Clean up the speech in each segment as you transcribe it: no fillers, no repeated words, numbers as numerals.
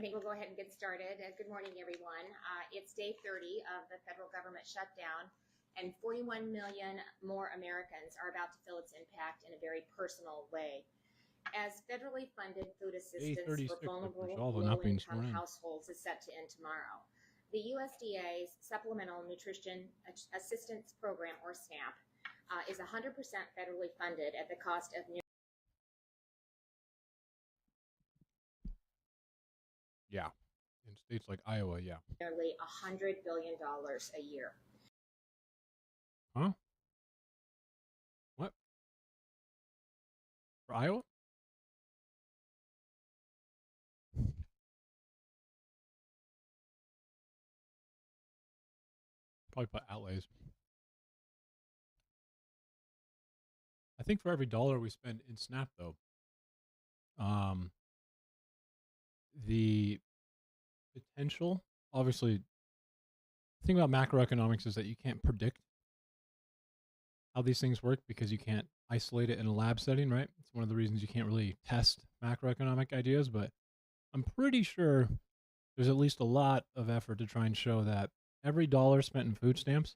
I think we'll go ahead and get started. Good morning, everyone. It's day 30 of the federal government shutdown, and 41 million more Americans are about to feel its impact in a very personal way. As federally funded food assistance for vulnerable low-income households is set to end tomorrow, the USDA's Supplemental Nutrition Assistance Program, or SNAP, is 100% federally funded at the cost of in states like Iowa, nearly $100 billion a year. Huh? What? For Iowa? Probably put outlays. I think for every dollar we spend in SNAP, though, the potential, obviously, the thing about macroeconomics is that you can't predict how these things work because you can't isolate it in a lab setting, right? It's one of the reasons you can't really test macroeconomic ideas, but I'm pretty sure there's at least a lot of effort to try and show that every dollar spent in food stamps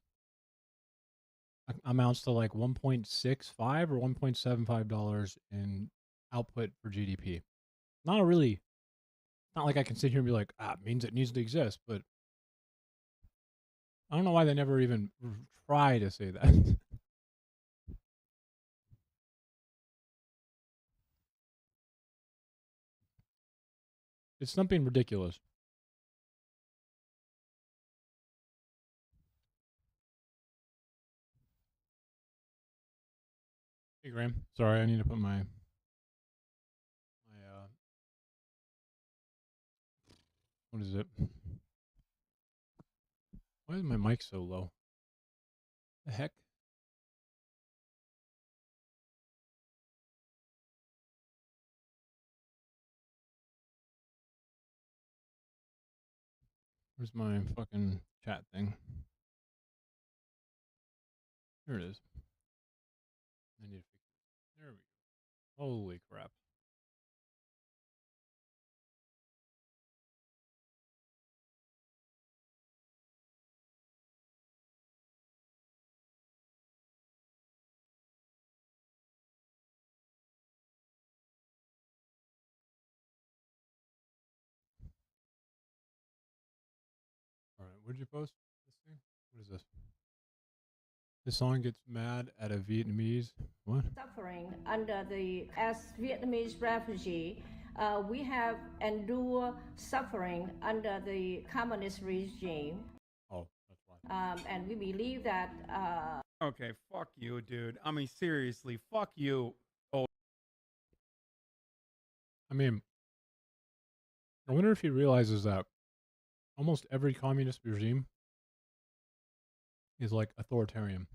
amounts to like 1.65 or $1.75 in output for GDP. Not like I can sit here and be like, it means it needs to exist, but I don't know why they never even try to say that. It's something ridiculous. Hey, Graham. Sorry, I need to put my what is it? Why is my mic so low? The heck? Where's my fucking chat thing? Here it is. I need to fix it. There we go. Holy crap. All right, where'd you post this thing? What is this? This song gets mad at a Vietnamese. What? Suffering as Vietnamese refugee, we have endured suffering under the communist regime. Oh, that's why. And we believe that. Okay, fuck you, dude. I mean, seriously, fuck you. Oh. I mean, I wonder if he realizes that almost every communist regime is like authoritarian.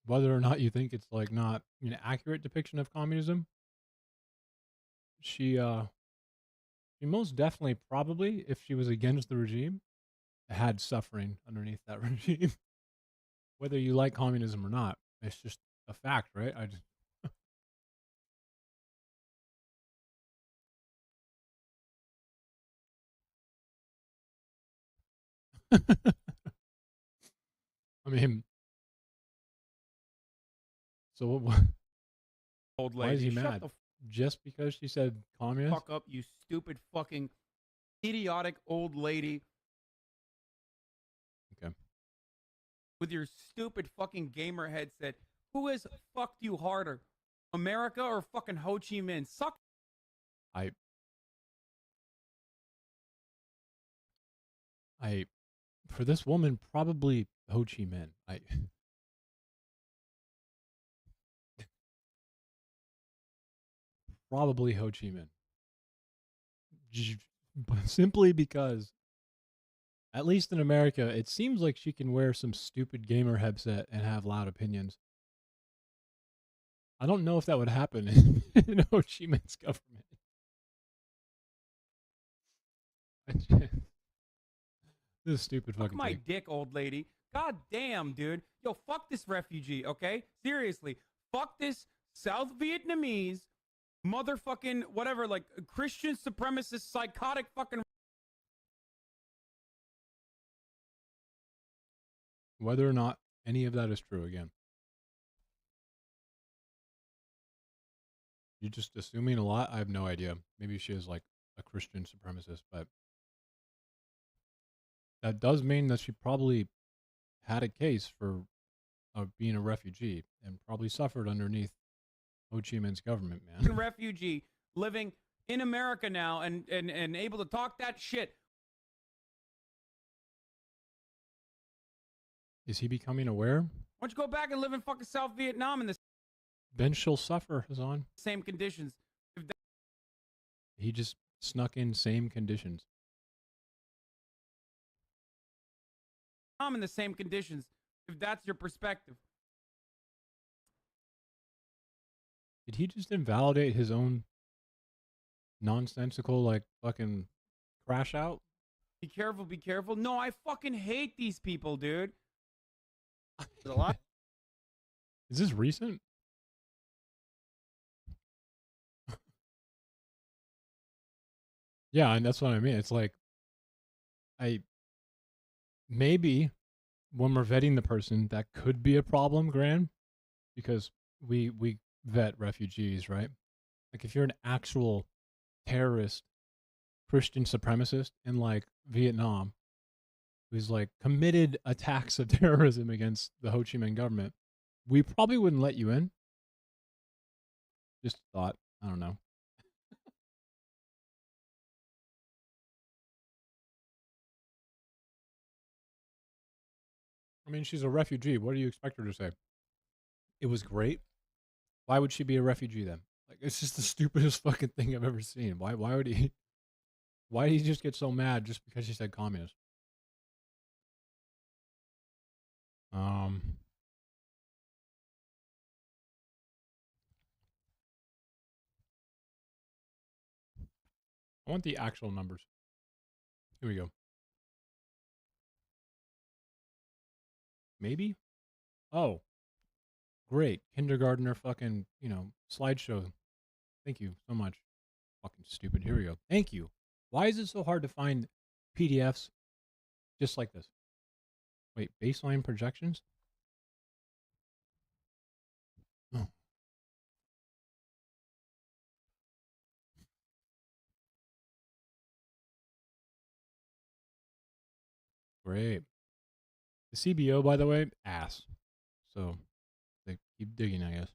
Whether or not you think it's like not an accurate depiction of communism, she most definitely probably, if she was against the regime, had suffering underneath that regime. Whether you like communism or not, it's just a fact, right? I just I mean, so what? Old lady, why is he shut mad? The just because she said communist? fuck up, you stupid fucking idiotic old lady. Okay. With your stupid fucking gamer headset. Who has fucked you harder? America or fucking Ho Chi Minh? Suck. For this woman, probably Ho Chi Minh. Probably Ho Chi Minh. Simply because, at least in America, it seems like she can wear some stupid gamer headset and have loud opinions. I don't know if that would happen in Ho Chi Minh's government. This is stupid fucking Fuck my thing. dick, old lady. God damn, dude. Yo, fuck this refugee, okay? Seriously. Fuck this South Vietnamese motherfucking whatever, like Christian supremacist, psychotic fucking. Whether or not any of that is true, again, you're just assuming a lot. I have no idea. Maybe she is like a Christian supremacist, but that does mean that she probably had a case for being a refugee and probably suffered underneath Ho Chi Minh's government, man. Refugee living in America now and able to talk that shit. Is he becoming aware? Why don't you go back and live in fucking South Vietnam in the Then she'll suffer, Hassan. same conditions? If He just snuck in same conditions. I'm in the same conditions, if that's your perspective. Did he just invalidate his own nonsensical, like, fucking crash out? Be careful, be careful. No, I fucking hate these people, dude. There's a lot. Is this recent? Yeah, and that's what I mean. It's like, maybe when we're vetting the person, that could be a problem, Gran, because we vet refugees, right? Like if you're an actual terrorist, Christian supremacist in like Vietnam, who's like committed attacks of terrorism against the Ho Chi Minh government, we probably wouldn't let you in. Just a thought. I don't know. I mean, she's a refugee. What do you expect her to say? It was great. Why would she be a refugee then? Like, it's just the stupidest fucking thing I've ever seen. Why would he? Why did he just get so mad just because she said communist? I want the actual numbers. Here we go. Maybe? Oh, great. Kindergartner fucking, slideshow. Thank you so much. Fucking stupid. Here we go. Thank you. Why is it so hard to find PDFs just like this? Wait, baseline projections? Oh. Great. The CBO, by the way, ass. So they keep digging, I guess.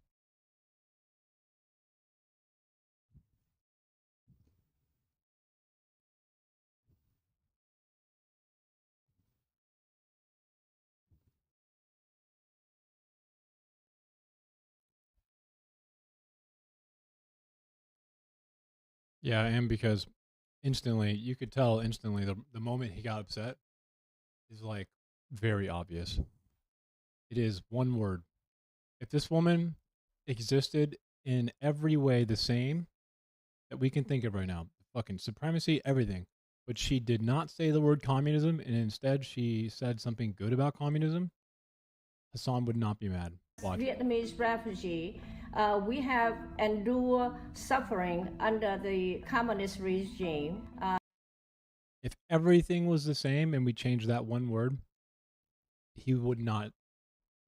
Yeah, and because instantly, you could tell instantly the moment he got upset is like very obvious. It is one word. If this woman existed in every way the same that we can think of right now, fucking supremacy, everything, but she did not say the word communism and instead she said something good about communism, Hassan would not be mad. Watch. Vietnamese refugee, we have endured suffering under the communist regime. If everything was the same and we changed that one word, he would not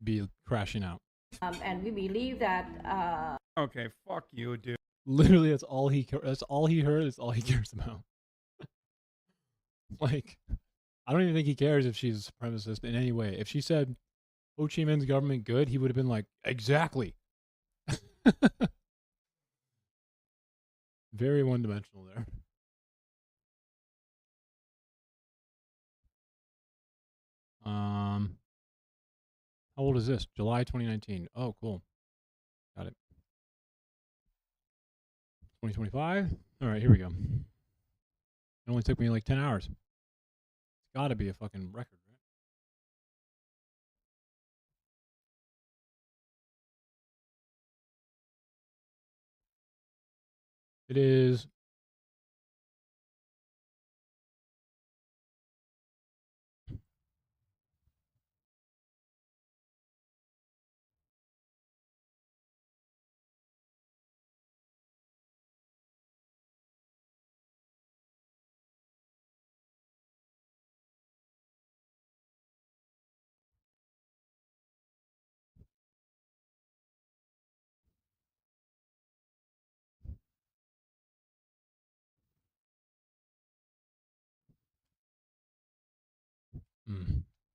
be crashing out. And we believe that. Okay, fuck you, dude. Literally, that's all he heard. That's all he cares about. Like, I don't even think he cares if she's a supremacist in any way. If she said Ho Chi Minh's government good, he would have been like, exactly. Very one-dimensional there. How old is this? July 2019. Oh, cool. Got it. 2025. All right, here we go. It only took me like 10 hours. It's got to be a fucking record, right? It is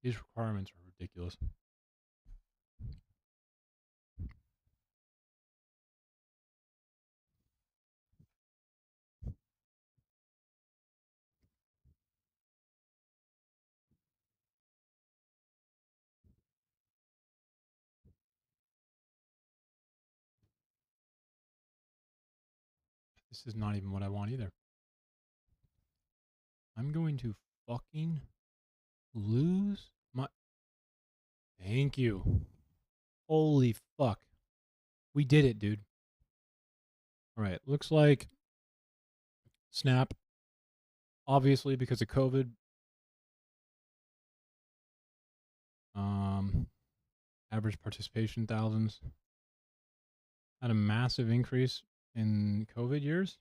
These requirements are ridiculous. This is not even what I want either. I'm going to fucking lose my... Thank you. Holy fuck. We did it, dude. All right, looks like Snap, obviously because of COVID, average participation thousands, had a massive increase in COVID years.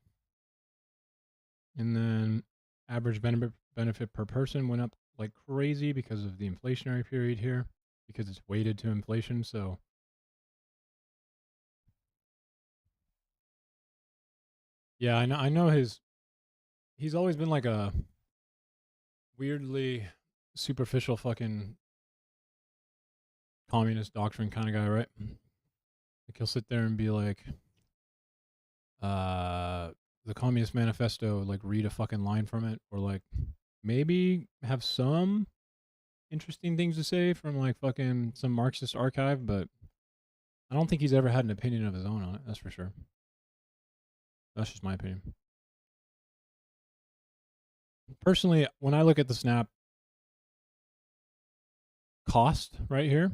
And then average benefit per person went up like crazy because of the inflationary period here, because it's weighted to inflation. So yeah, I know he's always been like a weirdly superficial fucking communist doctrine kind of guy, right? Like he'll sit there and be like, the Communist Manifesto, like read a fucking line from it, or like maybe have some interesting things to say from like fucking some Marxist archive, but I don't think he's ever had an opinion of his own on it, that's for sure. That's just my opinion. Personally, when I look at the Snap cost right here,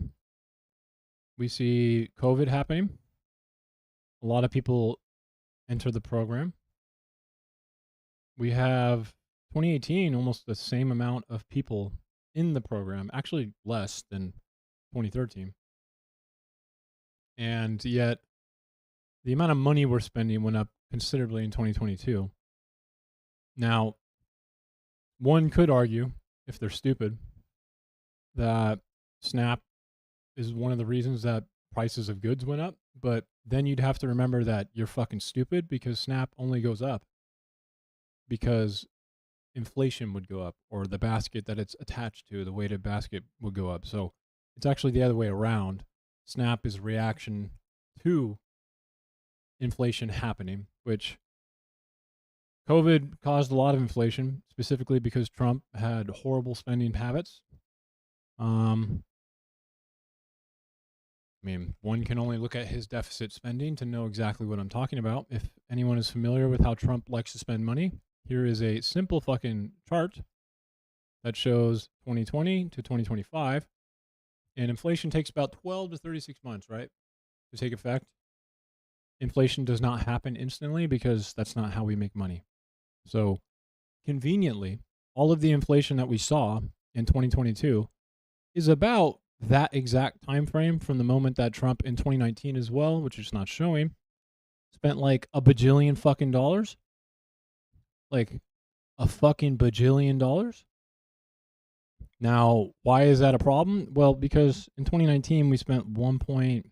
we see COVID happening. A lot of people enter the program. We have 2018, almost the same amount of people in the program, actually less than 2013. And yet, the amount of money we're spending went up considerably in 2022. Now, one could argue, if they're stupid, that Snap is one of the reasons that prices of goods went up. But then you'd have to remember that you're fucking stupid, because Snap only goes up because inflation would go up, or the basket that it's attached to, the weighted basket, would go up. So it's actually the other way around. Snap is reaction to inflation happening, which COVID caused a lot of inflation, specifically because Trump had horrible spending habits. I mean, one can only look at his deficit spending to know exactly what I'm talking about. If anyone is familiar with how Trump likes to spend money, here is a simple fucking chart that shows 2020 to 2025. And inflation takes about 12 to 36 months, right, to take effect. Inflation does not happen instantly because that's not how we make money. So conveniently, all of the inflation that we saw in 2022 is about that exact time frame from the moment that Trump in 2019 as well, which is not showing, spent like a bajillion fucking dollars. Like a fucking bajillion dollars. Now, why is that a problem? Well, because in 2019 we spent 1.6,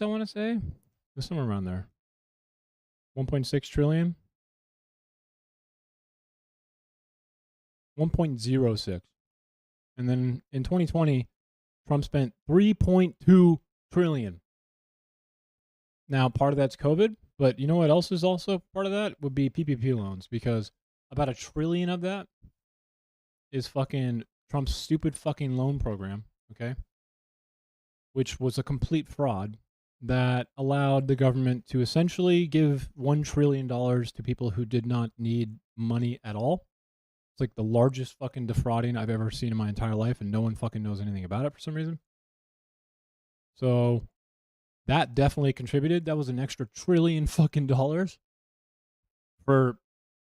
I want to say. It was somewhere around there. 1.6 trillion. 1.06. And then in 2020, Trump spent 3.2 trillion. Now, part of that's COVID, but you know what else is also part of that? Would be PPP loans, because about $1 trillion of that is fucking Trump's stupid fucking loan program, okay? Which was a complete fraud that allowed the government to essentially give $1 trillion to people who did not need money at all. It's like the largest fucking defrauding I've ever seen in my entire life, and no one fucking knows anything about it for some reason. So that definitely contributed. That was an extra $1 trillion fucking dollars. For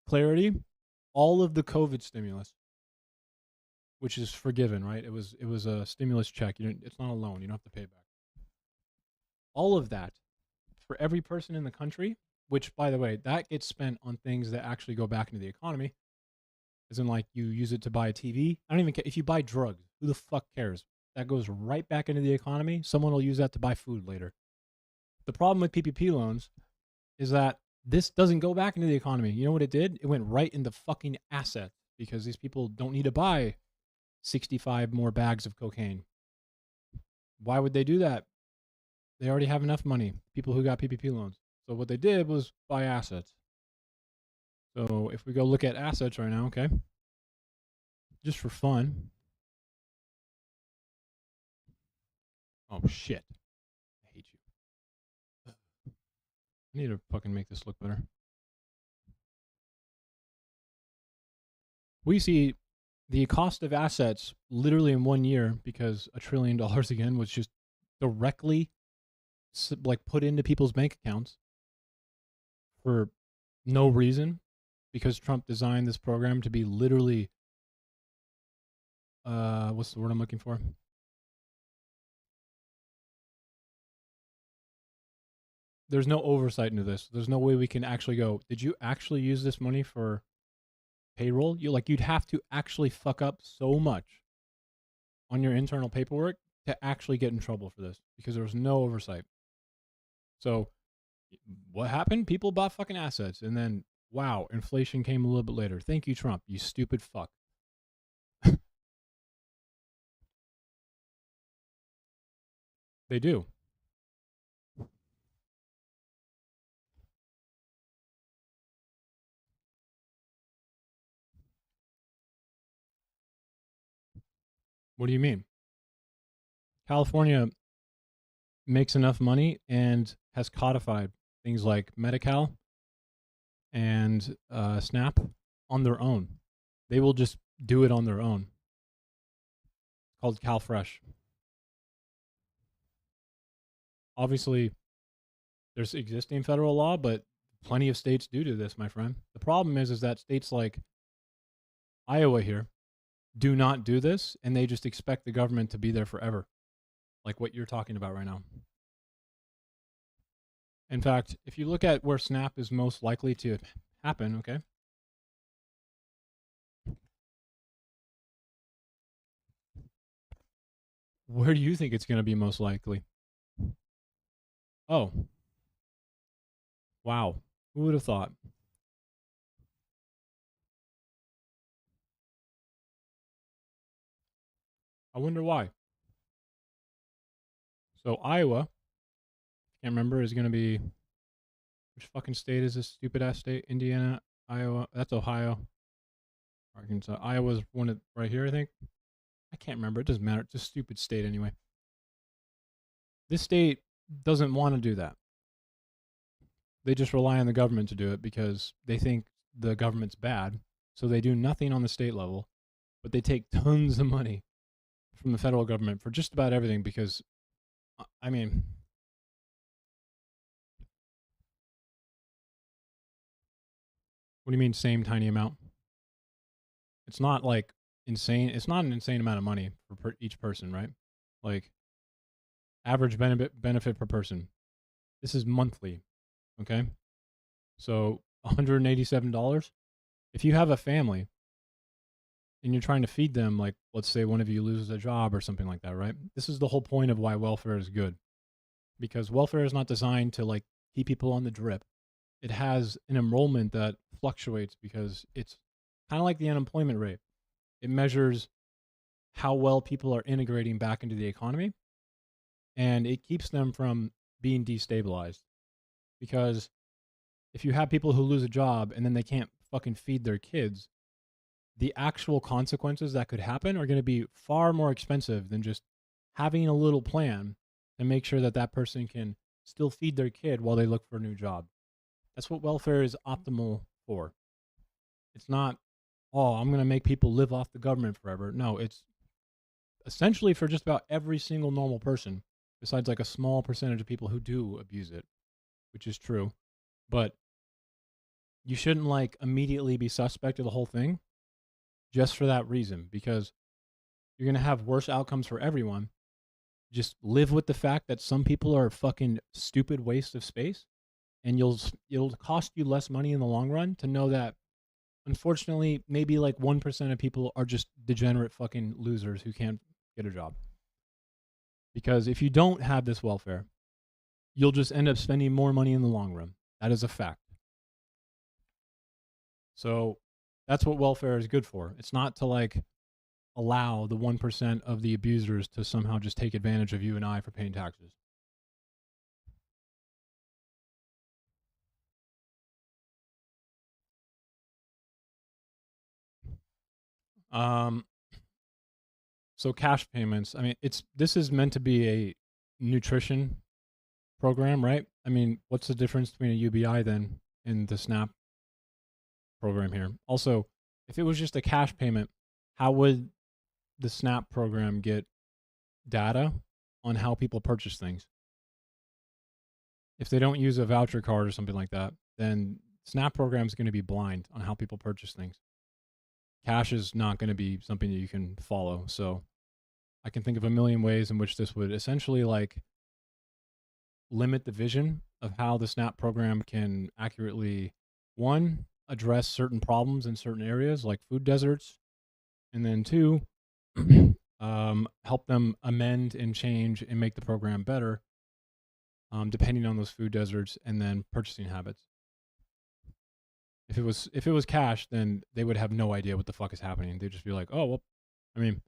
clarity, all of the COVID stimulus, which is forgiven, right? It was a stimulus check. It's not a loan. You don't have to pay it back. All of that for every person in the country, which, by the way, that gets spent on things that actually go back into the economy. As in, like, you use it to buy a TV. I don't even care. If you buy drugs, who the fuck cares? That goes right back into the economy. Someone will use that to buy food later. The problem with PPP loans is that this doesn't go back into the economy. You know what it did? It went right into fucking assets. because these people don't need to buy 65 more bags of cocaine. Why would they do that? They already have enough money, people who got PPP loans. So what they did was buy assets. So if we go look at assets right now, okay, just for fun. Oh, shit. I hate you. I need to fucking make this look better. We see the cost of assets literally in 1 year, because $1 trillion again was just directly like put into people's bank accounts for no reason, because Trump designed this program to be literally what's the word I'm looking for? There's no oversight into this. There's no way we can actually go, did you actually use this money for payroll? You'd have to actually fuck up so much on your internal paperwork to actually get in trouble for this, because there was no oversight. So what happened? People bought fucking assets, and then wow, inflation came a little bit later. Thank you, Trump, you stupid fuck. They do. What do you mean? California makes enough money and has codified things like Medi-Cal and SNAP on their own. They will just do it on their own. It's called CalFresh. Obviously, there's existing federal law, but plenty of states do this, my friend. The problem is that states like Iowa here do not do this, and they just expect the government to be there forever, like what you're talking about right now. In fact, if you look at where SNAP is most likely to happen, okay? Where do you think it's going to be most likely? Oh. Wow. Who would have thought? I wonder why. So Iowa, can't remember, is going to be, which fucking state is this stupid ass state? Indiana, Iowa, that's Ohio. Arkansas, Iowa's one of, right here, I think. I can't remember. It doesn't matter. It's a stupid state anyway. This state doesn't want to do that. They just rely on the government to do it because they think the government's bad. So they do nothing on the state level, but they take tons of money from the federal government for just about everything because, I mean, what do you mean same tiny amount? It's not like insane. It's not an insane amount of money for each person, right? Like average benefit per person. This is monthly, okay? So $187. If you have a family and you're trying to feed them, like let's say one of you loses a job or something like that, right? This is the whole point of why welfare is good. Because welfare is not designed to like keep people on the drip. It has an enrollment that fluctuates because it's kind of like the unemployment rate. It measures how well people are integrating back into the economy, and it keeps them from being destabilized. Because if you have people who lose a job and then they can't fucking feed their kids, the actual consequences that could happen are going to be far more expensive than just having a little plan to make sure that that person can still feed their kid while they look for a new job. That's what welfare is optimal for. It's not, oh, I'm going to make people live off the government forever. No, it's essentially for just about every single normal person, besides like a small percentage of people who do abuse it, which is true. But you shouldn't like immediately be suspect of the whole thing just for that reason, because you're going to have worse outcomes for everyone. Just live with the fact that some people are a fucking stupid waste of space, and it'll cost you less money in the long run to know that unfortunately maybe like 1% of people are just degenerate fucking losers who can't get a job. Because if you don't have this welfare, you'll just end up spending more money in the long run. That is a fact. So That's what welfare is good for. It's not to like allow the 1% of the abusers to somehow just take advantage of you and I for paying taxes. So cash payments, I mean, this is meant to be a nutrition program, right? I mean, what's the difference between a UBI then and the SNAP program here? Also, if it was just a cash payment, how would the SNAP program get data on how people purchase things? If they don't use a voucher card or something like that, then SNAP program is going to be blind on how people purchase things. Cash is not going to be something that you can follow. So I can think of a million ways in which this would essentially like limit the vision of how the SNAP program can accurately, one, address certain problems in certain areas like food deserts, and then two, help them amend and change and make the program better, depending on those food deserts and then purchasing habits. If it was cash, then they would have no idea what the fuck is happening. They'd just be like, oh well, I mean,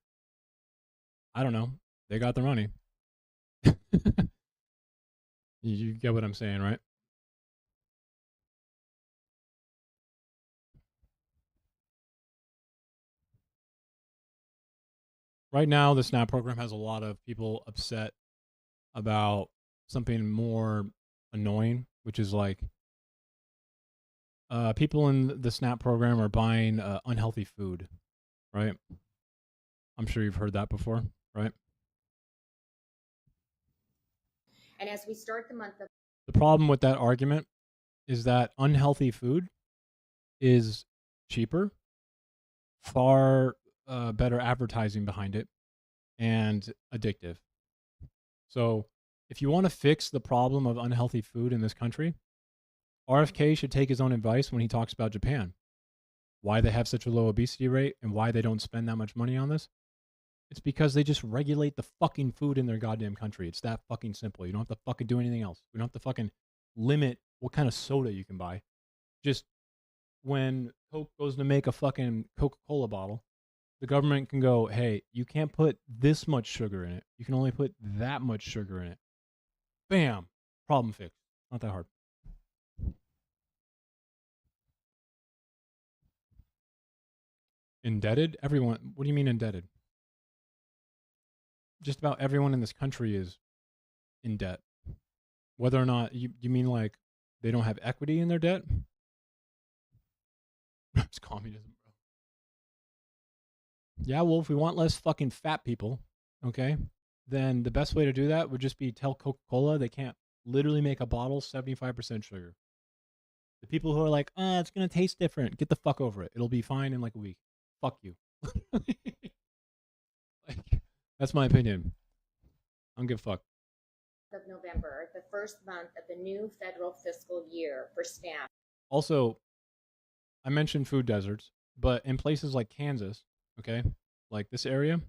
I don't know. They got the money. You get what I'm saying, right? Right now, the SNAP program has a lot of people upset about something more annoying, which is like people in the SNAP program are buying unhealthy food, right? I'm sure you've heard that before, right? And as we start the month of The problem with that argument is that unhealthy food is cheaper, far better advertising behind it, and addictive. So if you want to fix the problem of unhealthy food in this country, RFK should take his own advice when he talks about Japan. Why they have such a low obesity rate and why they don't spend that much money on this? It's because they just regulate the fucking food in their goddamn country. It's that fucking simple. You don't have to fucking do anything else. We don't have to fucking limit what kind of soda you can buy. Just when Coke goes to make a fucking Coca-Cola bottle, the government can go, hey, you can't put this much sugar in it. You can only put that much sugar in it. Bam. Problem fixed. Not that hard. Indebted? Everyone. What do you mean indebted? Just about everyone in this country is in debt. Whether or not you mean like they don't have equity in their debt? It's communism, bro. Yeah, well, if we want less fucking fat people, okay, then the best way to do that would just be tell Coca-Cola they can't literally make a bottle 75% sugar. The people who are like, it's going to taste different, get the fuck over it. It'll be fine in like a week. Fuck you. Like, that's my opinion. I don't give a fuck. Of November, the first month of the new federal fiscal year for SNAP. Also, I mentioned food deserts, but in places like Kansas, okay, like this area,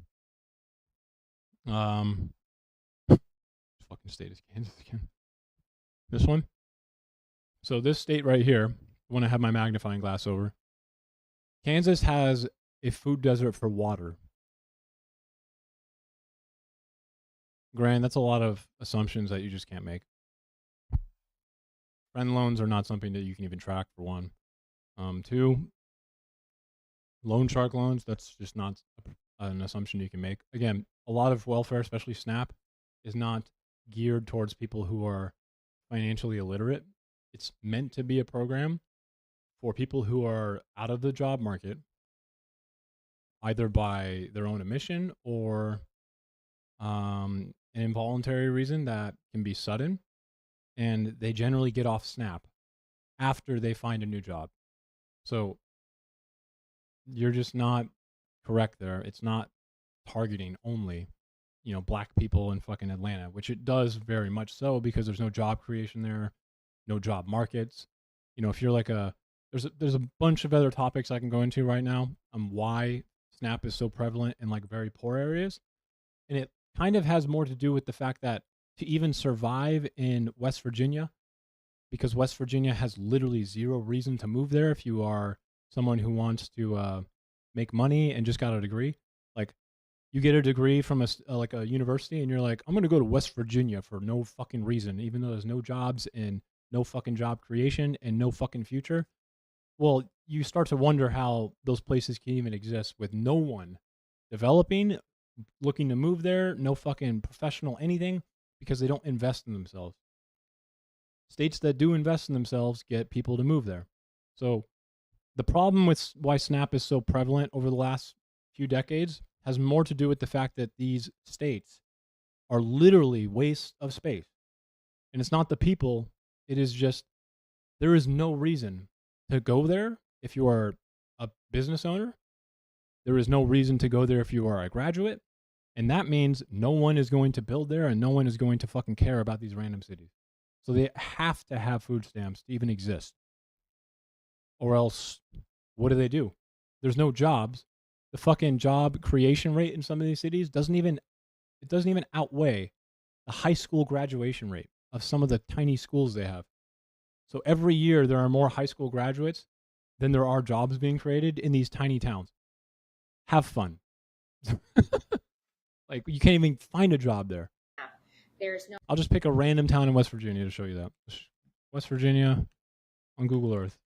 fucking state is Kansas again. This one. So this state right here, when I have my magnifying glass over, Kansas has a food desert for water. Grant, that's a lot of assumptions that you just can't make. Friend loans are not something that you can even track, for one. Two, loan shark loans, that's just not an assumption you can make. Again, a lot of welfare, especially SNAP, is not geared towards people who are financially illiterate. It's meant to be a program for people who are out of the job market, either by their own admission or an involuntary reason that can be sudden, and they generally get off SNAP after they find a new job. So you're just not correct there. It's not targeting only, black people in fucking Atlanta, which it does very much so, because there's no job creation there, no job markets. If you're like there's a bunch of other topics I can go into right now on why SNAP is so prevalent in like very poor areas. And it kind of has more to do with the fact that to even survive in West Virginia, because West Virginia has literally zero reason to move there if you are someone who wants to make money and just got a degree. Like, you get a degree from like a university, and you're like, I'm gonna go to West Virginia for no fucking reason, even though there's no jobs and no fucking job creation and no fucking future. Well, you start to wonder how those places can even exist with no one developing, looking to move there, no fucking professional anything, because they don't invest in themselves. States that do invest in themselves get people to move there. So the problem with why SNAP is so prevalent over the last few decades has more to do with the fact that these states are literally wastes of space. And it's not the people, it is just there is no reason to go there if you are a business owner. There is no reason to go there if you are a graduate. And that means no one is going to build there and no one is going to fucking care about these random cities. So they have to have food stamps to even exist. Or else, what do? There's no jobs. The fucking job creation rate in some of these cities doesn't even outweigh the high school graduation rate of some of the tiny schools they have. So every year there are more high school graduates than there are jobs being created in these tiny towns. Have fun. Like, you can't even find a job there. There's no I'll just pick a random town in West Virginia to show you that. West Virginia on Google Earth.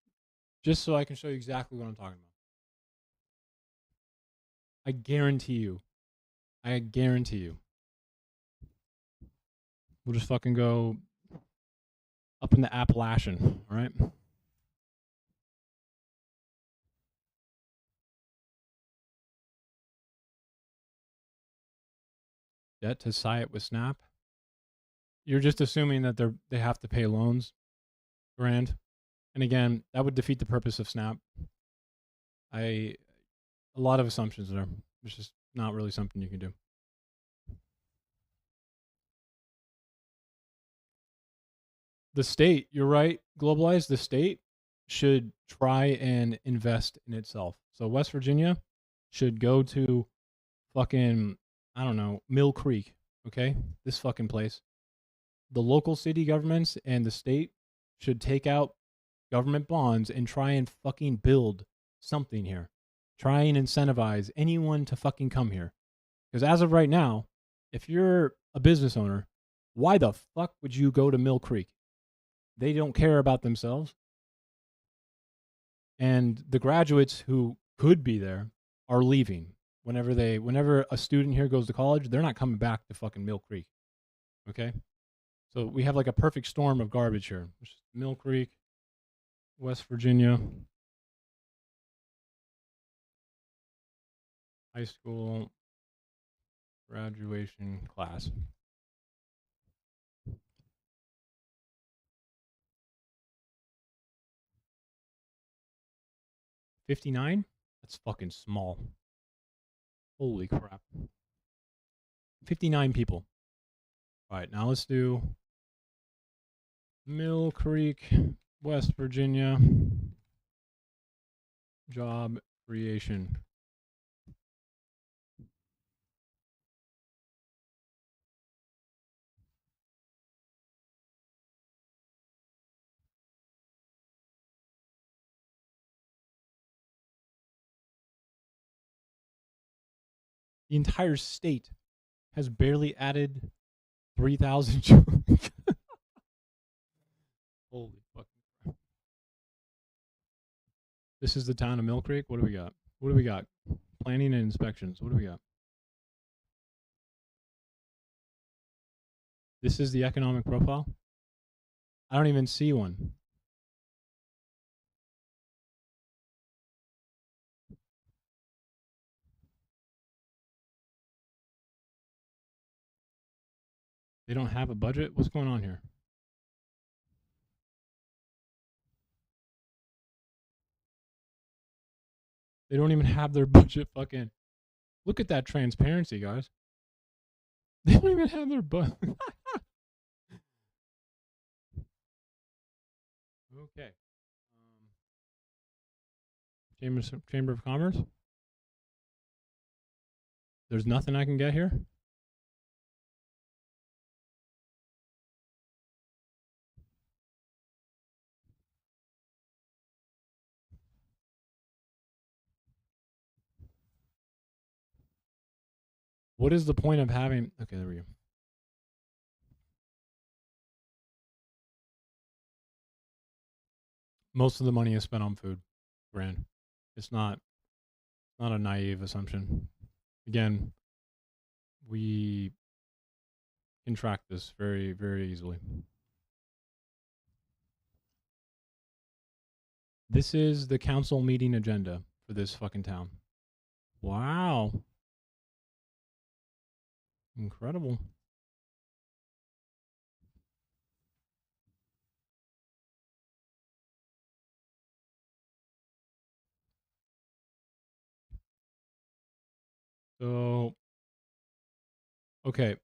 Just so I can show you exactly what I'm talking about. I guarantee you. We'll just fucking go up in the Appalachian, all right? Debt to SIAT with SNAP. You're just assuming that they have to pay loans, grand. And again, that would defeat the purpose of SNAP. A lot of assumptions there. It's just not really something you can do. The state, you're right, Globalized, the state should try and invest in itself. So West Virginia should go to fucking, I don't know, Mill Creek, okay? This fucking place. The local city governments and the state should take out government bonds and try and fucking build something here. Try and incentivize anyone to fucking come here. Because as of right now, if you're a business owner, why the fuck would you go to Mill Creek? They don't care about themselves. And the graduates who could be there are leaving. Whenever a student here goes to college, they're not coming back to fucking Mill Creek. Okay? So we have like a perfect storm of garbage here. Mill Creek, West Virginia, high school graduation class. $59? That's fucking small. Holy crap. 59 people. All right, now let's do Mill Creek, West Virginia, job creation. The entire state has barely added 3,000 children. Holy fucking crap. This is the town of Mill Creek. What do we got? Planning and inspections. What do we got? This is the economic profile. I don't even see one. They don't have a budget? What's going on here? They don't even have their budget fucking. Look at that transparency, guys. They don't even have their budget. Okay. Chamber of Commerce. There's nothing I can get here. What is the point of having? Okay, there we go. Most of the money is spent on food, Grand. It's not a naive assumption. Again, we can track this very, very easily. This is the council meeting agenda for this fucking town. Wow. Incredible. So, okay.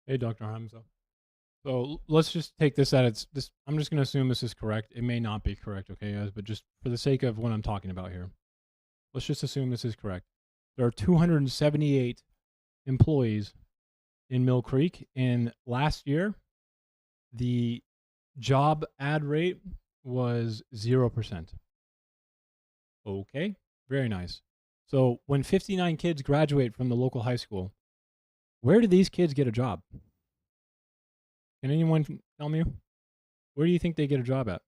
Hey, Dr. Hamza. So let's just take this at its. This I'm just gonna assume this is correct. It may not be correct, okay, guys. But just for the sake of what I'm talking about here, let's just assume this is correct. There are 278 employees in Mill Creek, and last year, the job ad rate was 0%. Okay, very nice. So when 59 kids graduate from the local high school, where do these kids get a job? Can anyone tell me? Where do you think they get a job at?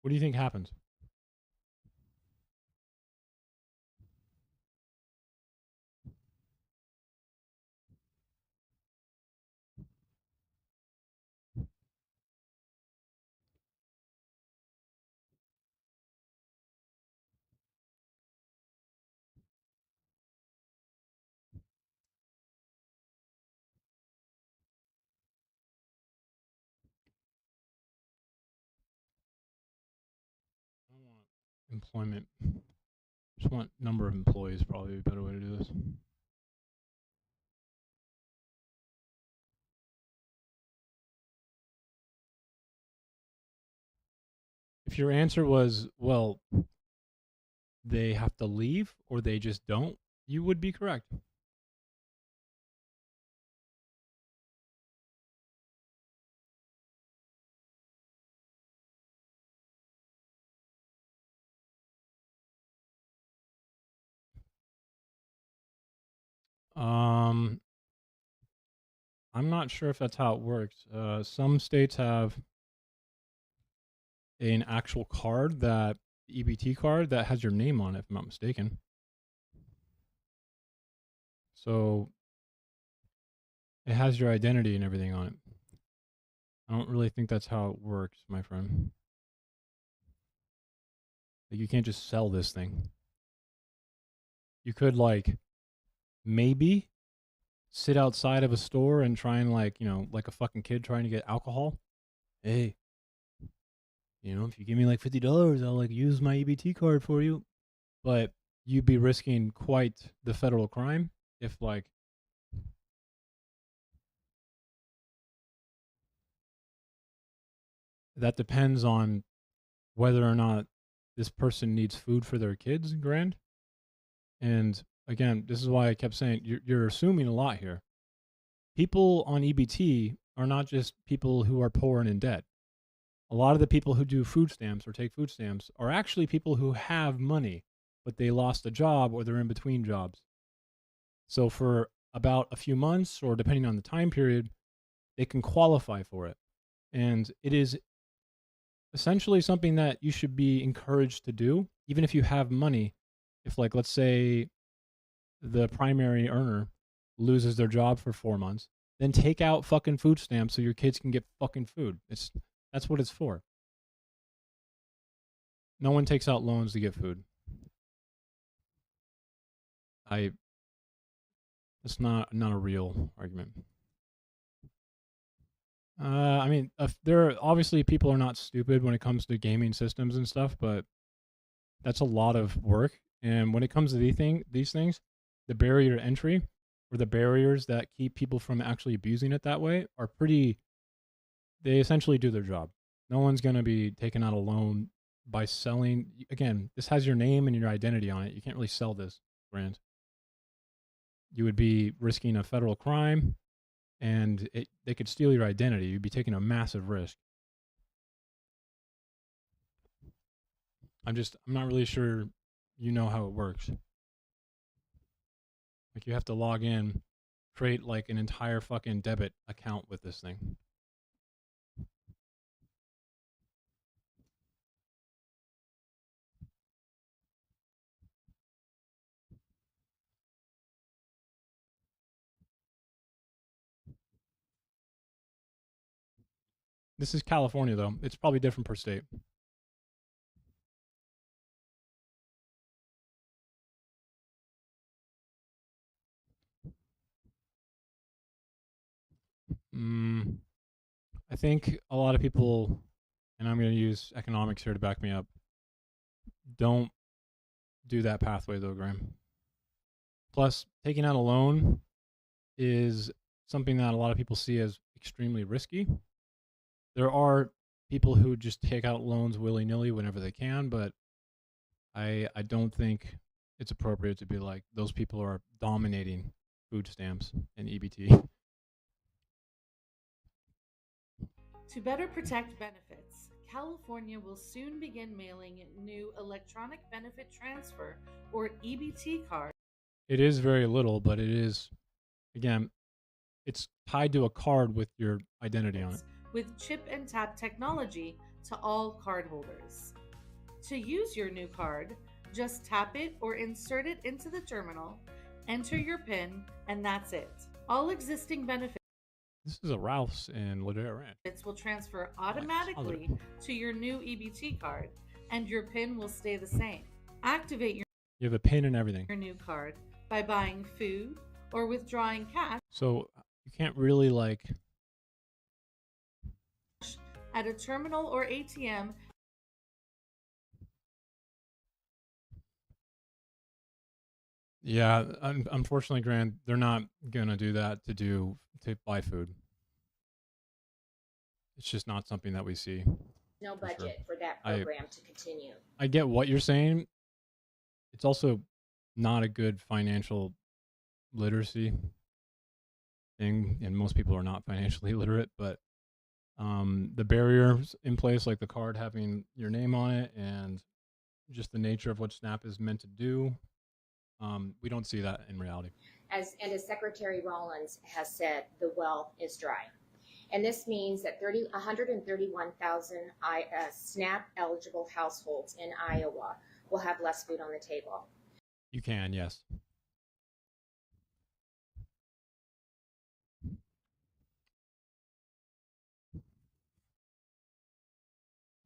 What do you think happens? I don't want employment. Just want number of employees, probably a better way to do this. If your answer was, well, they have to leave or they just don't, you would be correct. Um, I'm not sure if that's how it works. Some states have an actual card that EBT card that has your name on it, if I'm not mistaken. So it has your identity and everything on it. I don't really think that's how it works, my friend. Like, you can't just sell this thing. You could, like, maybe sit outside of a store and try and, like, you know, like a fucking kid trying to get alcohol. Hey, you know, if you give me like $50, I'll like use my EBT card for you. But you'd be risking quite the federal crime if, like, that depends on whether or not this person needs food for their kids, Grand. And again, this is why I kept saying you're assuming a lot here. People on EBT are not just people who are poor and in debt. A lot of the people who do food stamps or take food stamps are actually people who have money, but they lost a job or they're in between jobs. So for about a few months, or depending on the time period, they can qualify for it. And it is essentially something that you should be encouraged to do, even if you have money. If, like, let's say the primary earner loses their job for 4 months, then take out fucking food stamps so your kids can get fucking food. That's what it's for. No one takes out loans to get food. That's not a real argument. I mean, there are obviously people are not stupid when it comes to gaming systems and stuff, but that's a lot of work. And when it comes to these things, the barrier to entry or the barriers that keep people from actually abusing it that way are pretty. They essentially do their job. No one's going to be taking out a loan by selling. Again, this has your name and your identity on it. You can't really sell this brand. You would be risking a federal crime, and they could steal your identity. You'd be taking a massive risk. I'm not really sure you know how it works. Like, you have to log in, create like an entire fucking debit account with this thing. This is California, though. It's probably different per state. I think a lot of people, and I'm going to use economics here to back me up, don't do that pathway, though, Graham. Plus, taking out a loan is something that a lot of people see as extremely risky. There are people who just take out loans willy-nilly whenever they can, but I don't think it's appropriate to be like, those people are dominating food stamps and EBT. To better protect benefits, California will soon begin mailing new electronic benefit transfer or EBT cards. It is very little, but it is, again, it's tied to a card with your identity on it. With chip and tap technology to all cardholders. To use your new card, just tap it or insert it into the terminal, enter your PIN, and that's it. All existing benefits This is a Ralph's in Ladera Ranch. will transfer automatically to your new EBT card, and your PIN will stay the same. Activate You have a PIN and everything. your new card by buying food or withdrawing cash So you can't really like, at a terminal or ATM. yeah, unfortunately, Grant, they're not gonna do that to buy food. It's just not something that we see. No For sure. budget for that I- program to continue. I get what you're saying. It's also not a good financial literacy thing, and most people are not financially literate. But the barriers in place, like the card having your name on it, and just the nature of what Snap is meant to do, we don't see that in reality. As Secretary Rollins has said, the well is dry. And this means that 131,000 SNAP eligible households in Iowa will have less food on the table. You can, yes.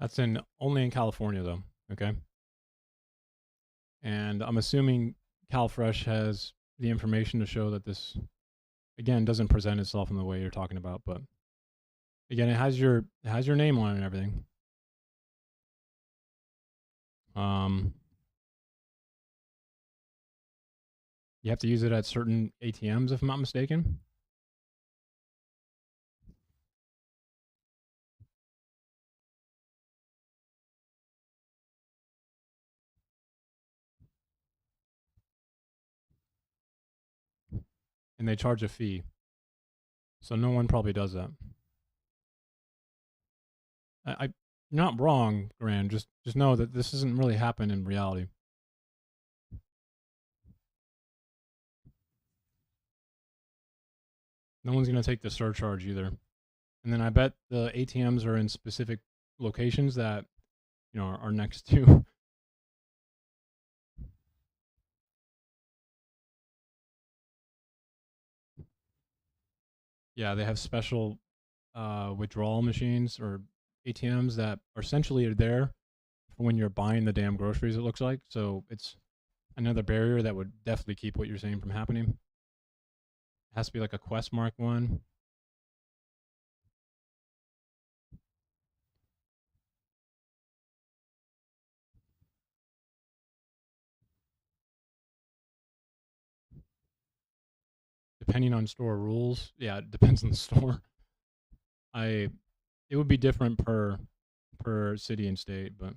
That's only in California, though. Okay. And I'm assuming CalFresh has the information to show that this, again, doesn't present itself in the way you're talking about. But again, it has your name on it and everything. You have to use it at certain ATMs, if I'm not mistaken. And they charge a fee. So no one probably does that. You're not wrong, Grant. Just know that this doesn't really happen in reality. No one's going to take the surcharge either. And then I bet the ATMs are in specific locations that, are next to. Yeah, they have special withdrawal machines or ATMs that are essentially there for when you're buying the damn groceries, it looks like. So it's another barrier that would definitely keep what you're saying from happening. It has to be like a Quest Mark one. Depending on store rules. Yeah, it depends on the store. It would be different per city and state, but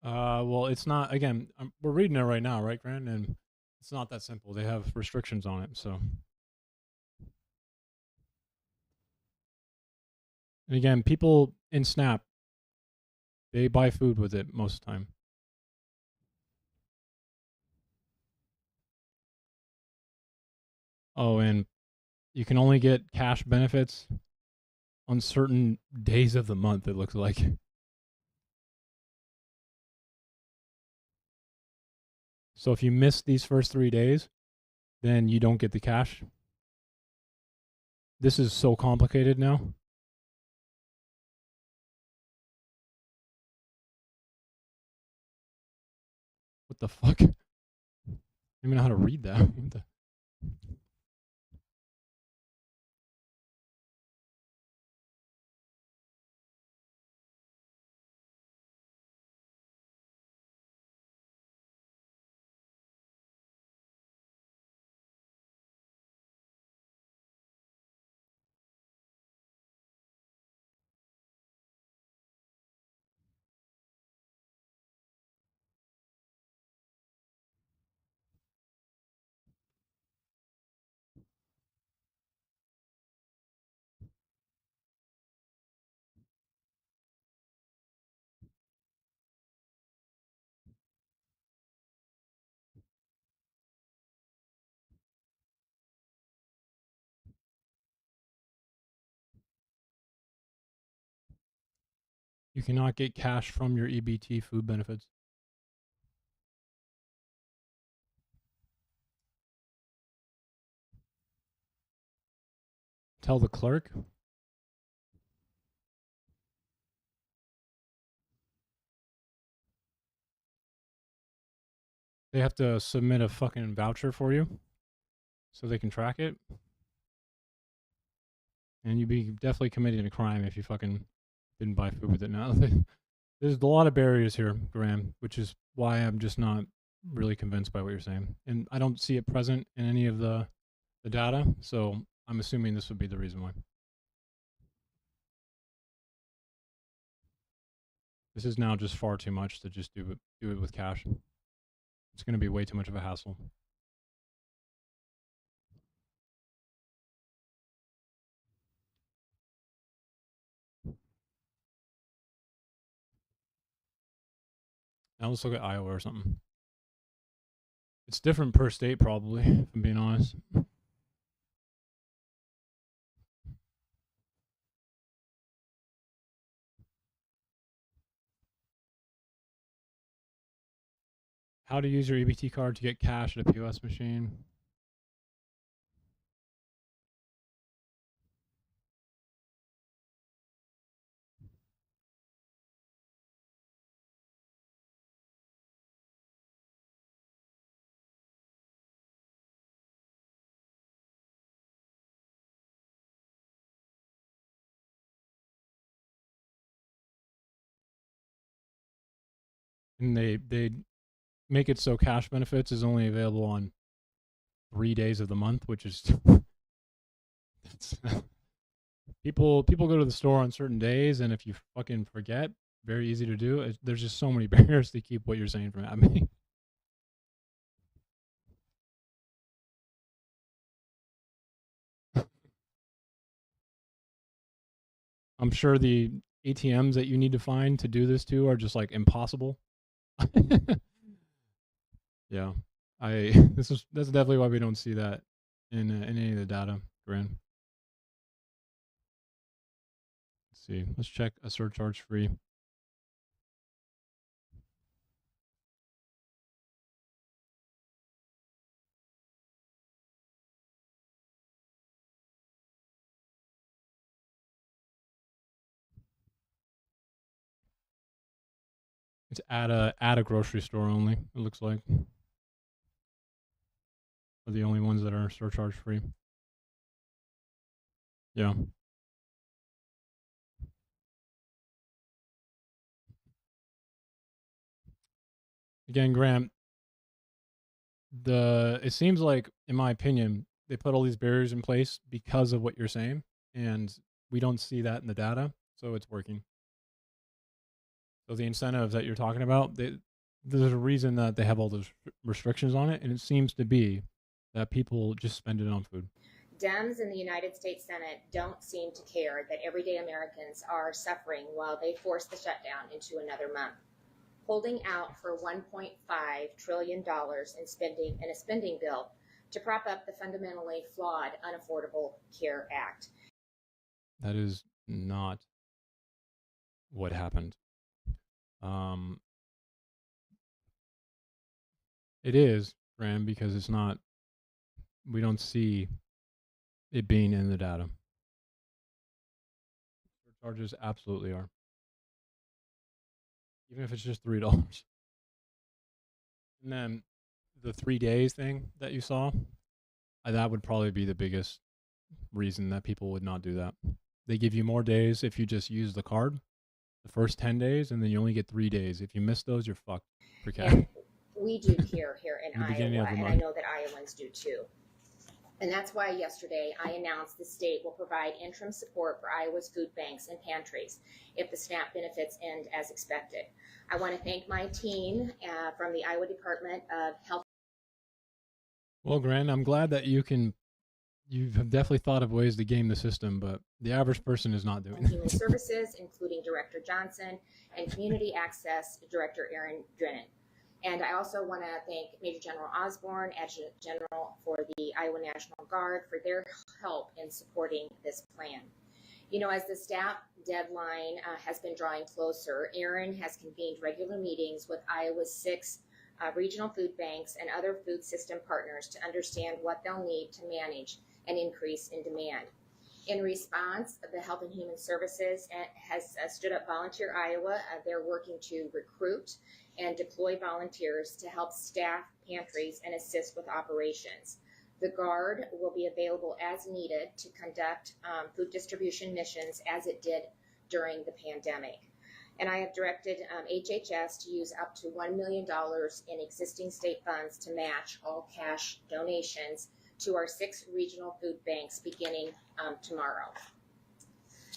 Well, it's not. Again, we're reading it right now, right, Grant? And it's not that simple. They have restrictions on it. So, and again, people in Snap, they buy food with it most of the time. Oh, and you can only get cash benefits on certain days of the month, it looks like. So if you miss these first 3 days, then you don't get the cash. This is so complicated now. What the fuck? I don't even know how to read that. What the? You cannot get cash from your EBT food benefits. Tell the clerk. They have to submit a fucking voucher for you so they can track it. And you'd be definitely committing a crime if you fucking didn't buy food with it. Now, there's a lot of barriers here, Graham, which is why I'm just not really convinced by what you're saying. And I don't see it present in any of the data, so I'm assuming this would be the reason why. This is now just far too much to just do it with cash. It's going to be way too much of a hassle. Now let's look at Iowa or something. It's different per state, probably, if I'm being honest. How to use your EBT card to get cash at a POS machine. And they make it so cash benefits is only available on 3 days of the month, which is people go to the store on certain days, and if you fucking forget, very easy to do. There's just so many barriers to keep what you're saying from happening. I'm sure the ATMs that you need to find to do this to are just like impossible. Yeah, that's definitely why we don't see that in any of the data, Grant. Let's see. Let's check a surcharge free. It's at a grocery store only. It looks like are the only ones that are surcharge free. Yeah. Again, Graham, it seems like, in my opinion, they put all these barriers in place because of what you're saying, and we don't see that in the data, so it's working. So the incentives that you're talking about, there's a reason that they have all those restrictions on it, and it seems to be that people just spend it on food. Dems in the United States Senate don't seem to care that everyday Americans are suffering while they force the shutdown into another month. Holding out for $1.5 trillion in a spending bill to prop up the fundamentally flawed Unaffordable Care Act. That is not what happened. It is, Graham, because it's not, we don't see it being in the data. Surcharges absolutely are. Even if it's just $3. And then the 3 days thing that you saw, that would probably be the biggest reason that people would not do that. They give you more days if you just use the card, the first 10 days, and then you only get 3 days. If you miss those, you're fucked for cash. And we do here in The beginning Iowa, of the and I month. know that Iowans do too. And that's why yesterday I announced the state will provide interim support for Iowa's food banks and pantries if the SNAP benefits end as expected. I want to thank my team from the Iowa Department of Health. Well, Grant, I'm glad that you have definitely thought of ways to game the system, but the average person is not doing and Human that. Services, including Director Johnson and Community Access Director Aaron Drennan. And I also want to thank Major General Osborne, Adjutant General for the Iowa National Guard, for their help in supporting this plan. You know, as the SNAP deadline has been drawing closer, Aaron has convened regular meetings with Iowa's 6 regional food banks and other food system partners to understand what they'll need to manage an increase in demand. In response, the Health and Human Services has stood up Volunteer Iowa. They're working to recruit and deploy volunteers to help staff pantries and assist with operations. The Guard will be available as needed to conduct food distribution missions as it did during the pandemic. And I have directed HHS to use up to $1 million in existing state funds to match all cash donations to our 6 regional food banks beginning tomorrow.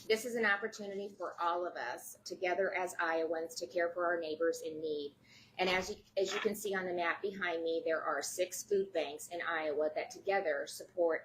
This is an opportunity for all of us together as Iowans to care for our neighbors in need. And as you can see on the map behind me, there are 6 food banks in Iowa that together support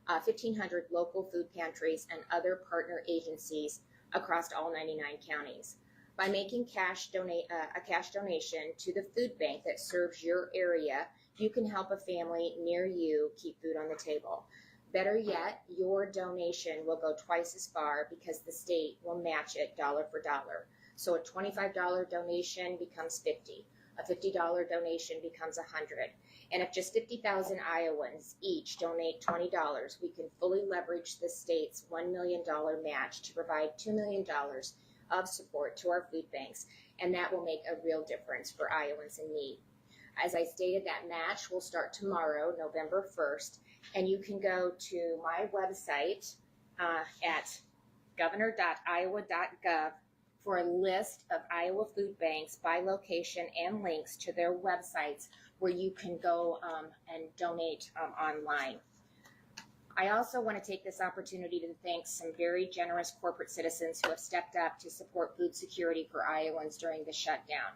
1,500 local food pantries and other partner agencies across all 99 counties. By making a cash donation to the food bank that serves your area, you can help a family near you keep food on the table. Better yet, your donation will go twice as far because the state will match it dollar for dollar. So a $25 donation becomes $50. A $50 donation becomes $100. And if just 50,000 Iowans each donate $20, we can fully leverage the state's $1 million match to provide $2 million of support to our food banks. And that will make a real difference for Iowans in need. As I stated, that match will start tomorrow, November 1st. And you can go to my website at governor.iowa.gov for a list of Iowa food banks by location and links to their websites where you can go and donate online. I also want to take this opportunity to thank some very generous corporate citizens who have stepped up to support food security for Iowans during the shutdown.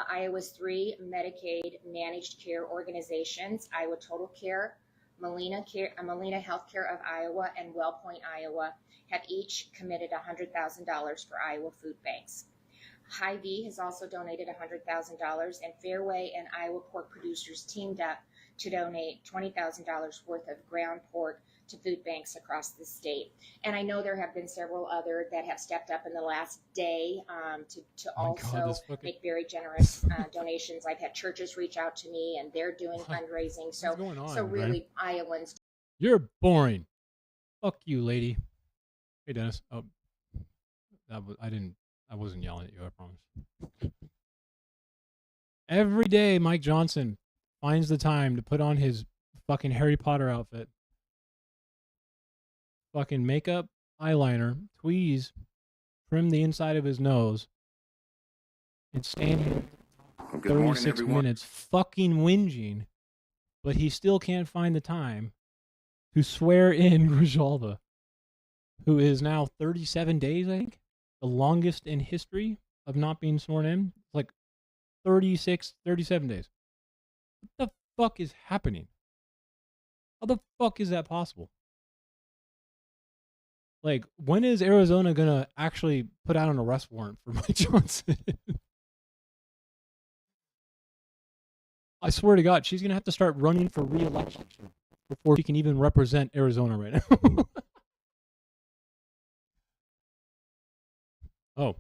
Iowa's 3 Medicaid managed care organizations, Iowa Total Care, Molina Healthcare of Iowa, and WellPoint Iowa, have each committed $100,000 for Iowa food banks. Hy-Vee has also donated $100,000, and Fairway and Iowa pork producers teamed up to donate $20,000 worth of ground pork to food banks across the state. And I know there have been several other that have stepped up in the last day to also make very generous donations. I've had churches reach out to me, and they're doing fundraising. So, What's going on, so really, Brian? Iowans. You're boring. Fuck you, lady. Hey, Dennis. Oh, I wasn't yelling at you, I promise. Every day, Mike Johnson finds the time to put on his fucking Harry Potter outfit. Fucking makeup, eyeliner, tweeze, trim the inside of his nose. It's standing 36 minutes fucking whinging, but he still can't find the time to swear in Grijalva, who is now 37 days, I think, the longest in history of not being sworn in. It's like 36, 37 days. What the fuck is happening? How the fuck is that possible? Like, when is Arizona gonna actually put out an arrest warrant for Mike Johnson? I swear to God, she's gonna have to start running for re-election before she can even represent Arizona right now. Oh.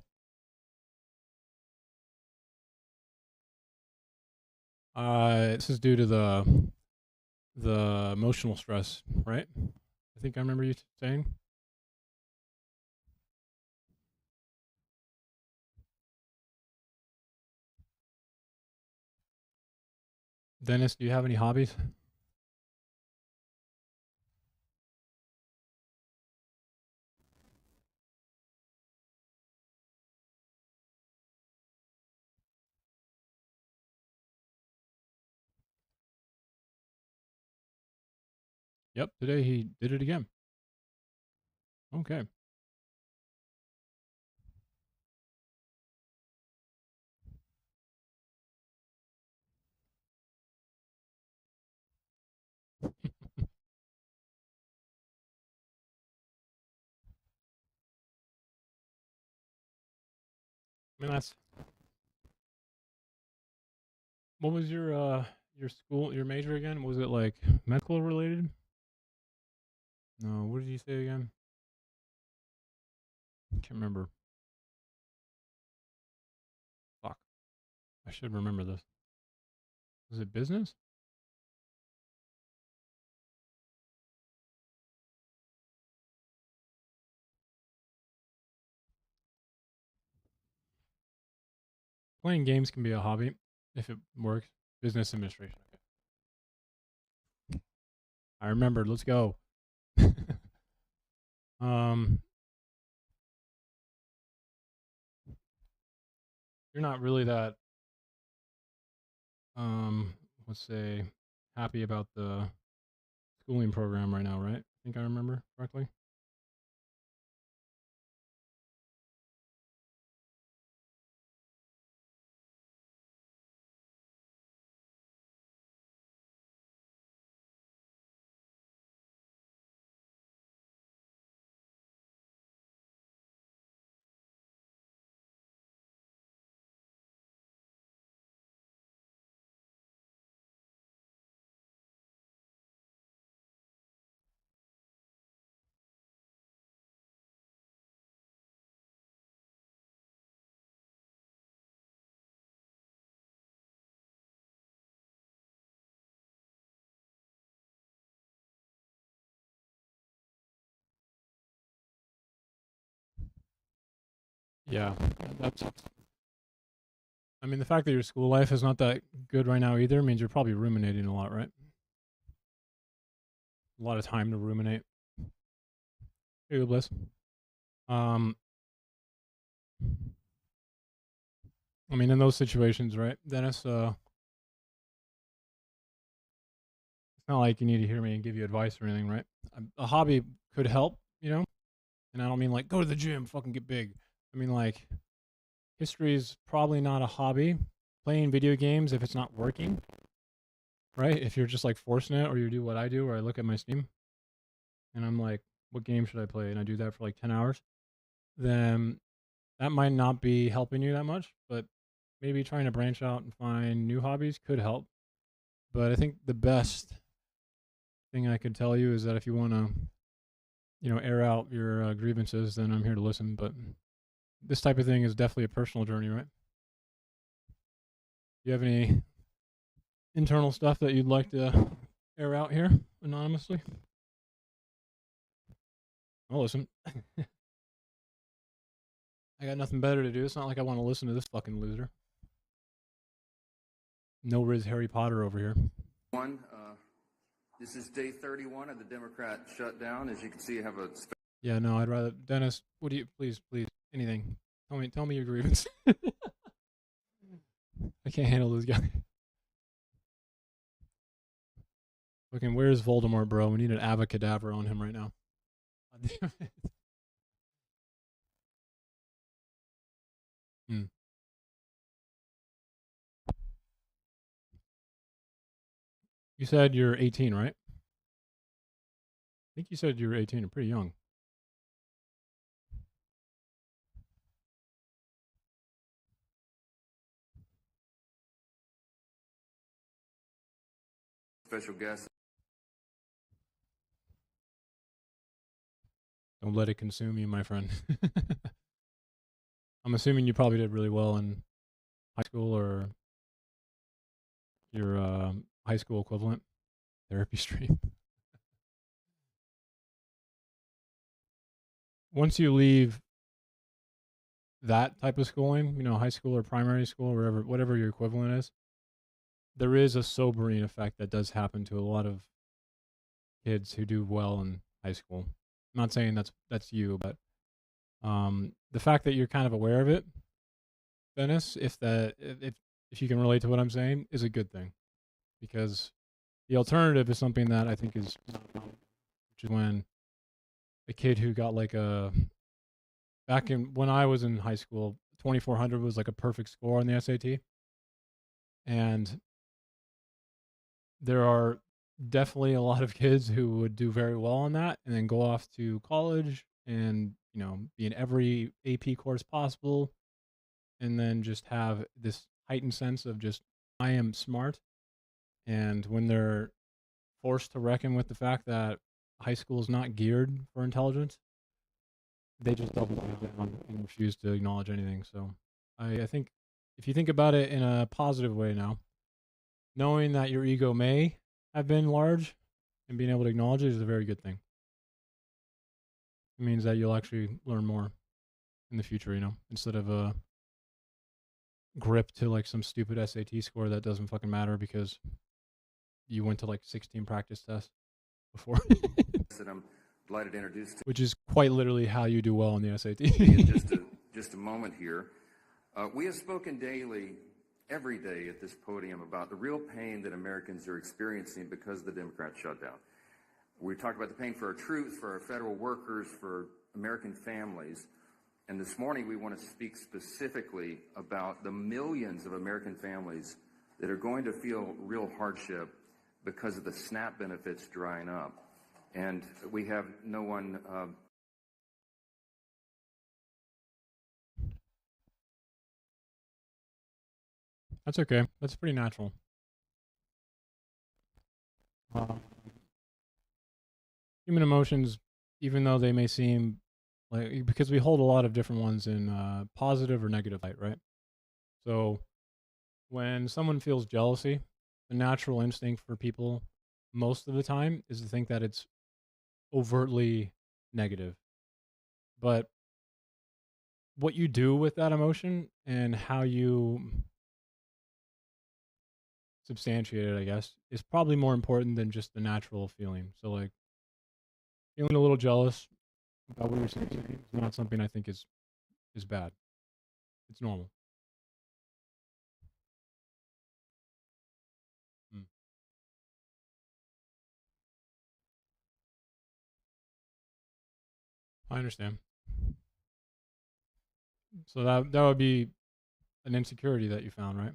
This is due to the emotional stress, right? I think I remember you saying. Dennis, do you have any hobbies? Yep, today he did it again. Okay. I mean, that's what was your school, your major again? Was it like medical related? No, what did you say again? Can't remember. Fuck. I should remember this. Was it business? Playing games can be a hobby if it works. Business administration. Okay. I remembered. Let's go. You're not really that let's say happy about the schooling program right now, right? I think I remember correctly. Yeah, that's. I mean, the fact that your school life is not that good right now either means you're probably ruminating a lot, right? A lot of time to ruminate. Hey, Bliss. I mean, in those situations, right, Dennis? It's not like you need to hear me and give you advice or anything, right? A hobby could help, you know, and I don't mean like go to the gym, fucking get big. I mean like history is probably not a hobby. Playing video games, if it's not working, right? If you're just like forcing it, or you do what I do, where I look at my Steam and I'm like, what game should I play? And I do that for like 10 hours, then that might not be helping you that much, but maybe trying to branch out and find new hobbies could help. But I think the best thing I could tell you is that if you want to, you know, air out your grievances, then I'm here to listen. But this type of thing is definitely a personal journey, right? Do you have any internal stuff that you'd like to air out here anonymously? I'll listen. I got nothing better to do. It's not like I want to listen to this fucking loser. No Riz Harry Potter over here. This is day 31 of the Democrat shutdown. As you can see, I have a... Yeah, no, I'd rather... Dennis, what do you... Please, anything. Tell me your grievance. I can't handle this guy. Fucking, where's Voldemort, bro? We need an Avacadabra on him right now. God damn it. Hmm. You said you're 18, right? I think you said you were 18. You're pretty young. Special guest. Don't let it consume you, my friend. I'm assuming you probably did really well in high school or your high school equivalent therapy stream. Once you leave that type of schooling, high school or primary school, whatever your equivalent is, there is a sobering effect that does happen to a lot of kids who do well in high school. I'm not saying that's you, but the fact that you're kind of aware of it, Dennis, if you can relate to what I'm saying, is a good thing, because the alternative is something that I think is, which is when a kid who got like back when I was in high school, 2400 was like a perfect score on the SAT, and there are definitely a lot of kids who would do very well on that and then go off to college and be in every AP course possible, and then just have this heightened sense of just, I am smart. And when they're forced to reckon with the fact that high school is not geared for intelligence, they just double down and refuse to acknowledge anything. So I think if you think about it in a positive way now, knowing that your ego may have been large and being able to acknowledge it is a very good thing. It means that you'll actually learn more in the future, instead of a grip to like some stupid SAT score that doesn't fucking matter because you went to like 16 practice tests before. That I'm delighted to introduce to Which is quite literally how you do well on the SAT. in just a moment here. We have spoken daily, every day at this podium, about the real pain that Americans are experiencing because of the Democrat shutdown. We talked about the pain for our troops, for our federal workers, for American families. And this morning we want to speak specifically about the millions of American families that are going to feel real hardship because of the SNAP benefits drying up. And we have no one That's okay. That's pretty natural. Human emotions, even though they may seem like, because we hold a lot of different ones in positive or negative light, right? So when someone feels jealousy, the natural instinct for people most of the time is to think that it's overtly negative. But what you do with that emotion and how you substantiate it, I guess, is probably more important than just the natural feeling. So like feeling a little jealous about what you're saying is not something I think is bad. It's normal. Mm. I understand. So that would be an insecurity that you found, right?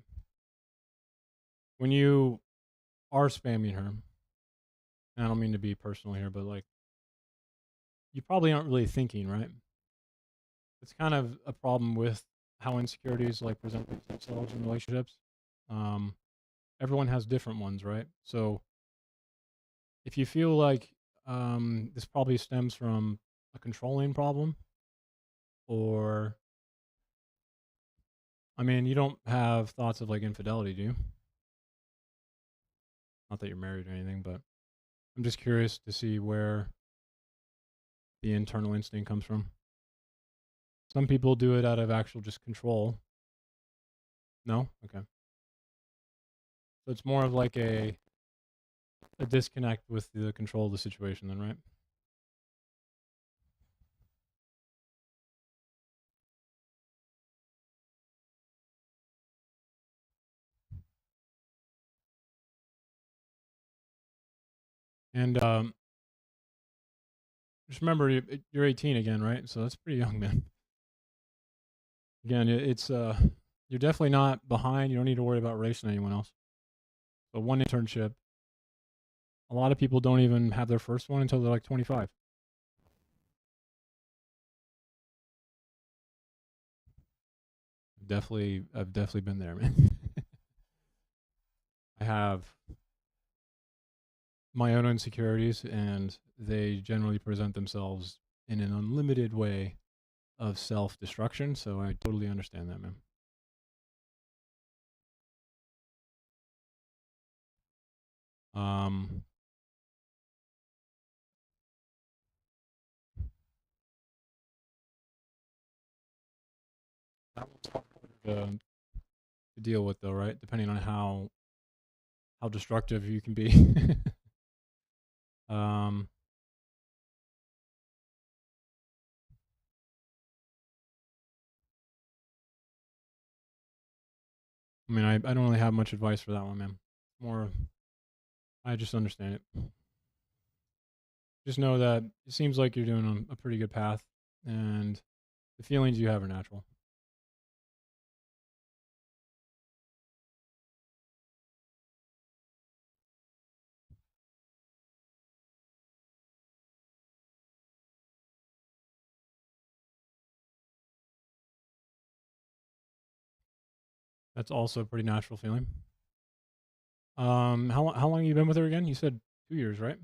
When you are spamming her, and I don't mean to be personal here, but like, you probably aren't really thinking, right? It's kind of a problem with how insecurities like present themselves in relationships. Um, Everyone has different ones, right? So if you feel like this probably stems from a controlling problem, or I mean, you don't have thoughts of like infidelity, do you? Not that you're married or anything, but I'm just curious to see where the internal instinct comes from. Some people do it out of actual just control. No? Okay. So it's more of like a disconnect with the control of the situation then, right? And just remember, you're 18 again, right? So that's pretty young, man. Again, it's you're definitely not behind. You don't need to worry about racing anyone else. But one internship, a lot of people don't even have their first one until they're like 25. I've definitely been there, man. I have my own insecurities, and they generally present themselves in an unlimited way of self-destruction. So I totally understand that, man. Um, that one's hard to deal with, though, right? Depending on how destructive you can be. um, I mean, I don't really have much advice for that one, man. More, I just understand it. Just know that it seems like you're doing a pretty good path, and the feelings you have are natural. That's also a pretty natural feeling. How long have you been with her again? You said 2 years, right?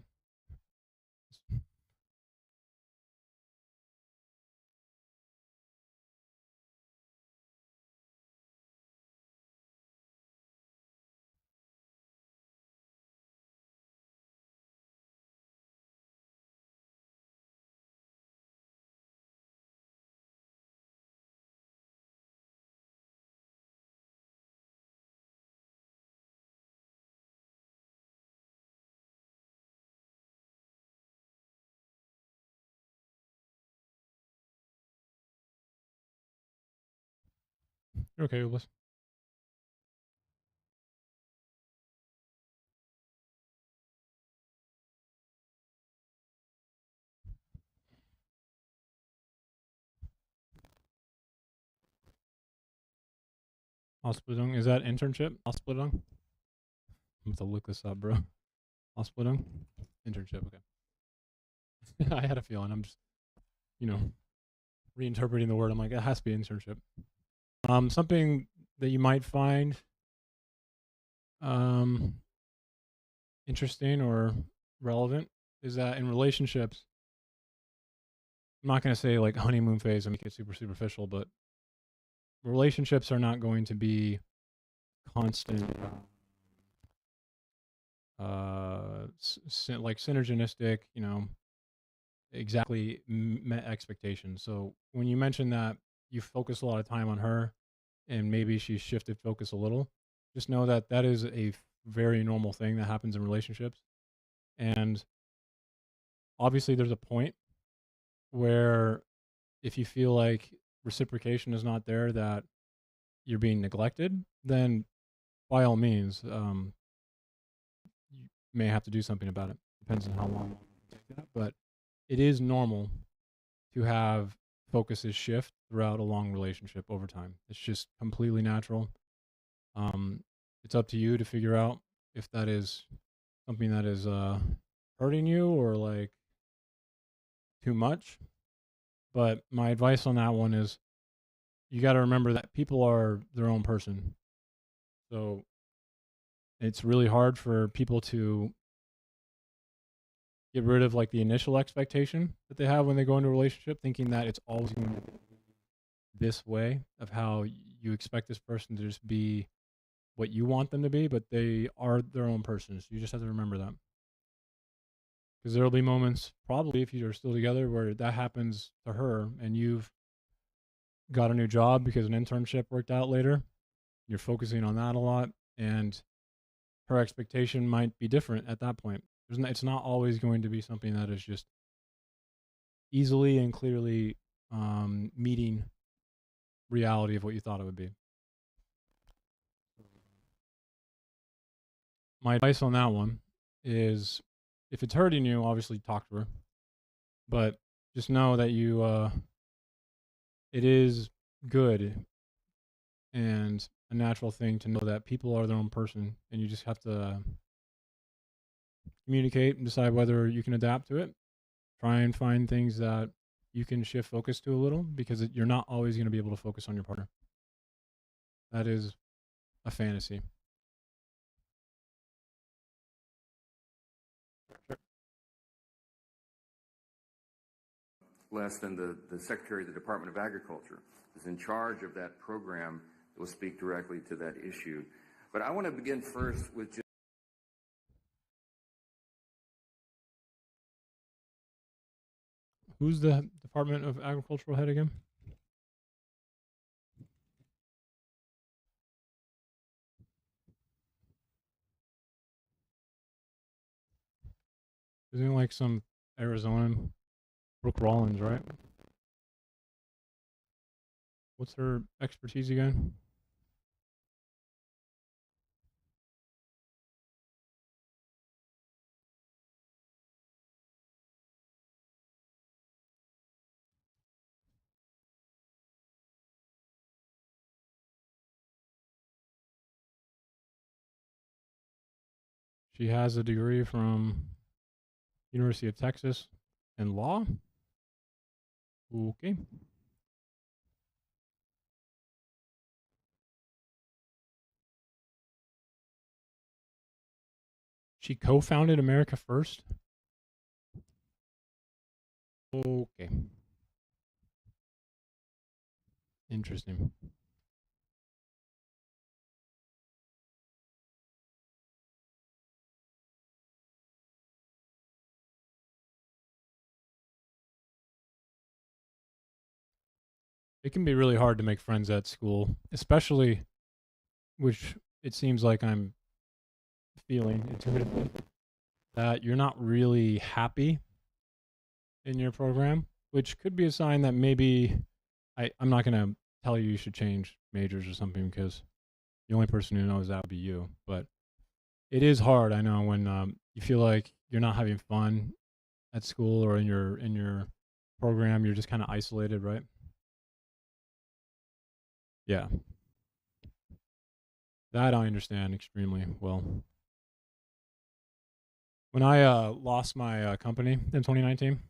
You're okay with this? Ausbildung, is that internship? Ausbildung? I'm going to look this up, bro. Ausbildung? Internship, okay. I had a feeling. I'm just, reinterpreting the word. I'm like, it has to be internship. Something that you might find interesting or relevant is that in relationships, I'm not going to say like honeymoon phase and make it super superficial, but relationships are not going to be constant, like synergistic, exactly met expectations. So when you mention that you focus a lot of time on her and maybe she's shifted focus a little, just know that that is a very normal thing that happens in relationships. And obviously there's a point where if you feel like reciprocation is not there, that you're being neglected, then by all means, you may have to do something about it. Depends on how long you take that. But it is normal to have focuses shift throughout a long relationship over time. It's just completely natural. It's up to you to figure out if that is something that is hurting you or like too much. But my advice on that one is you got to remember that people are their own person. So it's really hard for people to get rid of like the initial expectation that they have when they go into a relationship, thinking that it's always going to be this way of how you expect this person to just be what you want them to be, but they are their own person. So you just have to remember that. Because there will be moments, probably if you are still together, where that happens to her and you've got a new job because an internship worked out later. You're focusing on that a lot, and her expectation might be different at that point. It's not always going to be something that is just easily and clearly meeting reality of what you thought it would be. My advice on that one is if it's hurting you, obviously talk to her. But just know that it is good and a natural thing to know that people are their own person, and you just have to communicate and decide whether you can adapt to it. Try and find things that you can shift focus to a little, because you're not always going to be able to focus on your partner. That is a fantasy. Less than the Secretary of the Department of Agriculture is in charge of that program that will speak directly to that issue. But I want to begin first with just Who's the Department of Agricultural head again? Isn't it like some Arizonan? Brooke Rollins, right? What's her expertise again? She has a degree from University of Texas in law. Okay. She co-founded America First. Okay. Interesting. It can be really hard to make friends at school, especially, which it seems like I'm feeling intuitively, that you're not really happy in your program, which could be a sign that maybe I'm not going to tell you should change majors or something, because the only person who knows that would be you. But it is hard, I know, when you feel like you're not having fun at school or in your program. You're just kind of isolated, right? Yeah, that I understand extremely well. When I lost my company in 2019,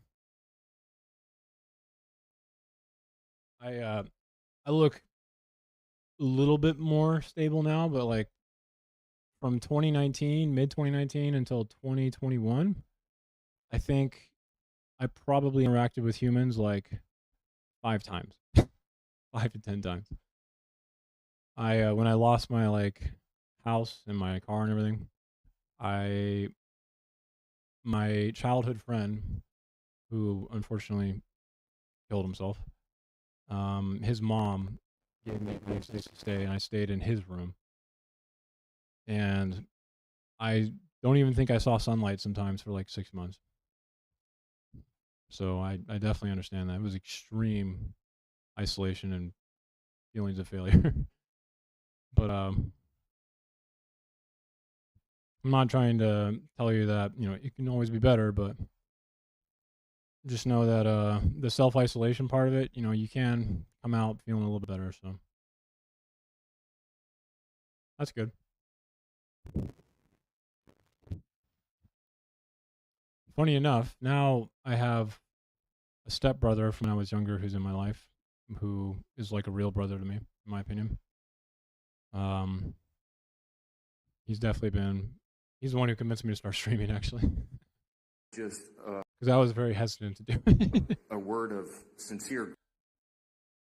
I look a little bit more stable now, but like from 2019, mid 2019 until 2021, I think I probably interacted with humans like 5 times, 5 to 10 times. I when I lost my like house and my car and everything, I my childhood friend, who unfortunately killed himself, his mom gave me a place to stay, and I stayed in his room. And I don't even think I saw sunlight sometimes for like 6 months. So I definitely understand that. It was extreme isolation and feelings of failure. But I'm not trying to tell you that, it can always be better, but just know that the self isolation part of it, you can come out feeling a little bit better. So that's good. Funny enough, now I have a stepbrother from when I was younger who's in my life, who is like a real brother to me, in my opinion. Um, he's definitely he's the one who convinced me to start streaming, actually, just because I was very hesitant to do. a word of sincere.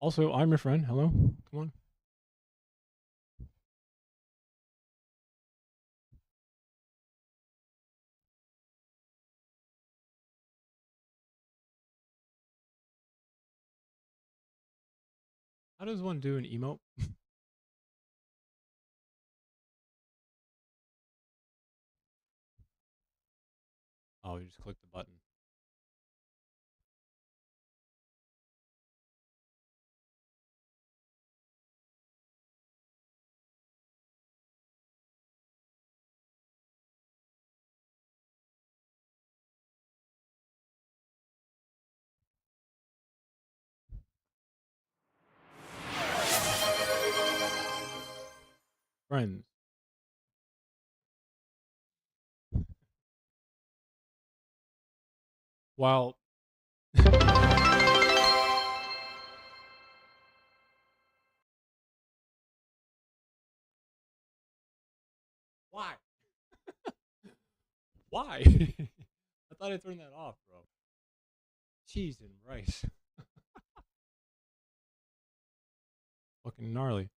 Also, I'm your friend. Hello, come on. How does one do an emote? Oh, you just click the button. friends. While why? Why? I thought I turned that off, bro. Cheese and rice. Fucking gnarly.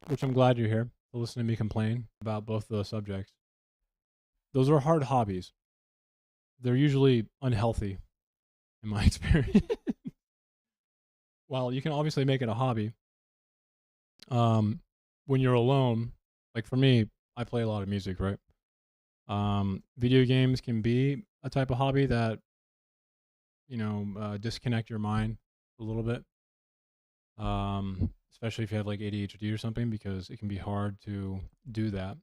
Which I'm glad you're here to listen to me complain about both of those subjects. Those are hard hobbies. They're usually unhealthy, in my experience. While you can obviously make it a hobby, when you're alone, like for me, I play a lot of music, right? Video games can be a type of hobby that, disconnect your mind a little bit. Especially if you have like ADHD or something, because it can be hard to do that.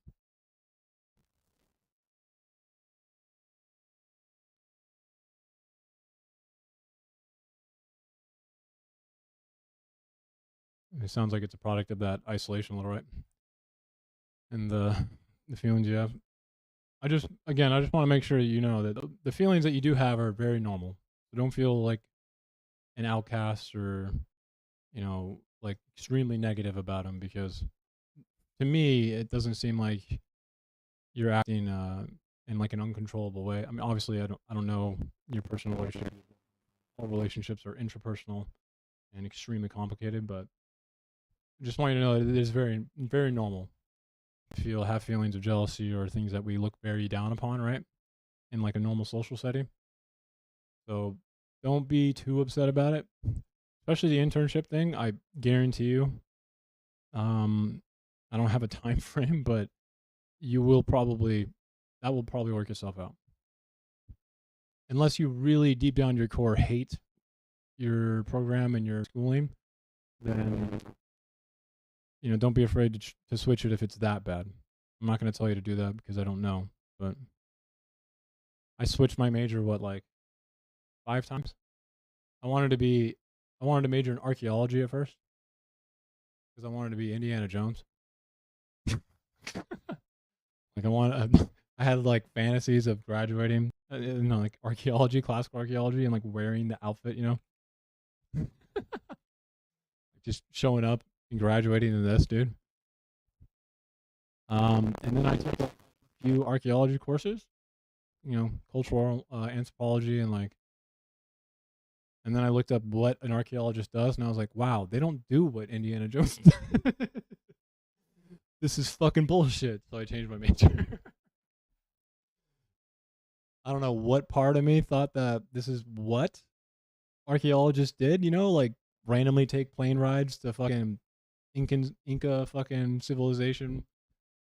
It sounds like it's a product of that isolation a little, right? And the feelings you have. I just want to make sure you know that the feelings that you do have are very normal. So don't feel like an outcast or, like extremely negative about them, because to me, it doesn't seem like you're acting in like an uncontrollable way. I mean, obviously, I don't know your personal relationship. All relationships are intrapersonal and extremely complicated, but I just want you to know that it is very, very normal to have feelings of jealousy or things that we look very down upon, right? In like a normal social setting. So don't be too upset about it, especially the internship thing. I guarantee you, I don't have a time frame, but that will probably work itself out. Unless you really deep down your core hate your program and your schooling, then don't be afraid to switch it if it's that bad. I'm not going to tell you to do that because I don't know, but I switched my major like 5 times. I wanted to major in archaeology at first because I wanted to be Indiana Jones. Like I had like fantasies of graduating, like archaeology, classical archaeology, and like wearing the outfit, just showing up and graduating in this, dude. And then I took a few archaeology courses, cultural anthropology and then I looked up what an archaeologist does, and I was like, wow, they don't do what Indiana Jones does. This is fucking bullshit. So I changed my major. I don't know what part of me thought that this is what archaeologists did, like randomly take plane rides to fucking Inca fucking civilization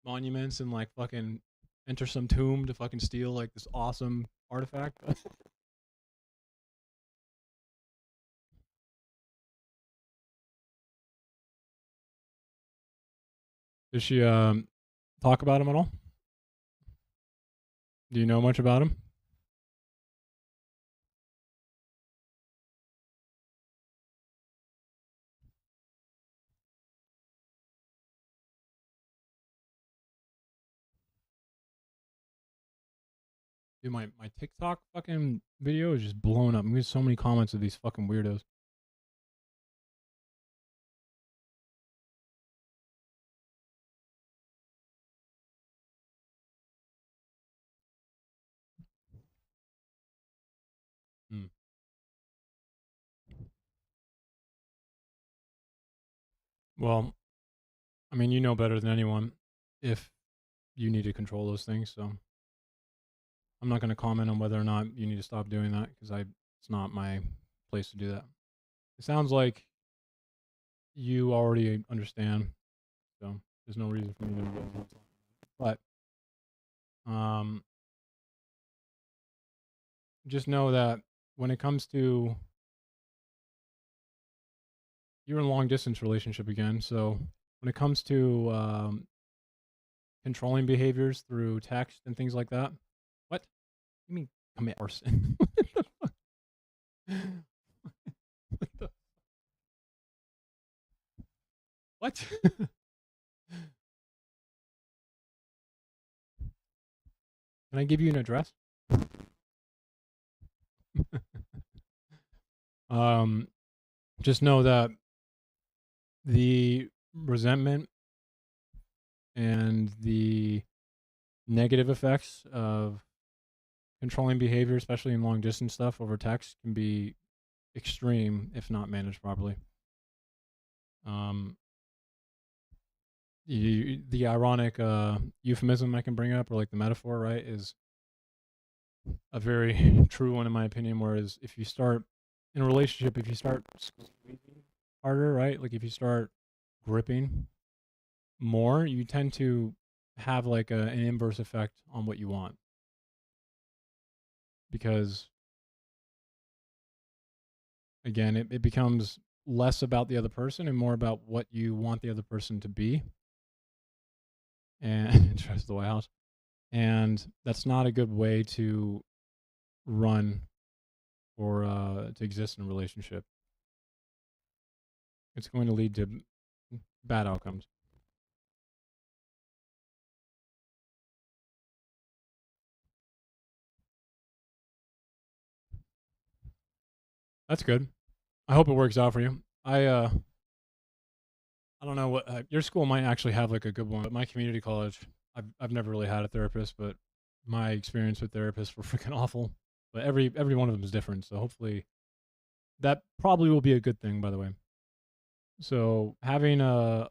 monuments and like fucking enter some tomb to fucking steal like this awesome artifact. Did she talk about him at all? Do you know much about him? Dude, my TikTok fucking video is just blowing up. I'm getting so many comments of these fucking weirdos. Hmm. Well, I mean, you know better than anyone if you need to control those things, so I'm not going to comment on whether or not you need to stop doing that because it's not my place to do that. It sounds like you already understand, so there's no reason for me to. But just know that when it comes to you're in a long distance relationship again, so when it comes to controlling behaviors through text and things like that, what? You mean commit arson? What the? What? Can I give you an address? Just know that the resentment and the negative effects of controlling behavior, especially in long distance stuff over text, can be extreme if not managed properly. The ironic euphemism I can bring up, or like the metaphor, right, is a very true one in my opinion. Whereas if you start in a relationship, if you start squeezing harder, right, like if you start gripping more, you tend to have like an inverse effect on what you want, because again, it becomes less about the other person and more about what you want the other person to be. And trust the White House. And that's not a good way to run or to exist in a relationship. It's going to lead to bad outcomes. That's good. I hope it works out for you. I don't know what your school might actually have like a good one, but my community college, I've never really had a therapist, but my experience with therapists were freaking awful. But every one of them is different, so hopefully that probably will be a good thing, by the way. So having a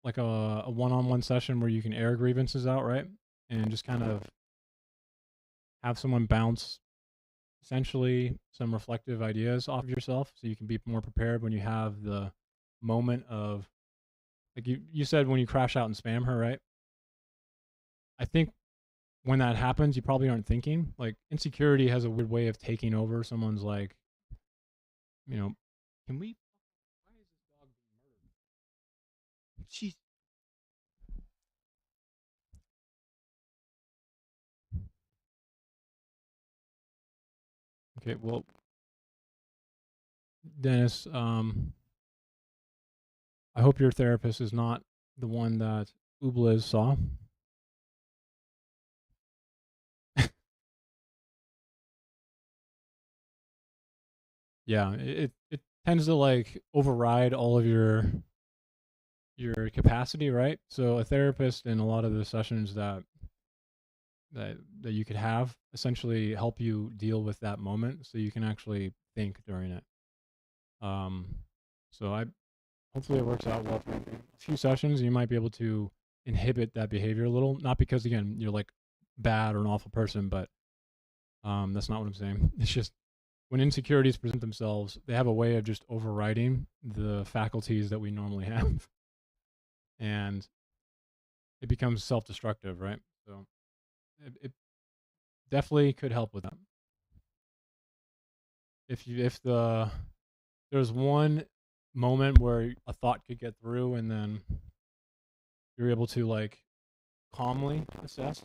one-on-one session where you can air grievances out, right? And just kind of have someone bounce essentially some reflective ideas off of yourself so you can be more prepared when you have the moment of, like you said, when you crash out and spam her, right? I think when that happens, you probably aren't thinking. Like, insecurity has a weird way of taking over someone's, like, you know, can we, why is this dog being murdered? Jeez. Okay, well, Dennis, I hope your therapist is not the one that Ubliz saw. Yeah, it tends to like override all of your capacity, right? So a therapist in a lot of the sessions that you could have essentially help you deal with that moment so you can actually think during it. So I hopefully it works out well for you. A few sessions, you might be able to inhibit that behavior a little, not because again you're like bad or an awful person, but that's not what I'm saying. It's just when insecurities present themselves, they have a way of just overriding the faculties that we normally have, and it becomes self-destructive, right? So it definitely could help with that. If there's one moment where a thought could get through and then you're able to like calmly assess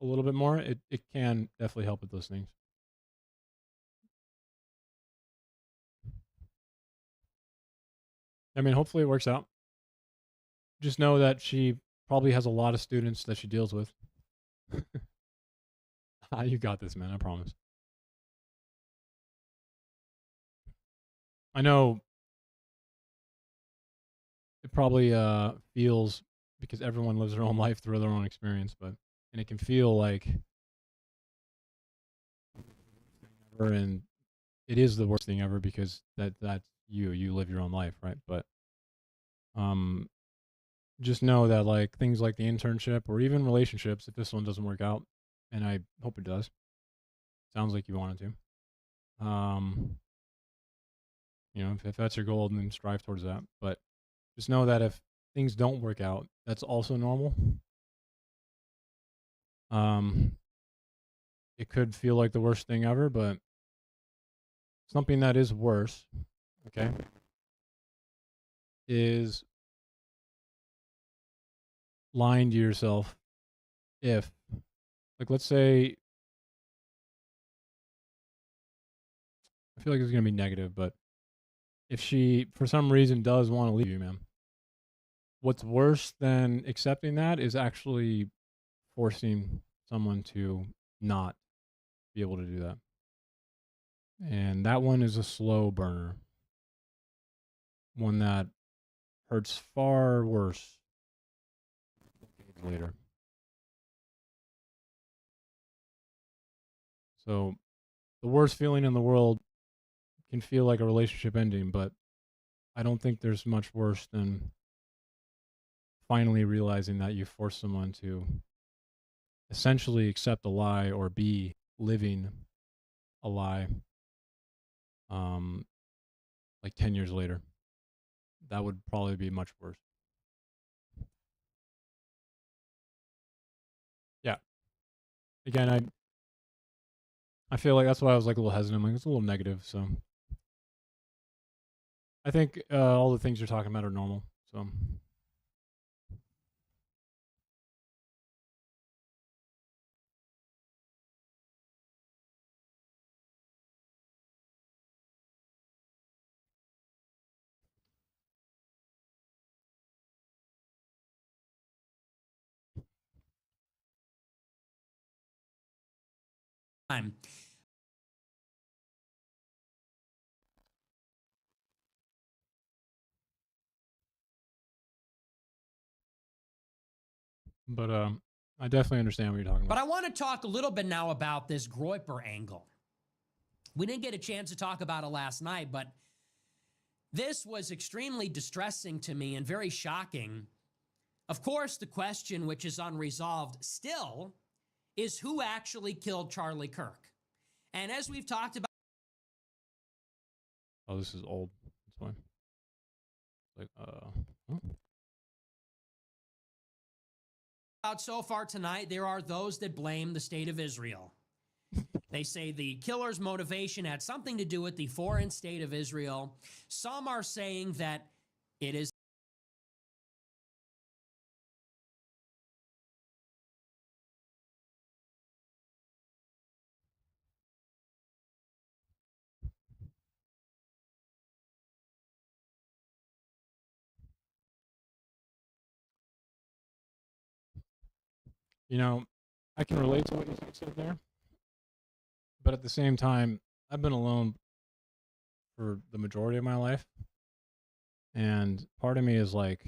a little bit more, it can definitely help with those things. I mean, hopefully it works out. Just know that she probably has a lot of students that she deals with. You got this, man. I promise. I know it probably feels, because everyone lives their own life through their own experience, and it can feel like, and it is the worst thing ever because that's you live your own life, right? But just know that like things like the internship or even relationships, if this one doesn't work out, and I hope it does, sounds like you want it to, if that's your goal, then strive towards that. But just know that if things don't work out, that's also normal. It could feel like the worst thing ever, but something that is worse, okay, is lying to yourself. If, like, let's say, I feel like it's going to be negative, but if she, for some reason, does want to leave you, man, what's worse than accepting that is actually forcing someone to not be able to do that. And that one is a slow burner, one that hurts far worse later. So the worst feeling in the world can feel like a relationship ending, but I don't think there's much worse than finally realizing that you forced someone to essentially accept a lie or be living a lie like 10 years later. That would probably be much worse. Yeah. Again, I feel like that's why I was like a little hesitant. I'm like, it's a little negative. So I think all the things you're talking about are normal. So time. but I definitely understand what you're talking But about. I want to talk a little bit now about this Groyper angle. We didn't get a chance to talk about it last night, but this was extremely distressing to me and very shocking. Of course, the question, which is unresolved still, is who actually killed Charlie Kirk? And as we've talked about, Oh, this is old. That's fine. Like, huh? so far tonight, there are those that blame the state of Israel. They say the killer's motivation had something to do with the foreign state of Israel. Some are saying that it is. You know, I can relate to what you said there, but at the same time, I've been alone for the majority of my life, and part of me is like,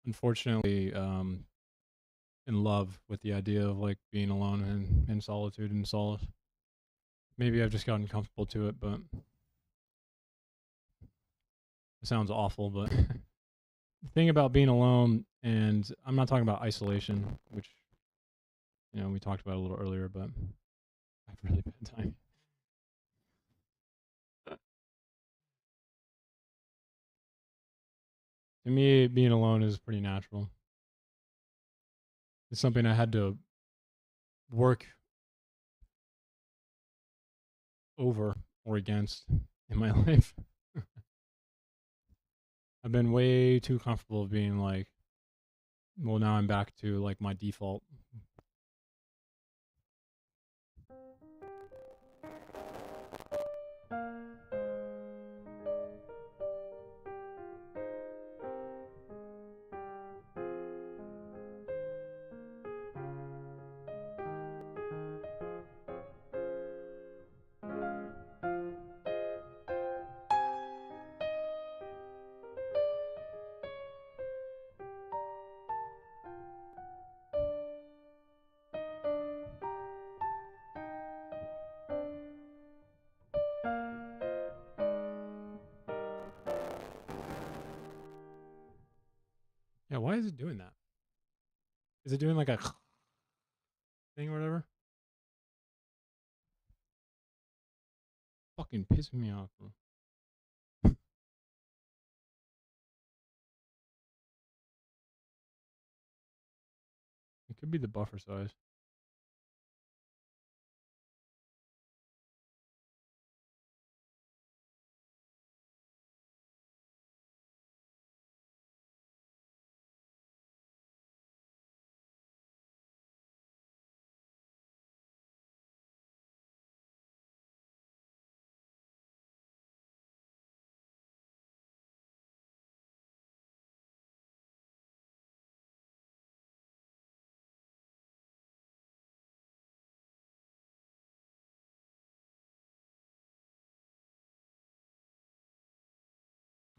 unfortunately, in love with the idea of like being alone and in solitude and solace. Maybe I've just gotten comfortable to it, but it sounds awful. But the thing about being alone, and I'm not talking about isolation, which we talked about a little earlier, but I've really bad time. To me, being alone is pretty natural. It's something I had to work over or against in my life. I've been way too comfortable being like, well, now I'm back to like my default. Yeah, why is it doing that? Is it doing like a thing or whatever? Fucking pissing me off, bro. It could be the buffer size.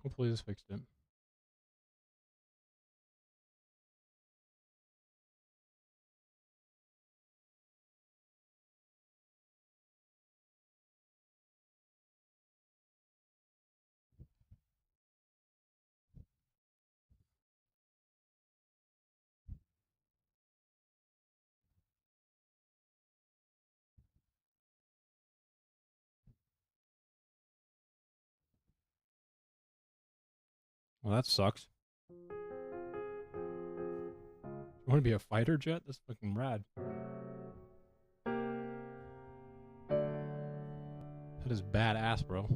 Hopefully this fixed it. Well, that sucks. You want to be a fighter jet? That's fucking rad. That is badass, bro.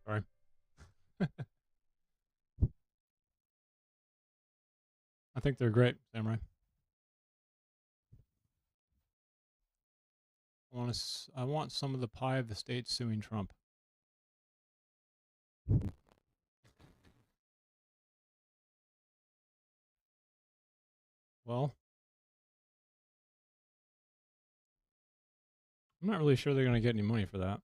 Sorry. I think they're great, Samurai. I want some of the pie of the state suing Trump. Well, I'm not really sure they're going to get any money for that.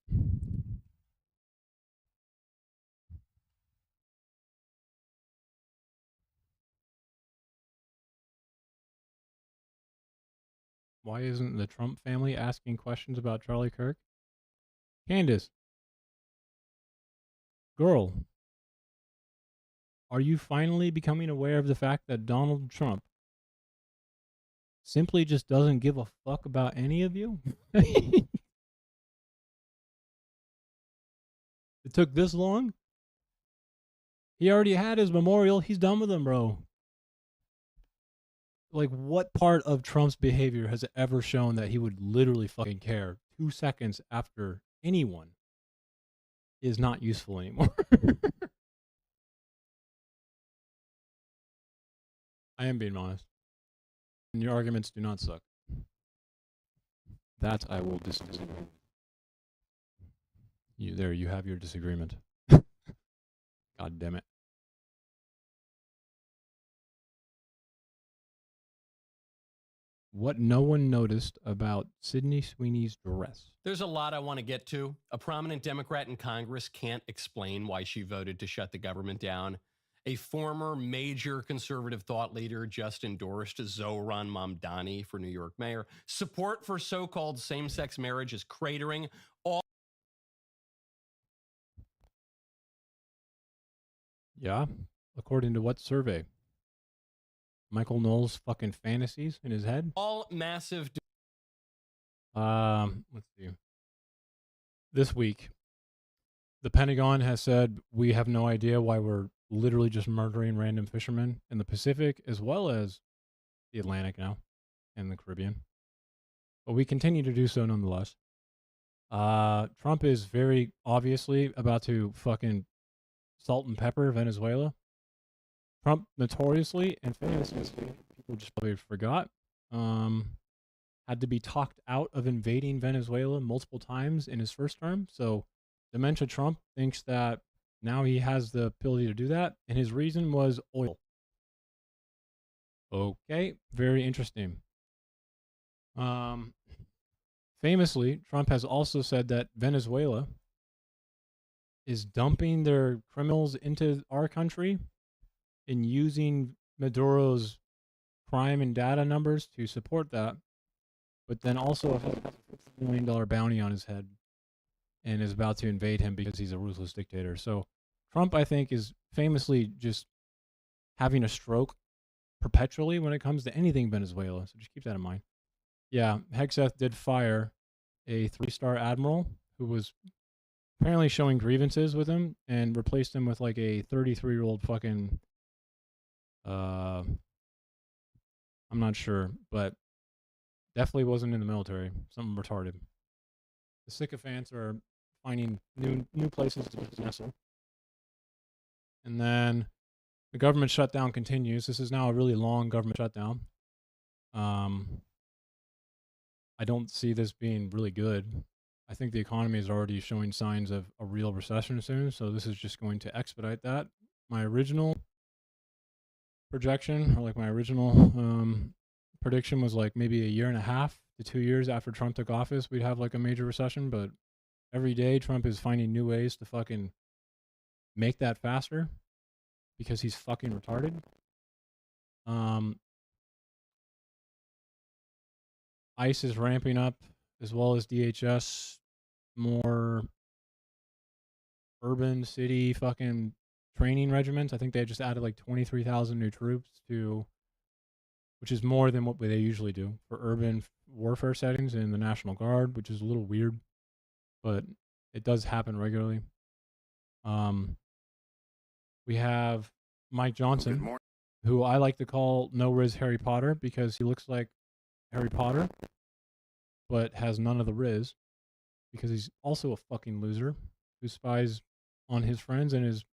Why isn't the Trump family asking questions about Charlie Kirk? Candace, girl, are you finally becoming aware of the fact that Donald Trump simply just doesn't give a fuck about any of you? It took this long? He already had his memorial. He's done with him, bro. Like, what part of Trump's behavior has ever shown that he would literally fucking care 2 seconds after anyone is not useful anymore? I am being honest. And your arguments do not suck. That I will disagree. You have your disagreement. God damn it. What no one noticed about Sydney Sweeney's dress. There's a lot I want to get to. A prominent Democrat in Congress can't explain why she voted to shut the government down. A former major conservative thought leader just endorsed Zohran Mamdani for New York mayor. Support for so-called same-sex marriage is cratering. Yeah? According to what survey? Michael Knowles' fucking fantasies in his head? All massive... Let's see. this week, the Pentagon has said we have no idea why we're literally just murdering random fishermen in the Pacific as well as the Atlantic now and the Caribbean. But we continue to do so nonetheless. Trump is very obviously about to fucking salt and pepper Venezuela. Trump notoriously and famously, people just probably forgot, had to be talked out of invading Venezuela multiple times in his first term. So Dementia Trump thinks that now he has the ability to do that, and his reason was oil. Okay, very interesting. Famously, Trump has also said that Venezuela is dumping their criminals into our country and using Maduro's crime and data numbers to support that, but then also has a $50 million bounty on his head and is about to invade him because he's a ruthless dictator. So Trump, I think, is famously just having a stroke perpetually when it comes to anything Venezuela. So just keep that in mind. Yeah, Hegseth did fire a 3-star admiral who was apparently showing grievances with him and replaced him with like a 33-year-old fucking I'm not sure, but definitely wasn't in the military. Something retarded. The sycophants are finding new places to nestle. And then the government shutdown continues. This is now a really long government shutdown. I don't see this being really good. I think the economy is already showing signs of a real recession soon, so this is just going to expedite that. My original projection, or like my original prediction, was like maybe a year and a half to 2 years after Trump took office, we'd have like a major recession. But every day, Trump is finding new ways to fucking make that faster because he's fucking retarded. ICE is ramping up as well as DHS, more urban city fucking training regiments. I think they just added like 23,000 new troops to, which is more than what they usually do for urban warfare settings in the National Guard, which is a little weird, but it does happen regularly. We have Mike Johnson, who I like to call No Riz Harry Potter because he looks like Harry Potter, but has none of the Riz because he's also a fucking loser who spies on his friends and his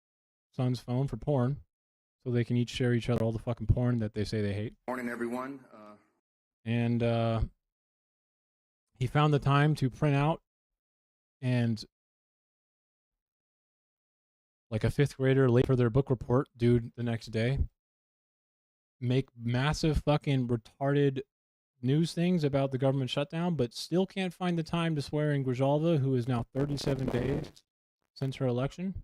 son's phone for porn so they can each share each other all the fucking porn that they say they hate. Morning, everyone. And he found the time to print out and, like a 5th grader late for their book report due the next day, make massive fucking retarded news things about the government shutdown, but still can't find the time to swear in Grijalva, who is now 37 days since her election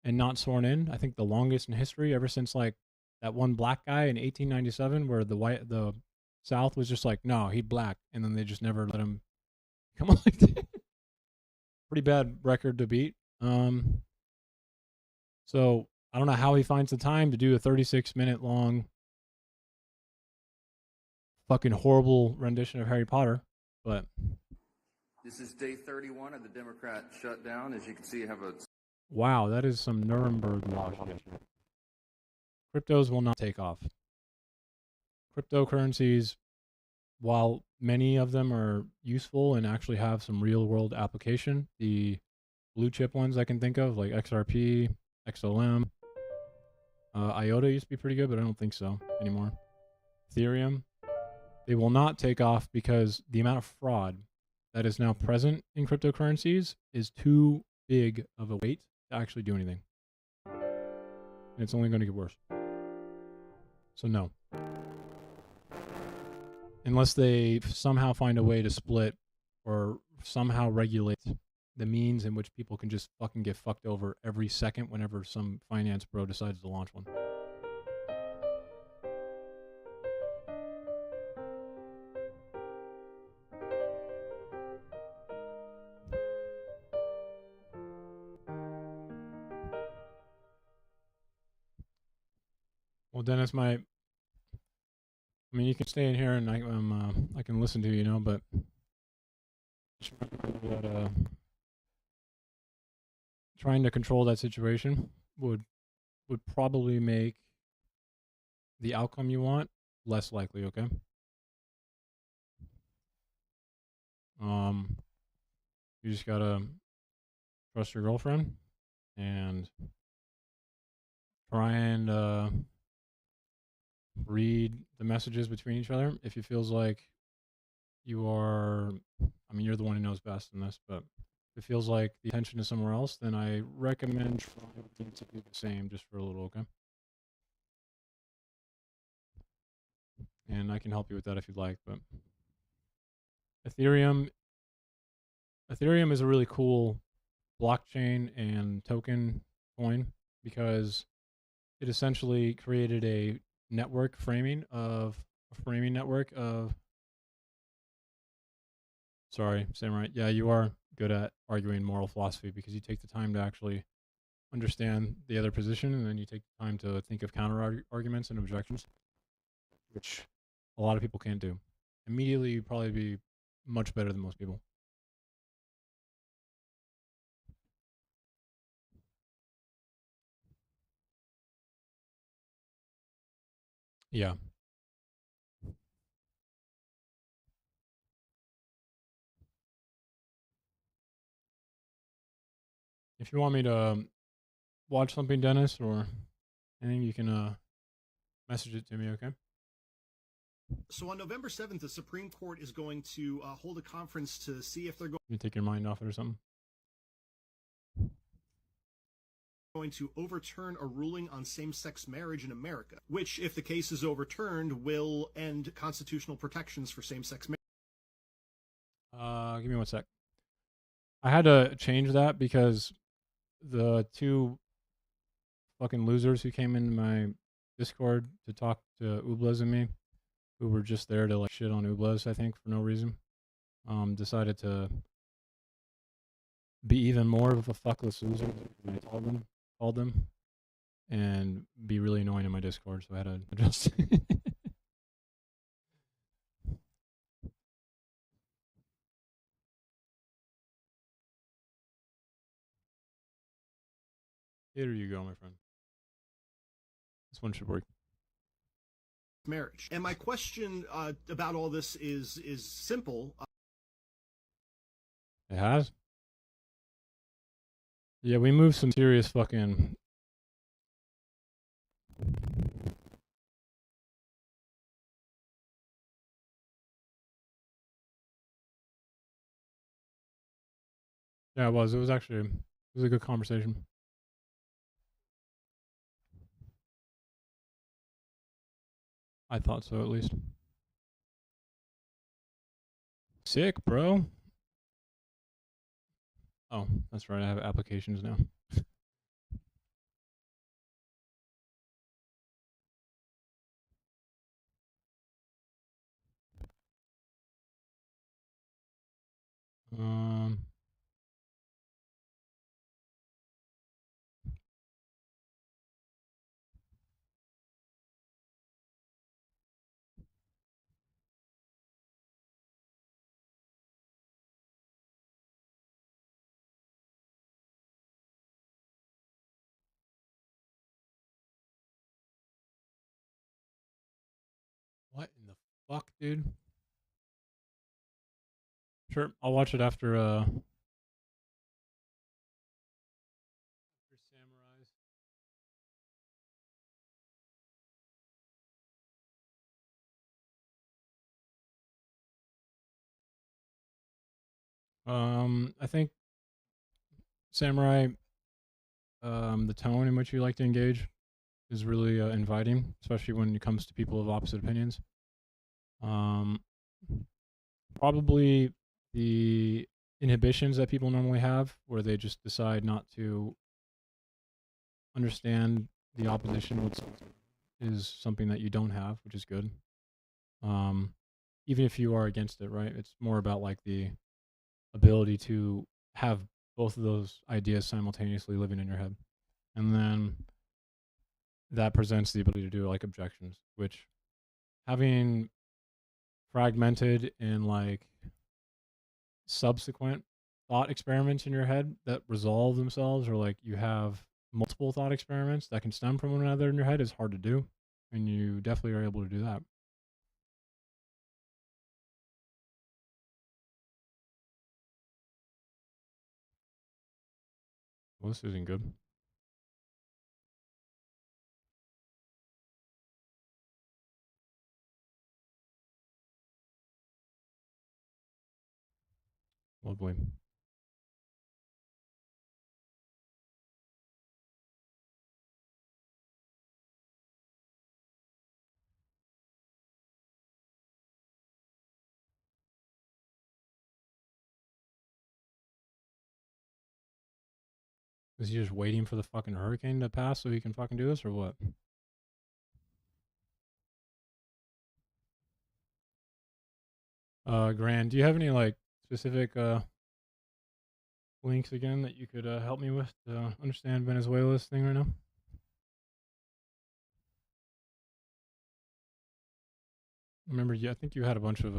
and not sworn in. I think the longest in history, ever since like that one black guy in 1897, where the South was just like, no, he black, and then they just never let him come on. Pretty bad record to beat. So I don't know how he finds the time to do a 36-minute long fucking horrible rendition of Harry Potter, but This is day 31 of the Democrat shutdown. As you can see, I have a... Wow, that is some Nuremberg law. Cryptos will not take off. Cryptocurrencies, while many of them are useful and actually have some real world application, the blue chip ones I can think of, like XRP, XLM, IOTA used to be pretty good, but I don't think so anymore. Ethereum, they will not take off because the amount of fraud that is now present in cryptocurrencies is too big of a weight to actually do anything. And it's only going to get worse. So no. Unless they somehow find a way to split or somehow regulate the means in which people can just fucking get fucked over every second whenever some finance bro decides to launch one. Well, Dennis, I mean, you can stay in here and I can listen to you, but Just remember that trying to control that situation would probably make the outcome you want less likely. Okay. You just gotta trust your girlfriend and try and read the messages between each other. If it feels like you are, I mean, you're the one who knows best in this, but if it feels like the attention is somewhere else, then I recommend trying to do the same just for a little, okay? And I can help you with that if you'd like, but Ethereum is a really cool blockchain and token coin because it essentially created a framing network of sorry, Samurai. Yeah, you are good at arguing moral philosophy because you take the time to actually understand the other position and then you take the time to think of counter arguments and objections, which a lot of people can't do. Immediately, you'd probably be much better than most people. Yeah. If you want me to watch something, Dennis, or anything, you can message it to me, okay? So on November 7th, the Supreme Court is going to hold a conference to see if they're You take your mind off it or something. going to overturn a ruling on same-sex marriage in America, which, if the case is overturned, will end constitutional protections for same-sex marriage. Give me 1 sec. I had to change that because the two fucking losers who came into my Discord to talk to Ublas and me, who were just there to like shit on Ublas, I think, for no reason, decided to be even more of a fuckless loser than I called them, and be really annoying in my Discord, so I had to adjust. Here you go, my friend. This one should work. Marriage. And my question about all this is simple. It has? Yeah, we moved some serious fucking... Yeah, it was. It was actually... It was a good conversation. I thought so, at least. Sick, bro. Oh, that's right. I have applications now. What in the fuck, dude? Sure, I'll watch it after Samurais. I think Samurai, the tone in which you like to engage is really inviting, especially when it comes to people of opposite opinions. Probably the inhibitions that people normally have, where they just decide not to understand the opposition, is something that you don't have, which is good. Even if you are against it, right? It's more about like the ability to have both of those ideas simultaneously living in your head. And then that presents the ability to do like objections, which having fragmented and like subsequent thought experiments in your head that resolve themselves, or like you have multiple thought experiments that can stem from one another in your head, is hard to do. And you definitely are able to do that. Well, this isn't good. Lovely. Is he just waiting for the fucking hurricane to pass so he can fucking do this, or what? Grand, do you have any like specific links again that you could help me with to understand Venezuela's thing right now? Remember, I think you had a bunch of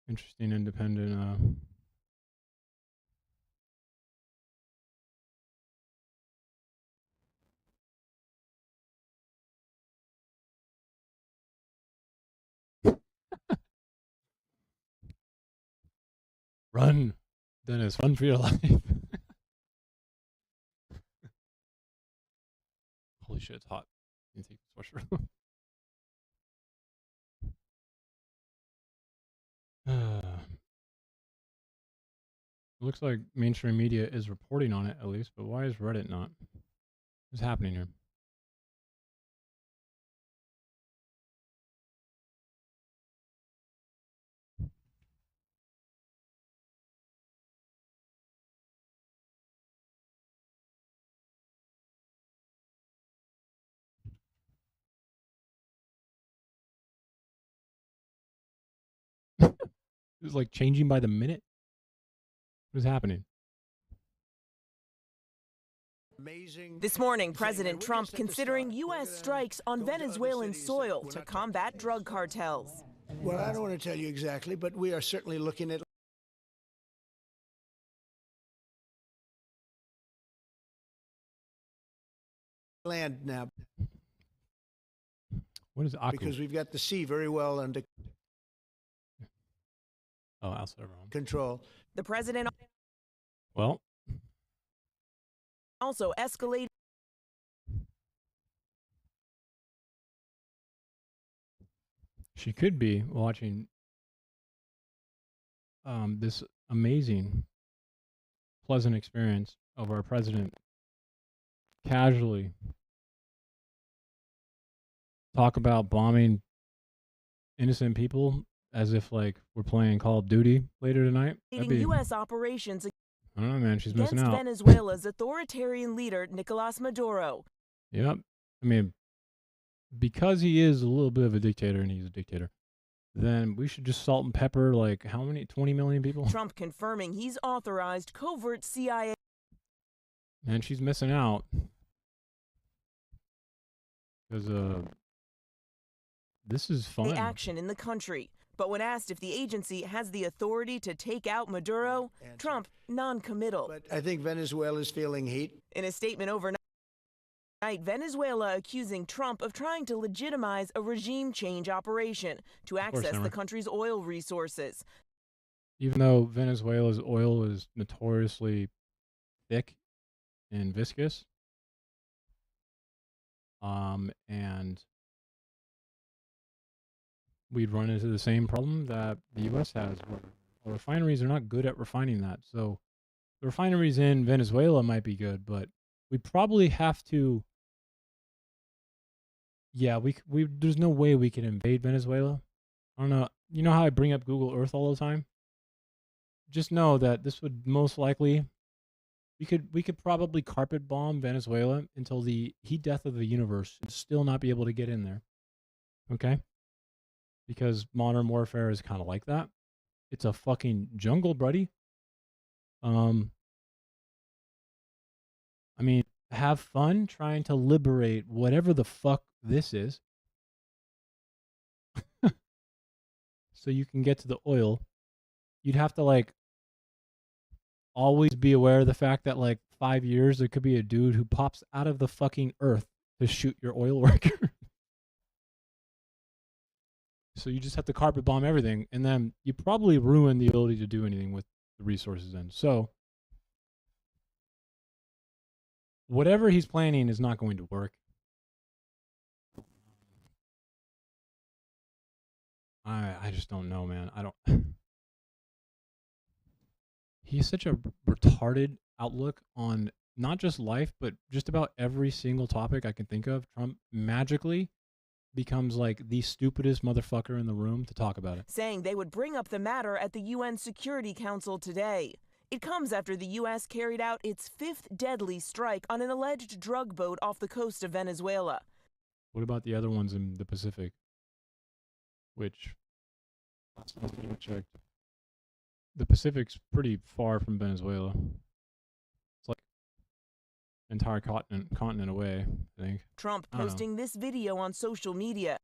interesting independent Run, Dennis, run for your life. Holy shit, it's hot. You take the sweatshirt. Looks like mainstream media is reporting on it at least, but why is Reddit not? What's happening here? It's like changing by the minute. What is happening? This morning, President Trump considering U.S. strikes on Venezuelan soil to combat drug cartels. Well, I don't want to tell you exactly, but we are certainly looking at land now. What is Aku? Because we've got the sea very well under outside of Rome. Control. The president Well, also escalated. she could be watching this amazing, pleasant experience of our president casually talk about bombing innocent people as if like we're playing Call of Duty later tonight. U.S. operations I don't know, man. She's against missing out. Venezuela's authoritarian leader, Nicolas Maduro. Yep. I mean, because he is a little bit of a dictator, and he's a dictator, then we should just salt and pepper like how many? 20 million people? Trump confirming he's authorized covert CIA. And she's missing out because this is fun. Action in the country. But when asked if the agency has the authority to take out Maduro, Trump non-committal. But I think Venezuela is feeling heat. In a statement overnight, Venezuela accusing Trump of trying to legitimize a regime change operation to access the country's oil resources. Even though Venezuela's oil is notoriously thick and viscous, and we'd run into the same problem that the U.S. has, where our refineries are not good at refining that. So the refineries in Venezuela might be good, but we probably have to. Yeah, we there's no way we can invade Venezuela. I don't know. You know how I bring up Google Earth all the time? Just know that this would most likely we could probably carpet bomb Venezuela until the heat death of the universe and still not be able to get in there. Okay? Because modern warfare is kind of like that. It's a fucking jungle, buddy. I mean, have fun trying to liberate whatever the fuck this is. So you can get to the oil you'd have to like always be aware of the fact that like 5 years there could be a dude who pops out of the fucking earth to shoot your oil worker. So you just have to carpet bomb everything, and then you probably ruin the ability to do anything with the resources in. So whatever he's planning is not going to work. I just don't know, man. I don't. He has such a retarded outlook on not just life, but just about every single topic I can think of. Trump magically becomes like the stupidest motherfucker in the room to talk about it. Saying they would bring up the matter at the UN Security Council today. It comes after the U.S. carried out its 5th deadly strike on an alleged drug boat off the coast of Venezuela. What about the other ones in the Pacific? Which, last time I checked, the Pacific's pretty far from Venezuela. It's like entire continent away, I think. Trump posting this video on social media.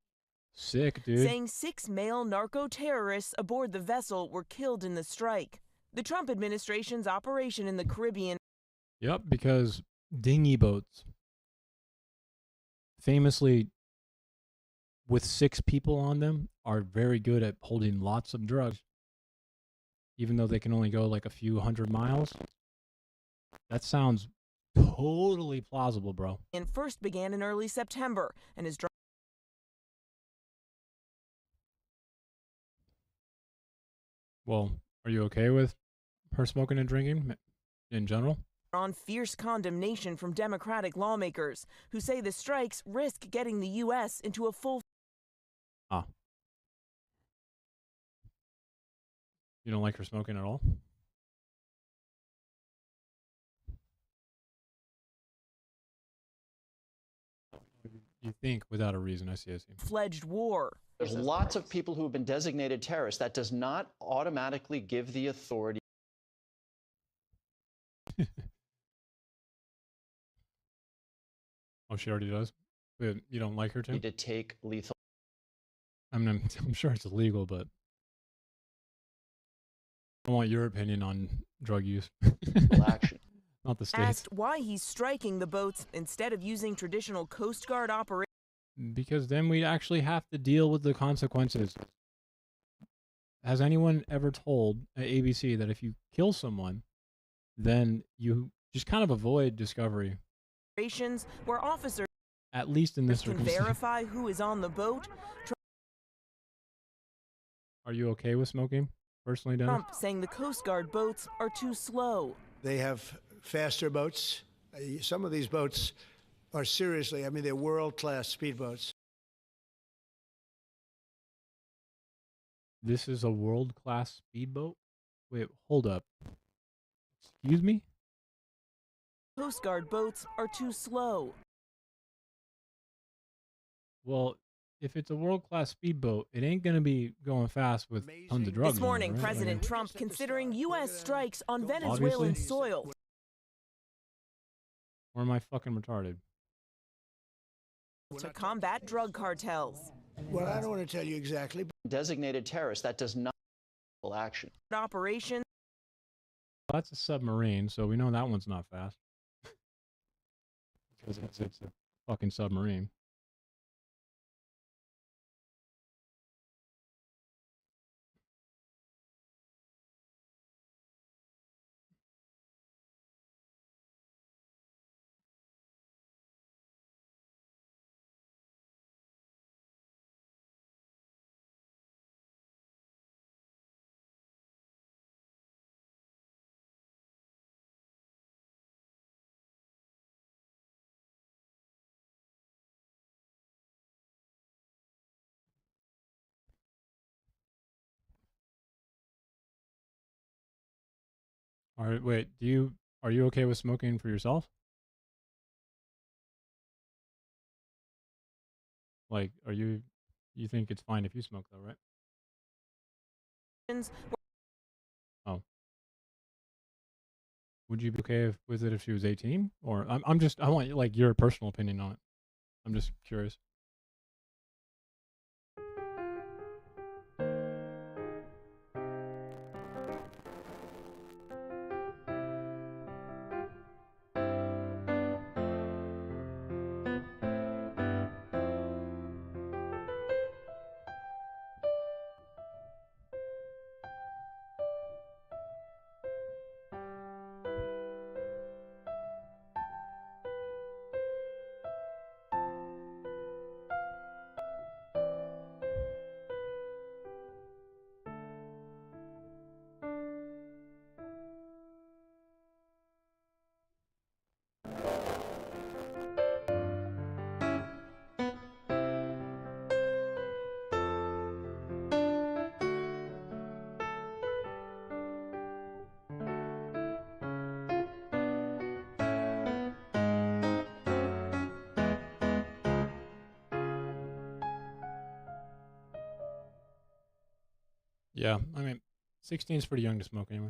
Sick, dude. Saying 6 male narco-terrorists aboard the vessel were killed in the strike. The Trump administration's operation in the Caribbean. Yep, because dinghy boats, famously with 6 people on them, are very good at holding lots of drugs. Even though they can only go like a few 100 miles. That sounds totally plausible, bro. And first began in early September and is Well, are you okay with her smoking and drinking in general? on fierce condemnation from Democratic lawmakers who say the strikes risk getting the U.S. into a full. You don't like her smoking at all? You think without a reason, I see. Fledged war. There's lots of people who have been designated terrorists. That does not automatically give the authority. Oh, she already does? But you don't like her too? To take lethal. I mean, I'm sure it's illegal, but I want your opinion on drug use. Action. Not the states. Asked why he's striking the boats instead of using traditional Coast Guard operations. Because then we actually have to deal with the consequences. Has anyone ever told at ABC that if you kill someone, then you just kind of avoid discovery? Where officers, at least in this can circumstance, verify who is on the boat. Are you okay with smoking, personally, Dennis? Trump saying the Coast Guard boats are too slow. They have faster boats. Some of these boats are seriously, I mean, they're world-class speedboats. This is a world-class speedboat? Wait, hold up. Excuse me? Coast Guard boats are too slow. Well, if it's a world-class speedboat, it ain't going to be going fast with tons of drugs. This morning, on it, right? President Trump considering U.S. strikes on Venezuelan Obviously. soil. Or am I fucking retarded? To combat drug cartels. Well, I don't want to tell you exactly. Designated terrorists. That does not action. Operation. That's a submarine, so we know that one's not fast. Because it's a fucking submarine. All right, wait. Are you okay with smoking for yourself? Like, you think it's fine if you smoke though, right? Oh. Would you be okay with it if she was 18? Or I want like your personal opinion on it. I'm just curious. Yeah, I mean, 16 is pretty young to smoke anyway.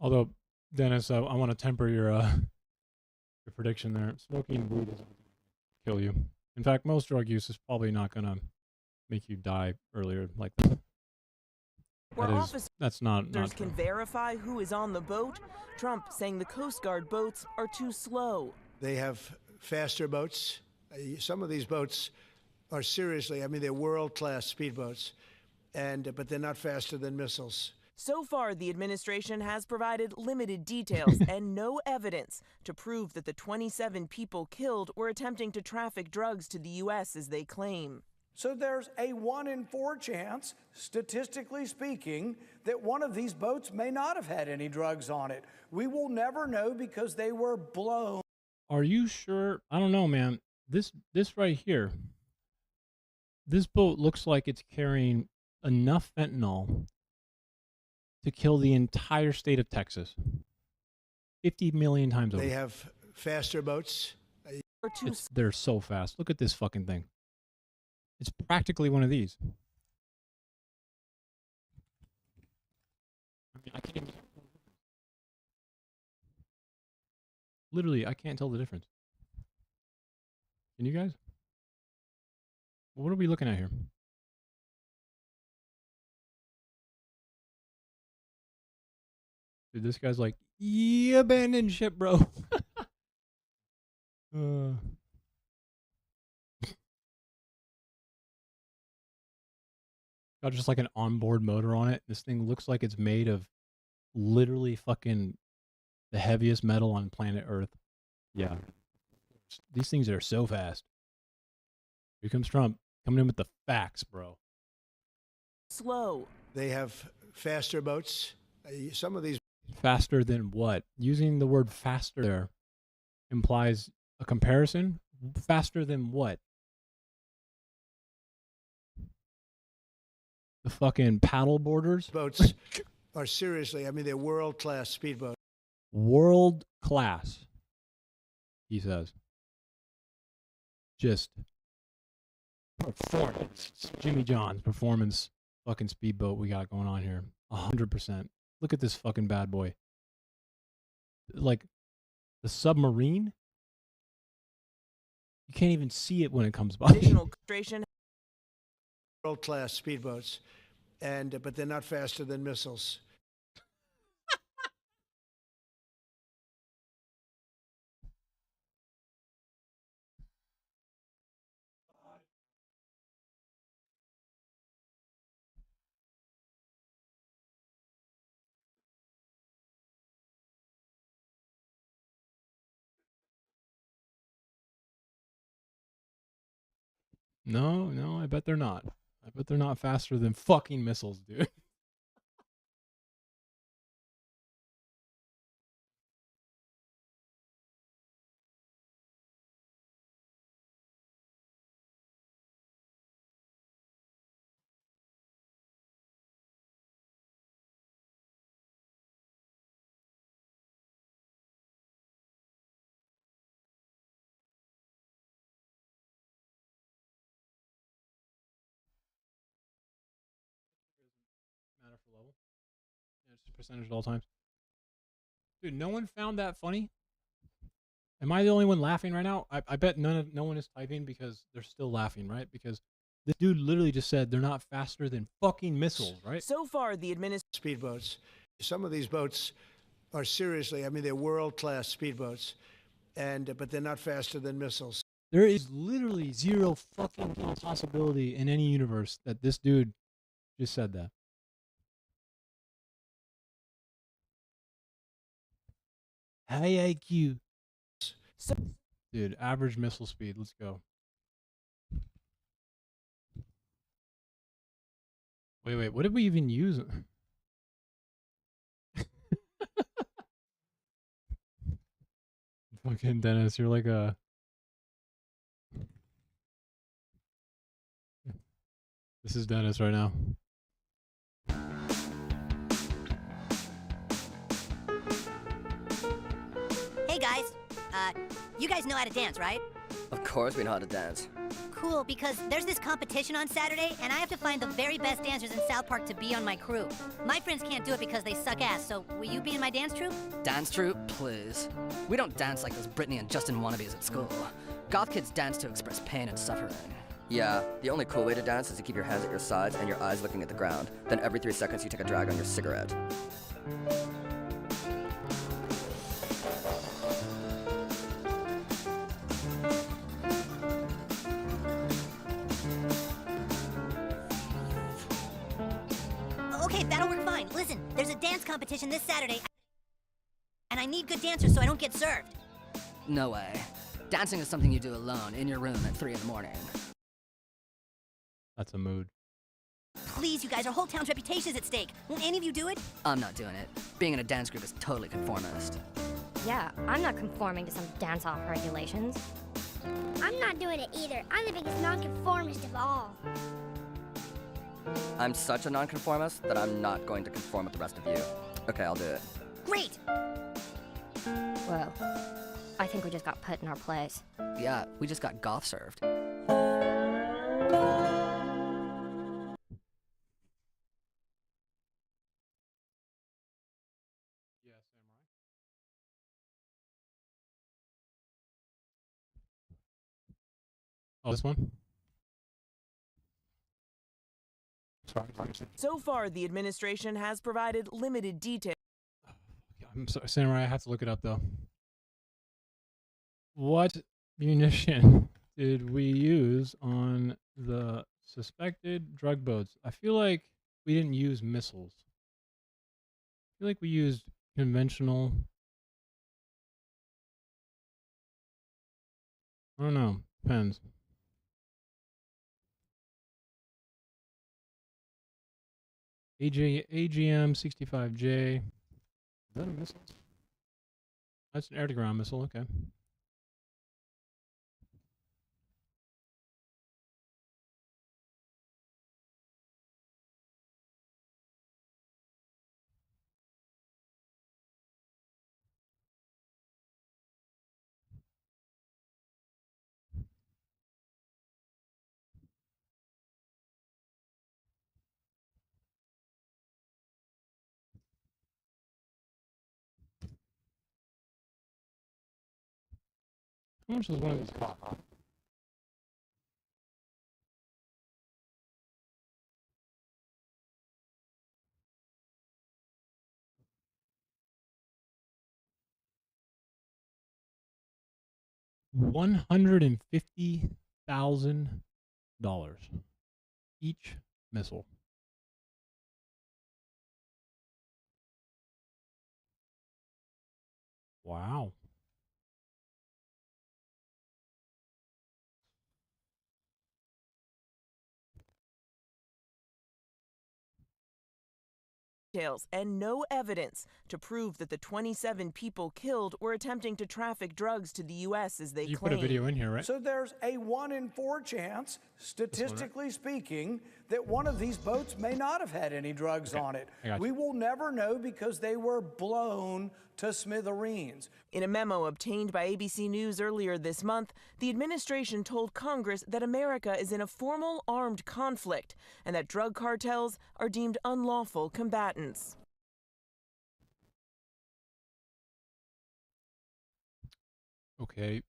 Although, Dennis, I want to temper your prediction there. Smoking weed isn't gonna kill you. In fact, most drug use is probably not going to make you die earlier like that. Where That's not officers true. can verify who is on the boat, Trump saying the Coast Guard boats are too slow. They have faster boats. Some of these boats are seriously, I mean, they're world-class speedboats, but they're not faster than missiles. So far, the administration has provided limited details and no evidence to prove that the 27 people killed were attempting to traffic drugs to the U.S. as they claim. So there's a 1 in 4 chance, statistically speaking, that one of these boats may not have had any drugs on it. We will never know because they were blown. Are you sure? I don't know, man. This right here, this boat looks like it's carrying enough fentanyl to kill the entire state of Texas 50 million times over. They have faster boats. They're so fast. Look at this fucking thing. It's practically one of these. I mean, I can't even... Literally, I can't tell the difference. Can you guys? What are we looking at here? Dude, this guy's like, yeah, abandon ship, bro. Got just like an onboard motor on it. This thing looks like it's made of literally fucking the heaviest metal on planet Earth. Yeah. These things are so fast. Here comes Trump coming in with the facts, bro. Slow. They have faster boats. Some of these... Faster than what? Using the word faster there implies a comparison. Faster than what? The fucking paddle boarders? Boats are seriously, I mean, they're world-class speedboats. World class, he says. Just performance. Jimmy John's performance fucking speedboat we got going on here. 100%. Look at this fucking bad boy. Like the submarine. You can't even see it when it comes by. Additional World-class speedboats, but they're not faster than missiles. No, I bet they're not. I bet they're not faster than fucking missiles, dude. Matter for level. Yeah, it's just percentage at all times. Dude, no one found that funny? Am I the only one laughing right now? I bet no one is typing because they're still laughing, right? Because this dude literally just said they're not faster than fucking missiles, right? So far, the Speedboats. Some of these boats are seriously, I mean, they're world-class speedboats, but they're not faster than missiles. There is literally zero fucking possibility in any universe that this dude just said that. High IQ. Dude, average missile speed. Let's go. Wait. What did we even use? Fucking Dennis, you're like a... This is Dennis right now. Hey guys, you guys know how to dance, right? Of course we know how to dance. cool because there's this competition on Saturday, and I have to find the very best dancers in South Park to be on my crew. My friends can't do it because they suck ass, so will you be in my dance troupe? Dance troupe? Please. We don't dance like those Britney and Justin wannabes at school. Goth kids dance to express pain and suffering. Yeah, the only cool way to dance is to keep your hands at your sides and your eyes looking at the ground. Then every 3 seconds you take a drag on your cigarette. Okay, that'll work fine. Listen, there's a dance competition this Saturday, and I need good dancers so I don't get served. No way. Dancing is something you do alone in your room at 3 in the morning. That's a mood. Please, you guys, our whole town's reputation is at stake. Won't any of you do it? I'm not doing it. Being in a dance group is totally conformist. Yeah, I'm not conforming to some dance-off regulations. I'm not doing it either. I'm the biggest nonconformist of all. I'm such a nonconformist that I'm not going to conform with the rest of you. Okay, I'll do it. Great! Well, I think we just got put in our place. Yeah, we just got goth served. Oh, this one? Sorry. So far, the administration has provided limited detail. I'm sorry, Samurai, I have to look it up though. What munition did we use on the suspected drug boats? I feel like we didn't use missiles. I feel like we used conventional. I don't know. Depends. AGM 65J. Is that a missile? That's an air-to-ground missile. Okay. How much does one of these cost? $150,000 each missile. Wow. Details and no evidence to prove that the 27 people killed were attempting to traffic drugs to the U.S. as they You claim. put a video in here, right? So there's a 1 in 4 chance, statistically speaking, that one of these boats may not have had any drugs on it. We will never know because they were blown to smithereens. In a memo obtained by ABC News earlier this month, the administration told Congress that America is in a formal armed conflict and that drug cartels are deemed unlawful combatants. Okay.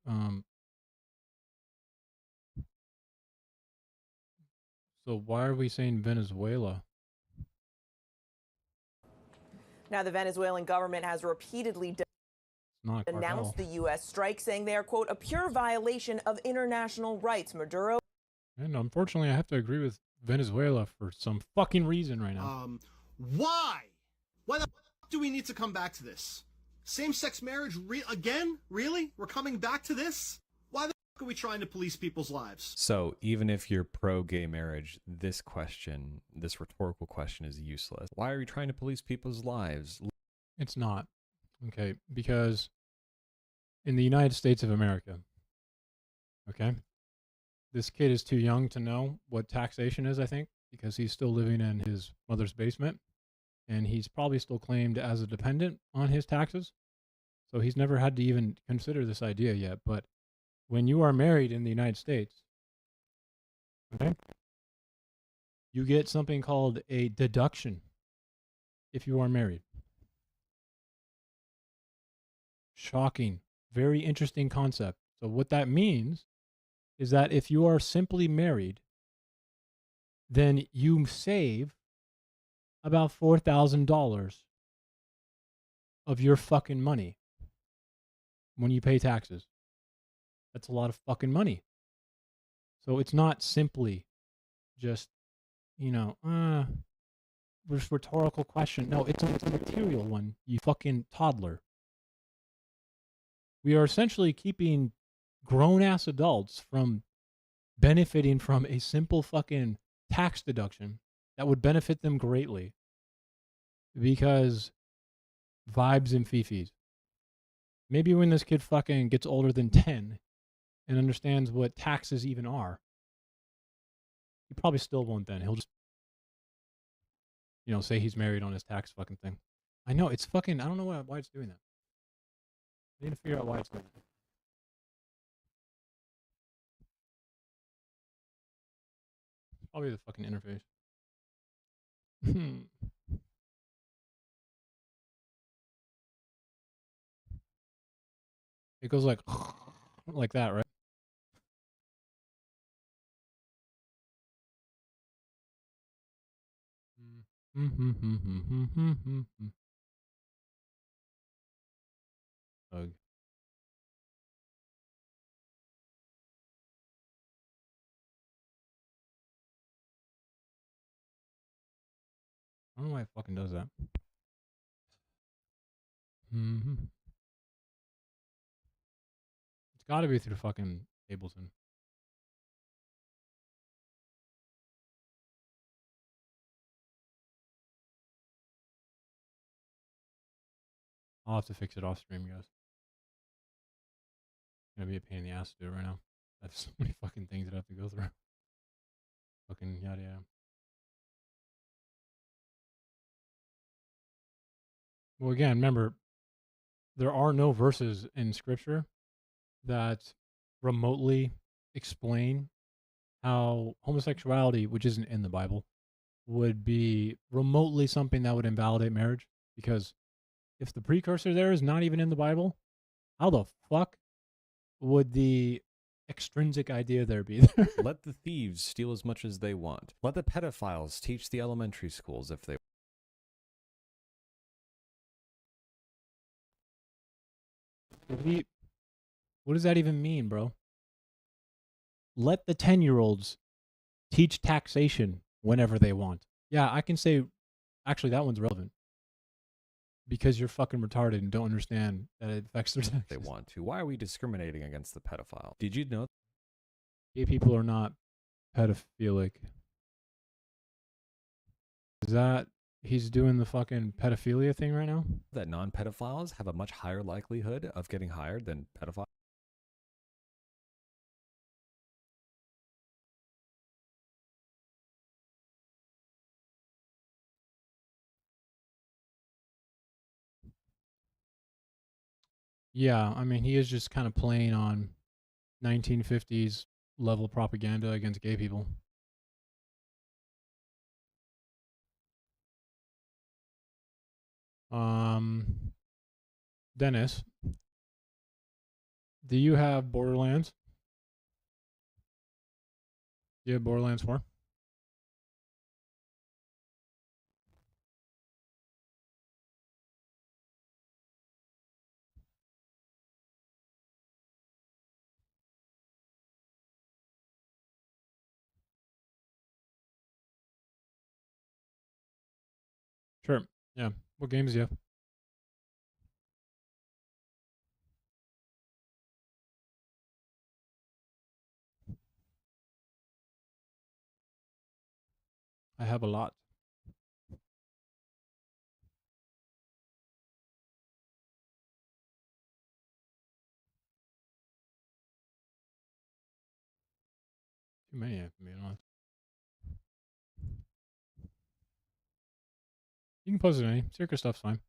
So why are we saying Venezuela? Now, the Venezuelan government has repeatedly Not announced cartel. the U.S. strike, saying they are, quote, a pure violation of international rights. Maduro. And unfortunately, I have to agree with Venezuela for some fucking reason right now. Why? Why the fuck do we need to come back to this? Same-sex marriage again? Really? We're coming back to this? Why the fuck are we trying to police people's lives? So even if you're pro-gay marriage, this rhetorical question is useless. Why are you trying to police people's lives? It's not. Okay, because in the United States of America, okay, this kid is too young to know what taxation is, I think, because he's still living in his mother's basement, and he's probably still claimed as a dependent on his taxes. So he's never had to even consider this idea yet. But when you are married in the United States, Okay? You get something called a deduction if you are married. Shocking. Very interesting concept. So what that means is that if you are simply married, then you save about $4,000 of your fucking money when you pay taxes. That's a lot of fucking money. So it's not simply just, this rhetorical question. No, it's a material one, you fucking toddler. We are essentially keeping grown-ass adults from benefiting from a simple fucking tax deduction that would benefit them greatly because vibes and fifis. Maybe when this kid fucking gets older than 10 and understands what taxes even are, he probably still won't then. He'll just, say he's married on his tax fucking thing. I know, it's fucking, I don't know why it's doing that. I need to figure out why it's doing that. Probably the fucking interface. It goes like that, right? Ugh. I don't know why it fucking does that. It's gotta be through fucking Ableton. I'll have to fix it off stream, guys. It's gonna be a pain in the ass to do it right now. That's so many fucking things that I have to go through. Fucking yada yada. Well, again, remember, there are no verses in Scripture that remotely explain how homosexuality, which isn't in the Bible, would be remotely something that would invalidate marriage. Because if the precursor there is not even in the Bible, how the fuck would the extrinsic idea there be there? Let the thieves steal as much as they want. Let the pedophiles teach the elementary schools if they What does that even mean, bro? Let the 10-year-olds teach taxation whenever they want. Yeah, I can say, actually, that one's relevant. Because you're fucking retarded and don't understand that it affects their taxes. they want to. Why are we discriminating against the pedophile? Did you know Gay people are not pedophilic. Is that he's doing the fucking pedophilia thing right now? that non-pedophiles have a much higher likelihood of getting hired than pedophiles? Yeah, I mean, he is just kind of playing on 1950s level propaganda against gay people. Dennis, do you have Borderlands? Do you have Borderlands 4? Sure. Yeah. What games do you have? I have a lot. Too many, to be honest. You can post it any. Circus stuff's fine.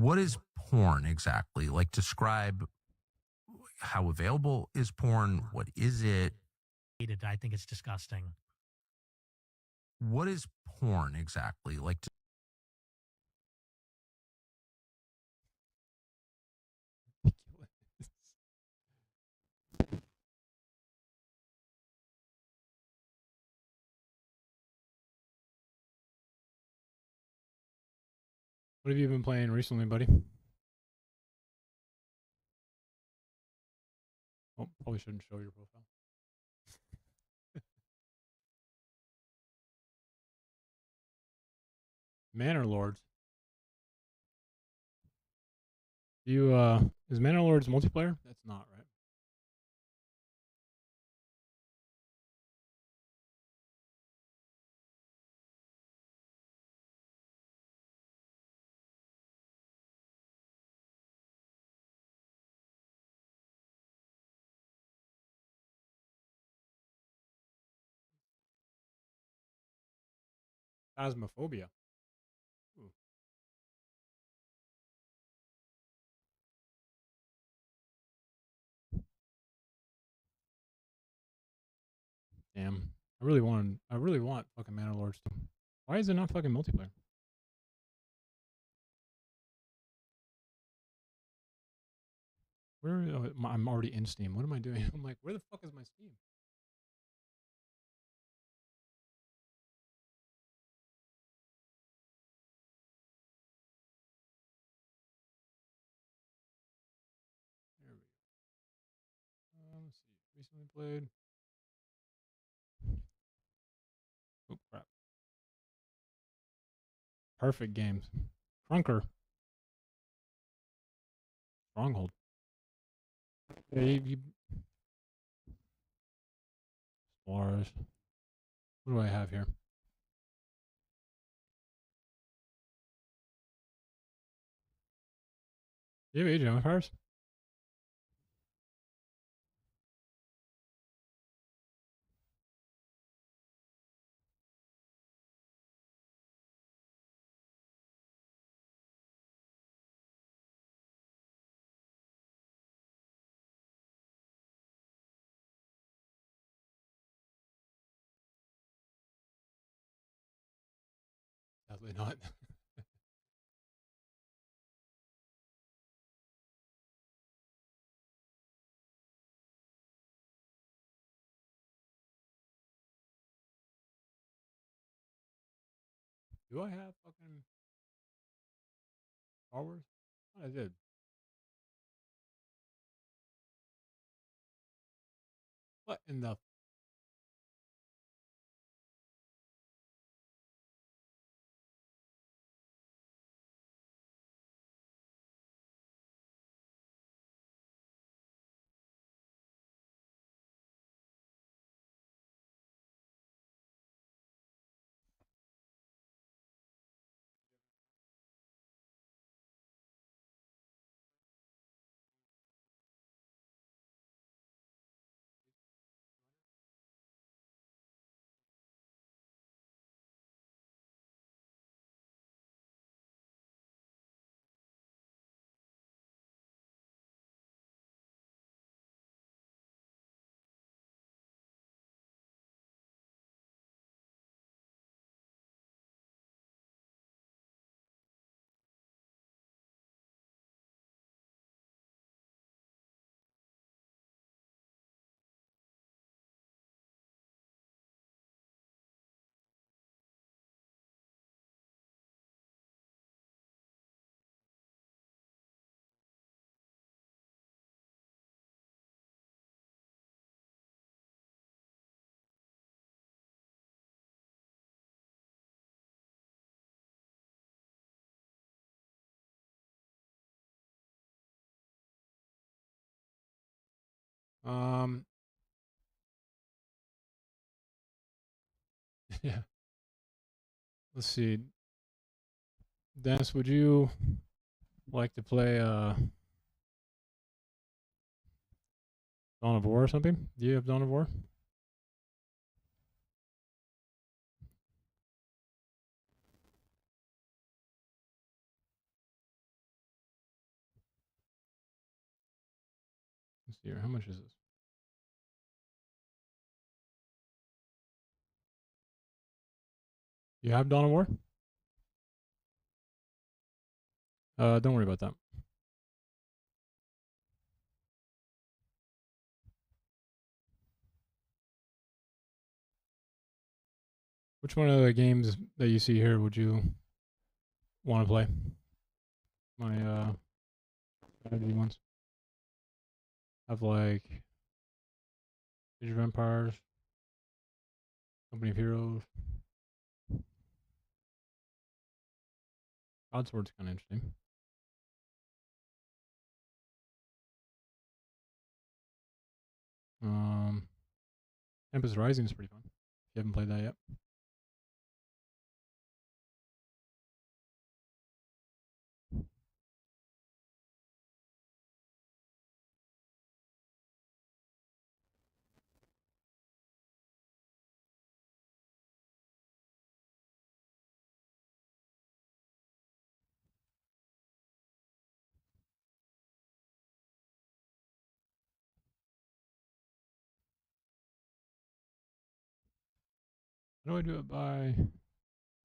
what is porn exactly? Like, describe how available is porn? What is it? I think it's disgusting. What is porn exactly? Like, What have you been playing recently, buddy? Oh, probably shouldn't show your profile. Manor Lords. You is Manor Lords multiplayer? That's not right. Phasmophobia. Ooh. Damn. I really want fucking Manor Lords to. Why is it not fucking multiplayer? Where I'm already in Steam. What am I doing? I'm like, where the fuck is my Steam? There we go. Let's see. Recently played. Oh crap. Perfect games. Crunker. Stronghold. Yeah, Stars. What do I have here? Do you have Age of Empires? Sadly not. Do I have fucking Star Wars? I did. What in the? Yeah. Let's see. Dennis, would you like to play Dawn of War or something? Do you have Dawn of War? see here. How much is this? You have Dawn of War? Don't worry about that. Which one of the games that you see here would you want to play? My strategy ones. Have like Age of Empires, Company of Heroes. Godsword's kind of interesting. Tempest Rising is pretty fun. If you haven't played that yet. How do I do it by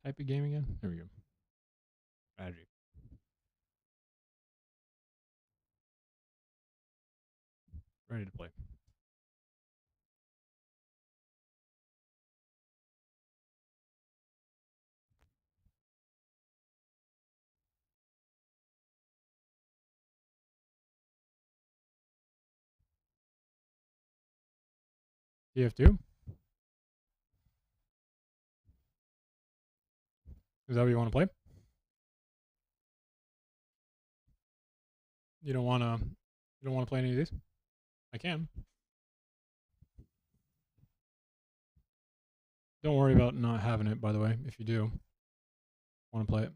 type of game again? There we go. Strategy. Ready to play. TF2? Is that what you want to play? You don't want to play any of these? I can. Don't worry about not having it, by the way, if you do want to play it.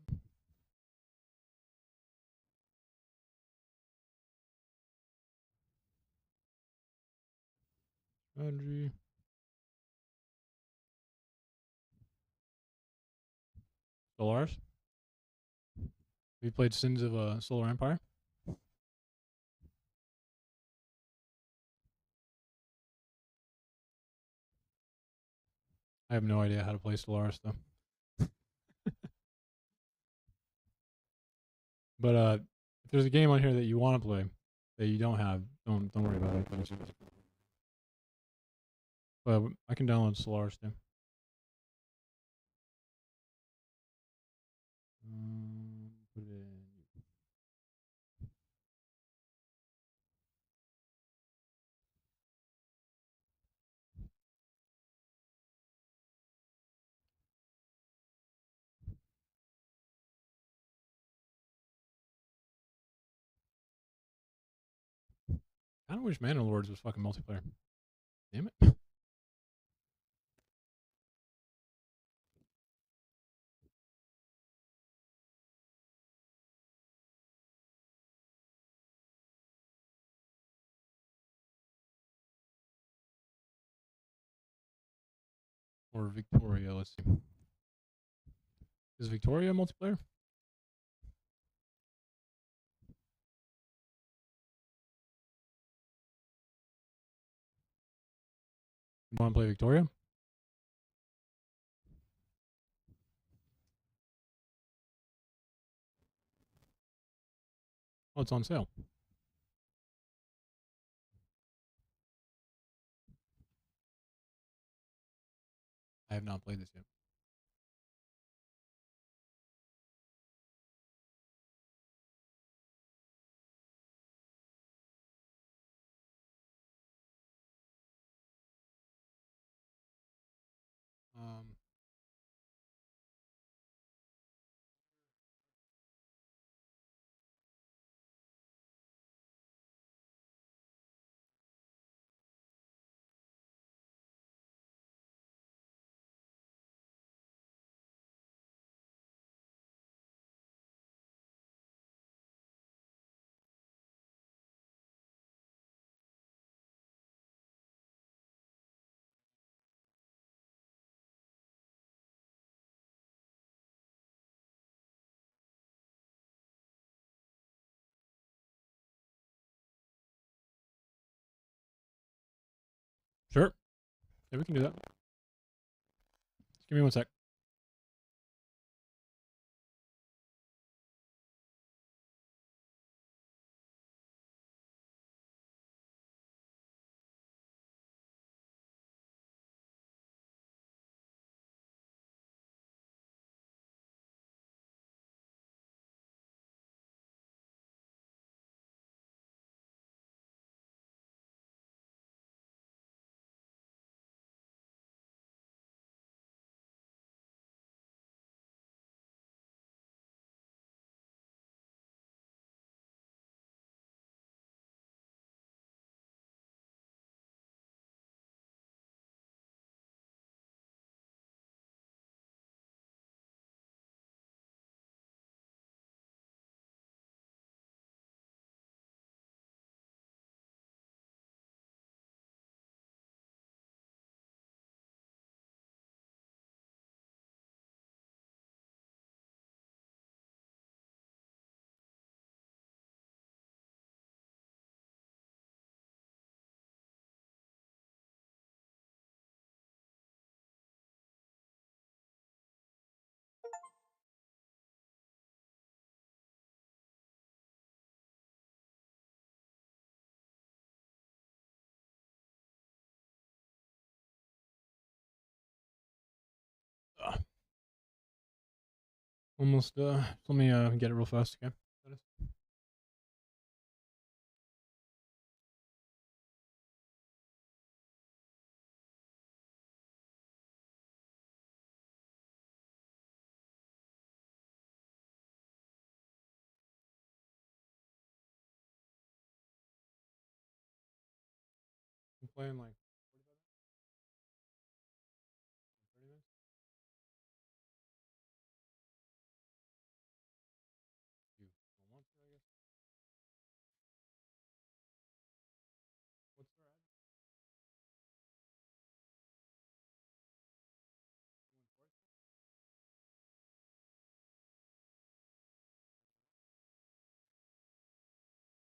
Strategy. Solaris. Have you played Sins of Solar Empire? I have no idea how to play Solaris though. But if there's a game on here that you want to play that you don't have, don't worry about it. But I can download Solaris too. Put it in. I don't wish Mana Lords was fucking multiplayer. Damn it. Or Victoria, let's see. Is Victoria multiplayer? You want to play Victoria? Oh, it's on sale. I have not played this yet. Um, Yeah, we can do that. Just give me 1 sec. Almost. Let me get it real fast. Okay. I'm playing like 30 minutes. You don't want to, I guess. What's their address? No, it can't.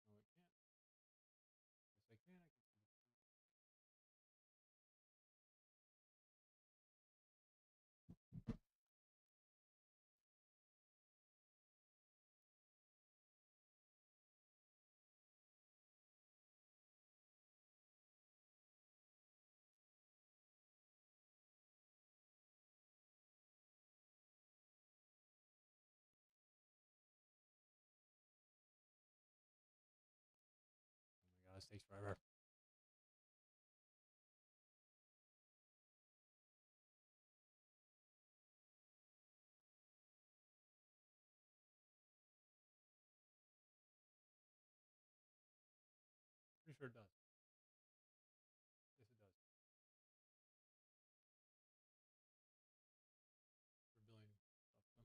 Yes, I can. I can. Oh my god, this takes forever. Pretty sure it does. Yes, it does. For billion stuff. So.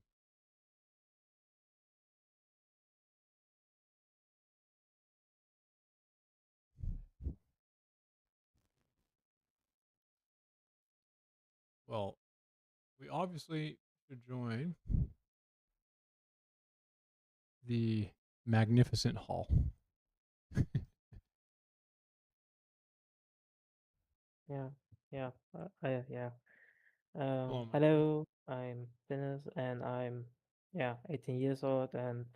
Well, we obviously should join the magnificent hall. Yeah, yeah, yeah. Hello, my Hello, I'm Dennis, and I'm 18 years old, and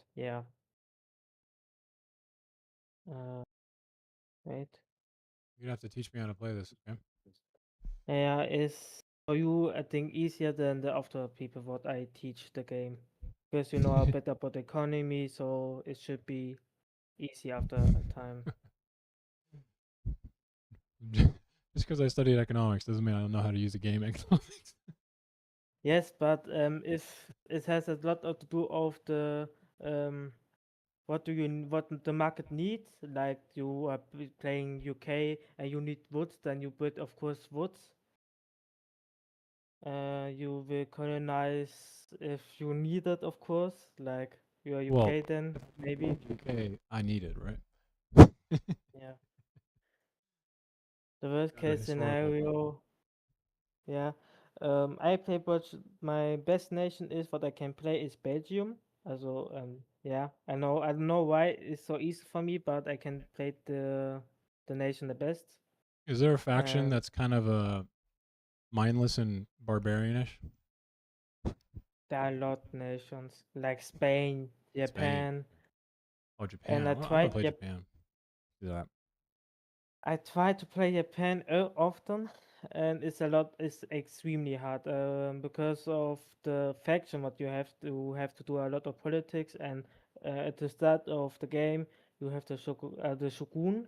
wait, You're gonna have to teach me how to play this, okay? yeah, it's for you, I think, easier than the other people what I teach the game, because you know a bit about the economy, so it should be easy after a time. Just because I studied economics doesn't mean I don't know how to use a game economics. Yes, but if it has a lot to do of the what the market needs, like you are playing UK and you need woods, then you build of course woods. You will colonize if you need it, of course, like you are Well, UK then maybe. UK, I need it, right? Yeah. The worst Got a case historical scenario. Yeah. I play, but my best nation is what I can play is Belgium. Also, yeah, I don't know why it's so easy for me, but I can play the nation the best. Is there a faction And that's kind of a mindless and barbarianish? There are a lot of nations like Spain, Japan. Oh, Japan. And I I'm gonna tried play Japan. Do that. I try to play Japan often, and it's extremely hard because of the faction. What you have to do a lot of politics, and at the start of the game, you have the shogun,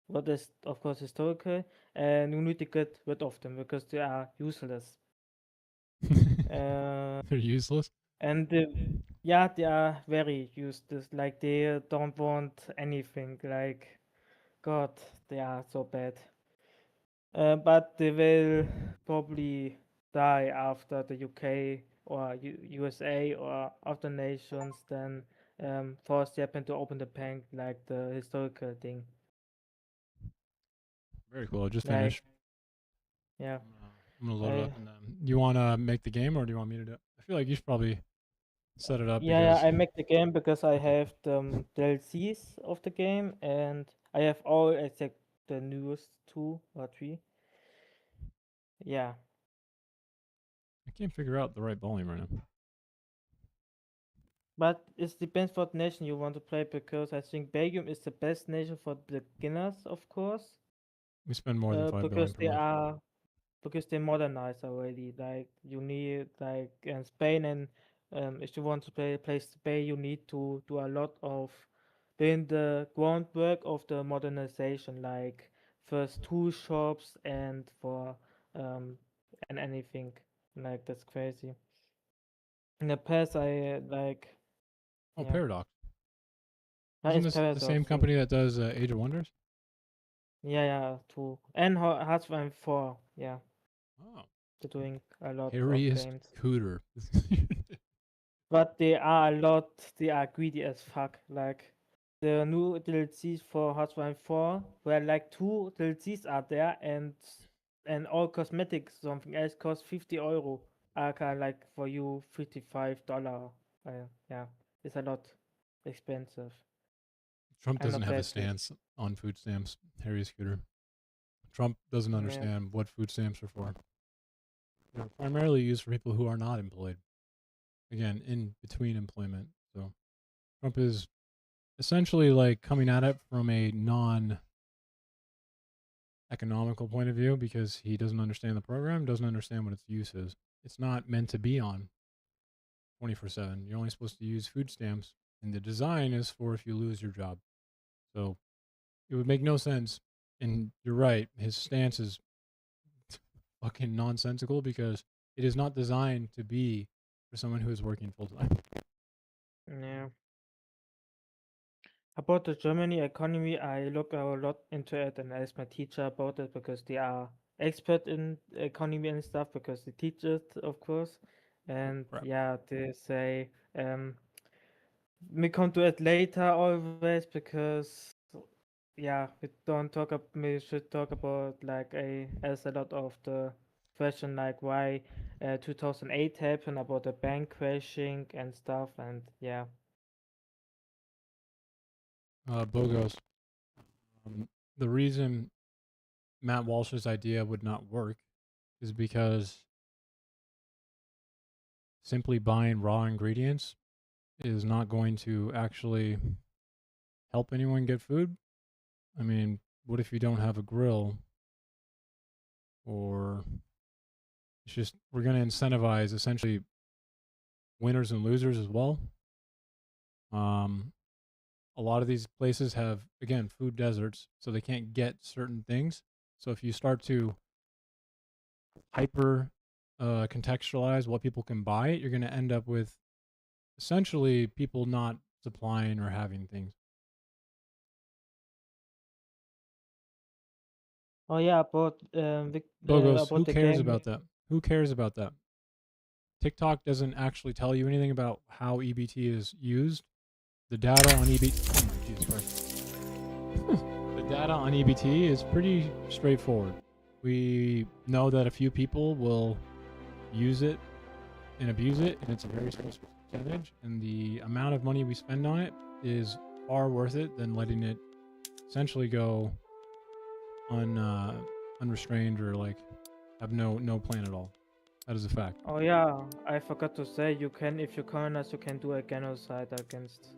what is of course historical, and you need to get rid of them because they are useless. They're useless. And yeah, they are very useless. Like they don't want anything. Like God, they are so bad. But they will probably die after the UK or USA or other nations then force Japan to open the bank, like the historical thing. Very cool. I just Like, finished. yeah. I'm gonna load it up. And you want to make the game, or do you want me to do it? I feel like you should probably set it up. Yeah, because I make the game because I have the DLCs of the game, and I have all except the newest 2 or 3. Yeah. I can't figure out the right volume right now. But it depends what nation you want to play, because I think Belgium is the best nation for beginners, of course. We spend more than $5 because billion per month. because they modernized already. Like you need like in Spain, and if you want to play Spain, you need to do a lot of doing the groundwork of the modernization, like first tool shops and for and anything. Like that's crazy. In the past, I like. Oh, Yeah. Paradox. Yeah, Isn't it's this the Paradox, same yeah. company that does Age of Wonders? Yeah, too. And Hearthstone 4, yeah. Oh. They're doing a lot of Harry's games. Cooter. But they are greedy as fuck. Like, the new DLCs for Hearthstone 4, where like 2 DLCs are there, and all cosmetics, something else costs €50. Aka like for you $55. Yeah, it's a lot expensive. Trump I'm doesn't not have a that stance on food stamps. Harry Scooter. Trump doesn't Yeah. understand what food stamps are for. They're primarily used for people who are not employed. Again, in between employment. So Trump is essentially like coming at it from a non-economical point of view because he doesn't understand the program, doesn't understand what its use is. It's not meant to be on 24/7. You're only supposed to use food stamps, and the design is for if you lose your job. So it would make no sense. And you're right, his stance is fucking nonsensical because it is not designed to be for someone who is working full time. Yeah. About the Germany economy, I look a lot into it and ask my teacher about it because they are expert in economy and stuff because they teach it, of course. And yeah, they say we come to it later always because yeah, we should talk about like as a lot of the question like why 2008 happened about the bank crashing and stuff, and yeah. Bogos. The reason Matt Walsh's idea would not work is because simply buying raw ingredients is not going to actually help anyone get food. I mean, what if you don't have a grill? Or it's just, we're going to incentivize essentially winners and losers as well. A lot of these places have, again, food deserts, so they can't get certain things. So if you start to hyper contextualize what people can buy, you're going to end up with essentially people not supplying or having things. Oh yeah, about Bogos, about who the cares game. about that? Who cares about that? TikTok doesn't actually tell you anything about how EBT is used. The data on EBT, oh my Jesus Christ. The data on EBT is pretty straightforward. We know that a few people will use it and abuse it, and it's a very small percentage, and the amount of money we spend on it is far worth it than letting it essentially go unrestrained or like have no plan at all. That is a fact. Oh yeah, I forgot to say you can, if you colonize, you can do a genocide against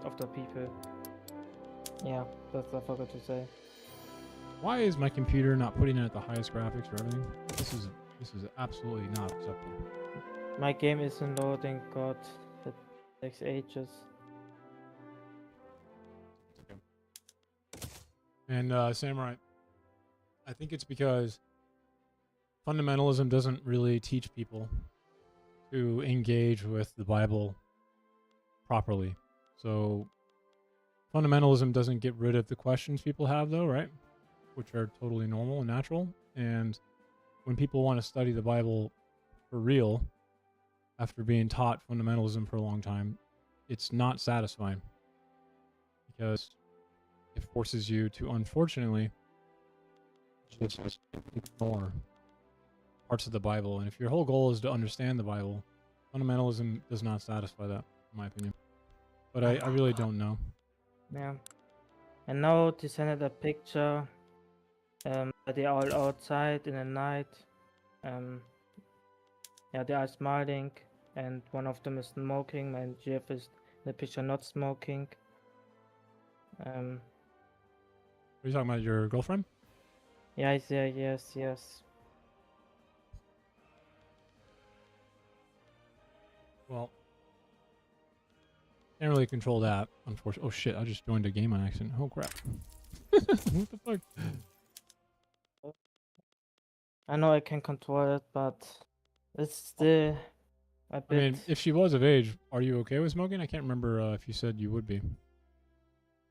of the people. Yeah, that's I forgot to say. Why is my computer not putting it at the highest graphics for everything? This is absolutely not acceptable. My game isn't loading. God, that takes ages. And Samurai, I think it's because fundamentalism doesn't really teach people to engage with the Bible properly. So fundamentalism doesn't get rid of the questions people have, though, right? Which are totally normal and natural. And when people want to study the Bible for real, after being taught fundamentalism for a long time, it's not satisfying because it forces you to, unfortunately, just ignore parts of the Bible. And if your whole goal is to understand the Bible, fundamentalism does not satisfy that, in my opinion. But I really don't know. Yeah. And now they sent a picture. They are all outside in the night. Yeah, they are smiling, and one of them is smoking, and Jeff is in the picture not smoking. Are you talking about your girlfriend? Yeah, yes. Well, can't really control that, unfortunately. Oh shit, I just joined a game on accident. Oh crap. What the fuck? I know I can control it, but it's still a bit... I mean, if she was of age, are you okay with smoking? I can't remember if you said you would be.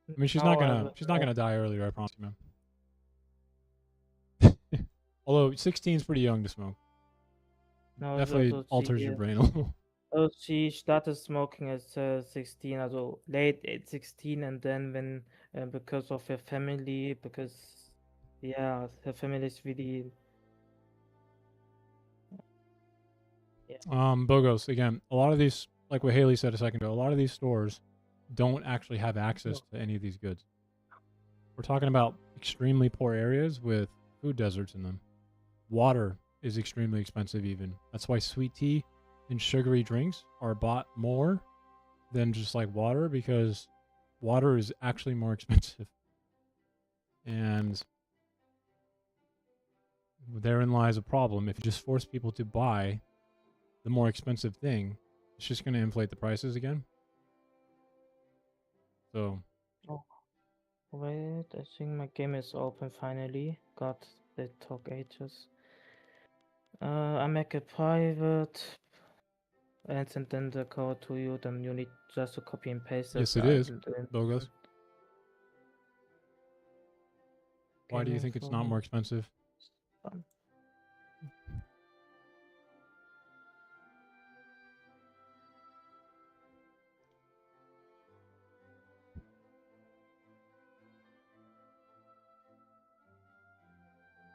I mean, she's not gonna die earlier, I promise you, man. Although 16 is pretty young to smoke. No, definitely alters your brain a little. Oh, she started smoking at 16, also late at 16, and then when because of her family, because yeah, her family is really Bogos, again, a lot of these, like what Haley said a second ago, a lot of these stores don't actually have access to any of these goods. We're talking about extremely poor areas with food deserts in them. Water is extremely expensive even. That's why sweet tea and sugary drinks are bought more than just like water, because water is actually more expensive. And therein lies a problem. If you just force people to buy the more expensive thing, it's just going to inflate the prices again. So. Oh, wait, I think my game is open finally. God, they took ages. I make a private and send then the code to you. Then you need just to copy and paste it. Yes, it is. Bogos. Why do you think it's not more expensive?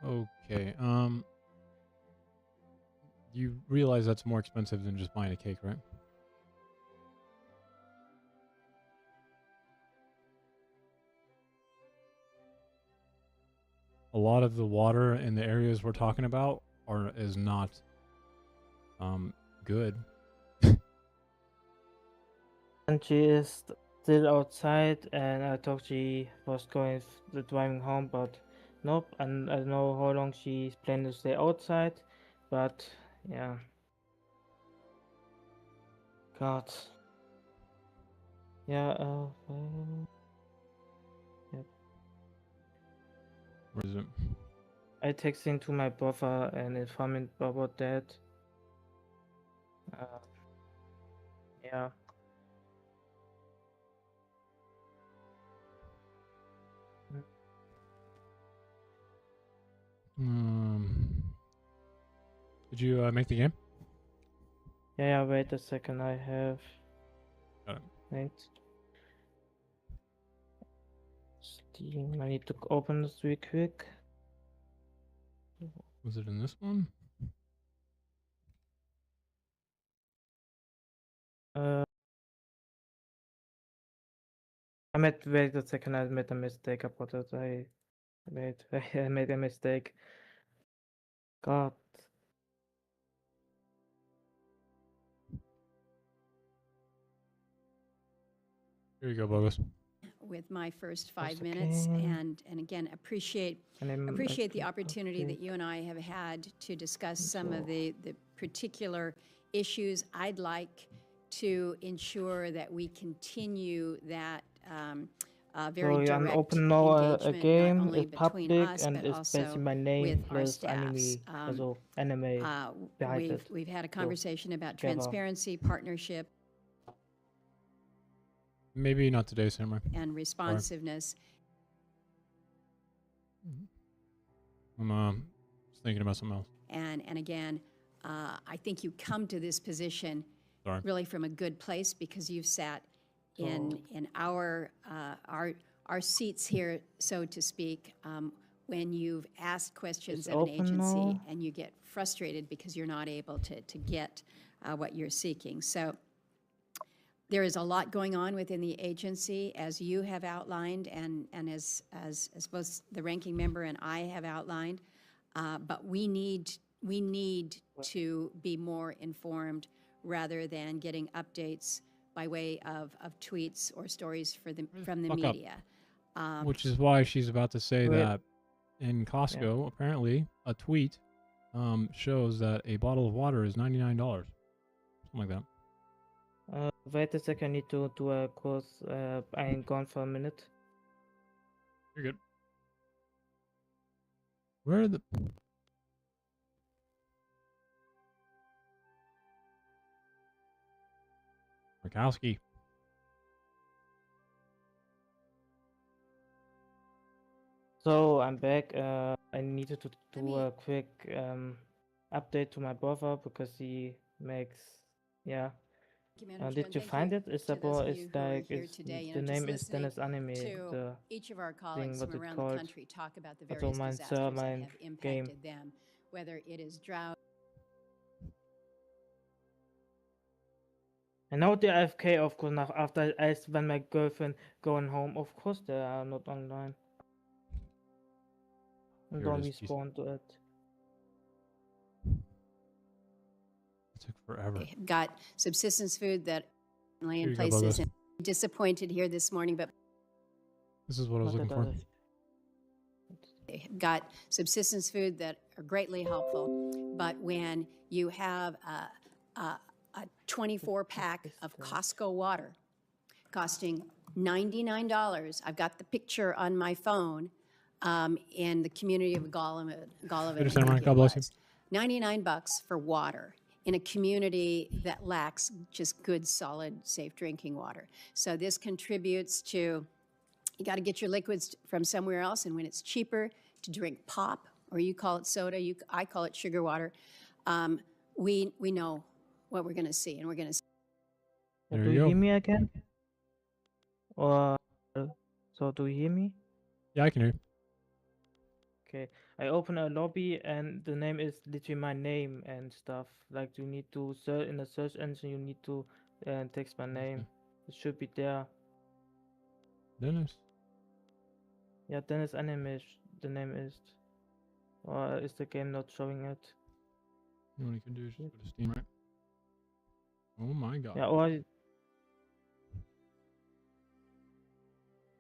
Okay, you realize that's more expensive than just buying a cake, right? A lot of the water in the areas we're talking about is not good. And she is still outside, and I thought she was going driving home, but nope. And I don't know how long she's planning to stay outside, but yeah. God. Yeah. Yep. Where is it? I texting to my brother and informing about that. Yeah. Did you make the game? Yeah, wait a second, I have... Got it. Wait. Steam, I need to open this real quick. Was it in this one? Wait a second, I made a mistake about it. I made a mistake. God. Here you go, Bogus. With my first 5 Once minutes, again. and again appreciate And then appreciate the I opportunity that you and I have had to discuss some of the particular issues. I'd like to ensure that we continue that very so direct open now a engagement, game, not only it's between public, us and but it's also basically my name with our plus staffs. anime behind it. We've had a So, conversation about together. transparency, partnership, Maybe not today, Samurai. and responsiveness. I'm just thinking about something else. And again, I think you come to this position Sorry. really from a good place because you've sat in our seats here, so to speak, when you've asked questions It's of an open agency now. and you get frustrated because you're not able to get what you're seeking. So there is a lot going on within the agency, as you have outlined, and as both the ranking member and I have outlined. But we need to be more informed rather than getting updates by way of tweets or stories from the fuck up. media. Which is why she's about to say Wait. that in Costco, apparently, a tweet shows that a bottle of water is $99. Something like that. Wait a second, I need to do a course. I'm gone for a minute. You're good. Where are the... Murkowski. So I'm back. I needed to do a quick update to my brother because he makes, yeah. Did you find it? It's about, it's like, it's, the name is Dennis Anime. The Each of our thing, colleagues what from it's around called. the country talk about the Also various mein disasters that mein have game. impacted them, whether it is drought. And now the AFK, of course, now after I when my girlfriend going home, of course they are not online. And Here it don't is, Jesus. respond to it. It took forever. Got subsistence food that lay Here in you go, places. Bubba. And disappointed here this morning, but This is what I was looking for. got subsistence food that are greatly helpful. But when you have a 24-pack of Costco water costing $99, I've got the picture on my phone, in the community of Gollivant. Good, Samurai. God bless you. $99 for water in a community that lacks just good, solid, safe drinking water. So this contributes to, you got to get your liquids from somewhere else, and when it's cheaper to drink pop, or you call it soda, I call it sugar water, we know what we're going to see, and we're going to see. There Do you you go. hear me again? Or so do you hear me? Yeah, I can hear you. Okay, I open a lobby and the name is literally my name and stuff. Like you need to search in the search engine. You need to text my name. It should be there. Dennis. Yeah, Dennis Anime. The name is. Or is the game not showing it? What you can do is just go to Steam, right? Oh my god. Yeah, or This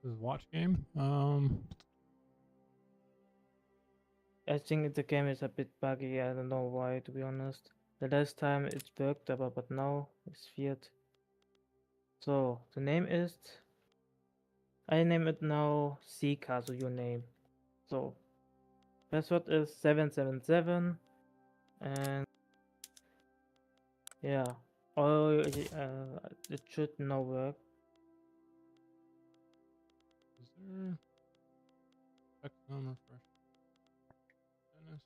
is watch game. I think the game is a bit buggy. I don't know why, to be honest. The last time it worked, but now it's weird. So the name is. I name it now Sika, so your name. So password is 777, and yeah, it should now work. Is there... Check on refresh. Dennis.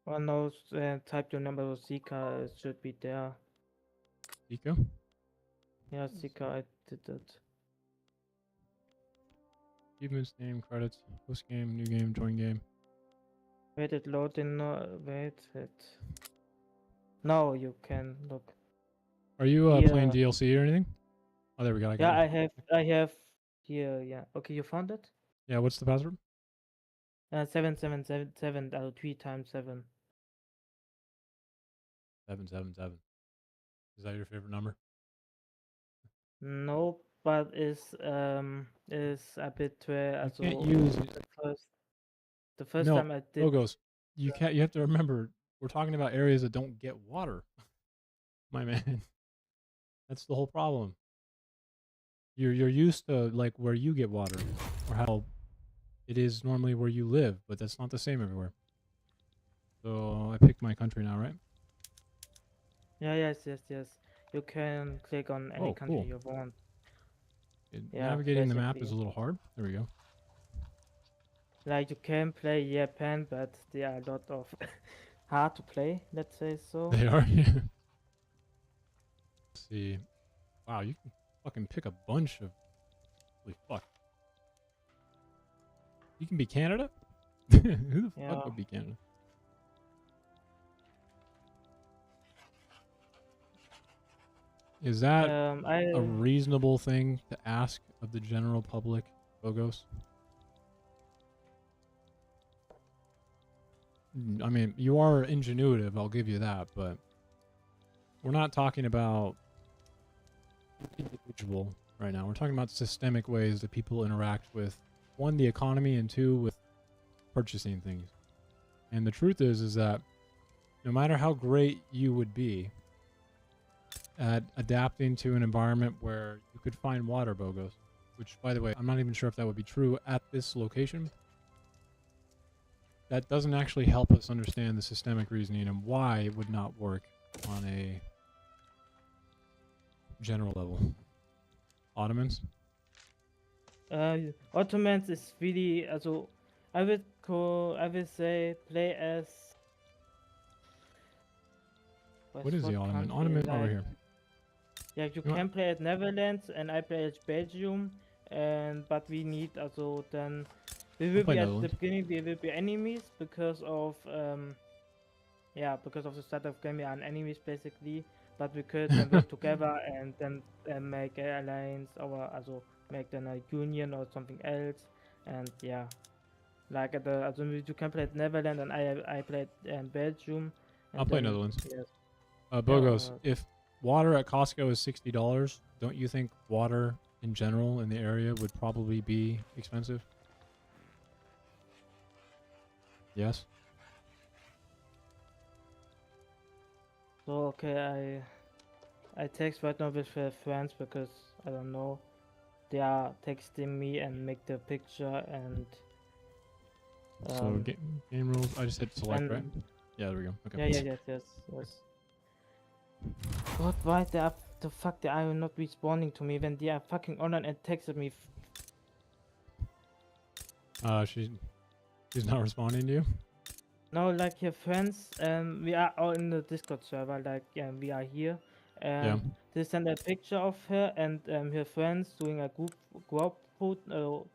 Or now type your number to Sika. It should be there. Nico? Yeah, Sika, I did it. Achievements, name, credits, host game, new game, join game. Wait, it loading. Wait, it. Now you can look. Are you Yeah. playing DLC or anything? Oh, there we go. I got Yeah, it. I have here. Yeah. Okay, you found it. Yeah, what's the password? 777, 3 times 7. 777. Is that your favorite number? No, but is a bit You can't use the first No, time I did. Logos. You can't. You have to remember, we're talking about areas that don't get water, my man. That's the whole problem. You're used to like where you get water, or how it is normally where you live, but that's not the same everywhere. So I picked my country now, right? Yeah, yes. You can click on any Oh, country cool. you want. Yeah, Navigating the map is basically. a little hard. There we go. Like you can play Japan, but there are a lot of hard to play. Let's say so. They are. Yeah. Let's see. Wow, you can fucking pick a bunch of. Holy fuck. You can be Canada? Who the Yeah. fuck would be Canada? Is that a reasonable thing to ask of the general public, Bogos? I mean, you are ingenuitive, I'll give you that, but we're not talking about individual right now. We're talking about systemic ways that people interact with, one, the economy, and two, with purchasing things. And the truth is that no matter how great you would be at adapting to an environment where you could find water, Bogos, which, by the way, I'm not even sure if that would be true at this location, that doesn't actually help us understand the systemic reasoning and why it would not work on a general level. Ottomans? Ottomans is really also I would say play as What is the Ottoman? country, Ottoman over like- here. Yeah, you You want- can play as Netherlands and I play as Belgium, and but we need also then we will play be at the Netherlands. beginning we will be enemies because of because of the start of game we are enemies basically, but we could then work together and then make an alliance or also make then a union or something else, and yeah, like at the also you can play Netherlands and I played Belgium. And I'll play then- Netherlands. Yes. Bogos, if water at Costco is $60, don't you think water in general in the area would probably be expensive? Yes? So okay, I text right now with friends because I don't know. They are texting me and make the picture and. So game rules, I just hit select, right? and- Yeah, there we go. Okay. Yeah, yes. God, why the fuck they are not responding to me when they are fucking online and texted me? She's not responding to you? No, like your friends, we are all in the Discord server, like we are here, and they send a picture of her and her friends doing a group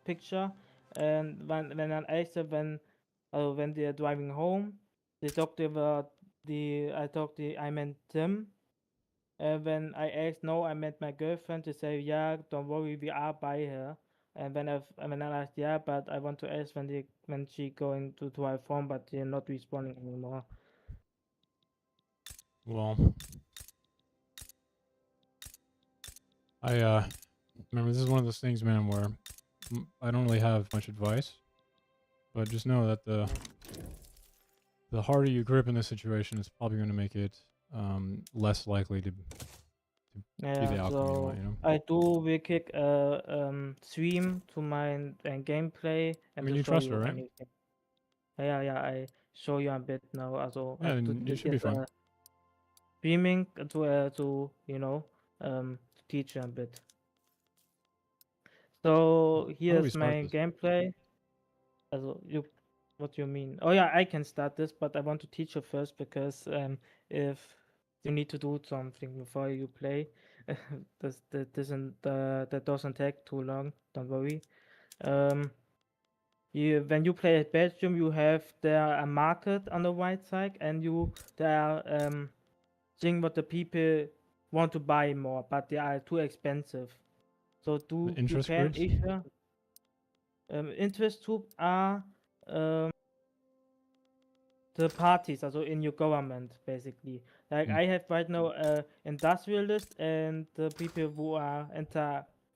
picture, and when I asked them when they are driving home, they talked about I meant them. When I asked no, I meant my girlfriend. They say yeah, don't worry, we are by her. And when I asked yeah, but I want to ask when she going to drive home, but they're not responding anymore. Well, I remember this is one of those things, man, where I don't really have much advice, but just know that the harder you grip in this situation, it's probably going to make it less likely to be the outcome you want, you know? I do will kick stream to my gameplay. I And mean, to you show trust her, right? anything. Yeah, I show you a bit now. Also, Yeah, then it should be fine. Streaming to to teach you a bit. So How do we here's start my this? gameplay. Also, what do you mean? Oh yeah, I can start this, but I want to teach you first because if you need to do something before you play, that doesn't take too long. Don't worry. When you play at Belgium, you have there a market on the right side, and there seeing what the people want to buy more, but they are too expensive. So interest rates? interest group are the parties, also in your government, basically. Like I have right now industrialists and the people who are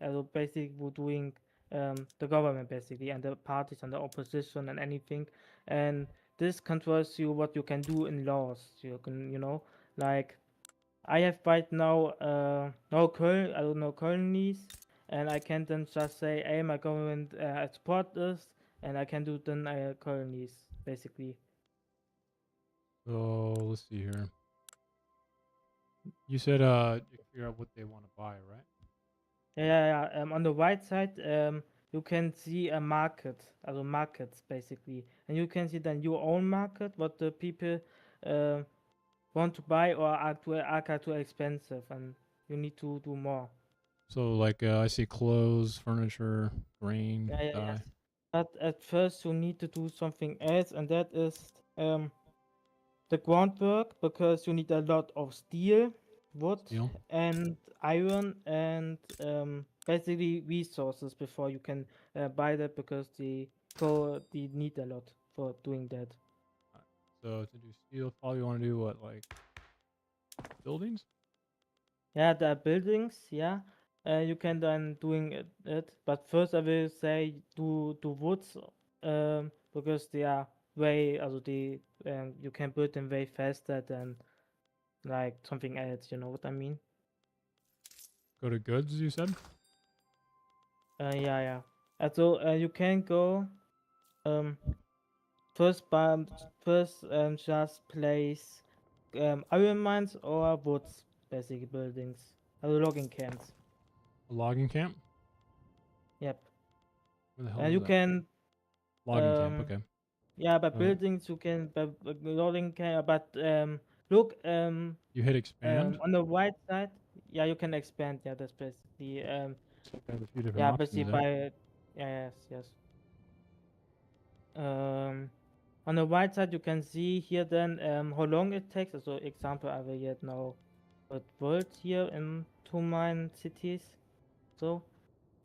also basically who doing the government basically, and the parties and the opposition and anything. And this controls you what you can do in laws. You can, like I have right now no colonies, and I can then just say, hey, my government support this, and I can do then colonies basically. So let's see here. You said you figure out what they want to buy, right? Yeah. On the right side, you can see a market, also markets basically, and you can see then your own market, what the people want to buy or are too expensive, and you need to do more. So like I see clothes, furniture, grain, Yeah, dye. yes. But at first you need to do something else, and that is the groundwork, because you need a lot of steel, wood, and iron, and basically resources before you can buy that, because they need a lot for doing that. So to do steel, probably want to do what, like buildings? Yeah, there are buildings. Yeah, you can then doing it. But first, I will say do woods, because they are also you can build them way faster than like something else. You know what I mean? Go to goods, you said? Yeah. So you can go first just place iron mines or woods, basic buildings, logging camps. A logging camp? Yep. Where the hell is You that? can Logging camp, okay. Yeah, but buildings you can, but logging camp. But look. You hit expand. On the right side, yeah, you can expand. Yeah, that's basically So I have a few different yeah, options basically there. yes. On the right side, you can see here then how long it takes. So, example, I will get now a world here in 2 mine cities. So,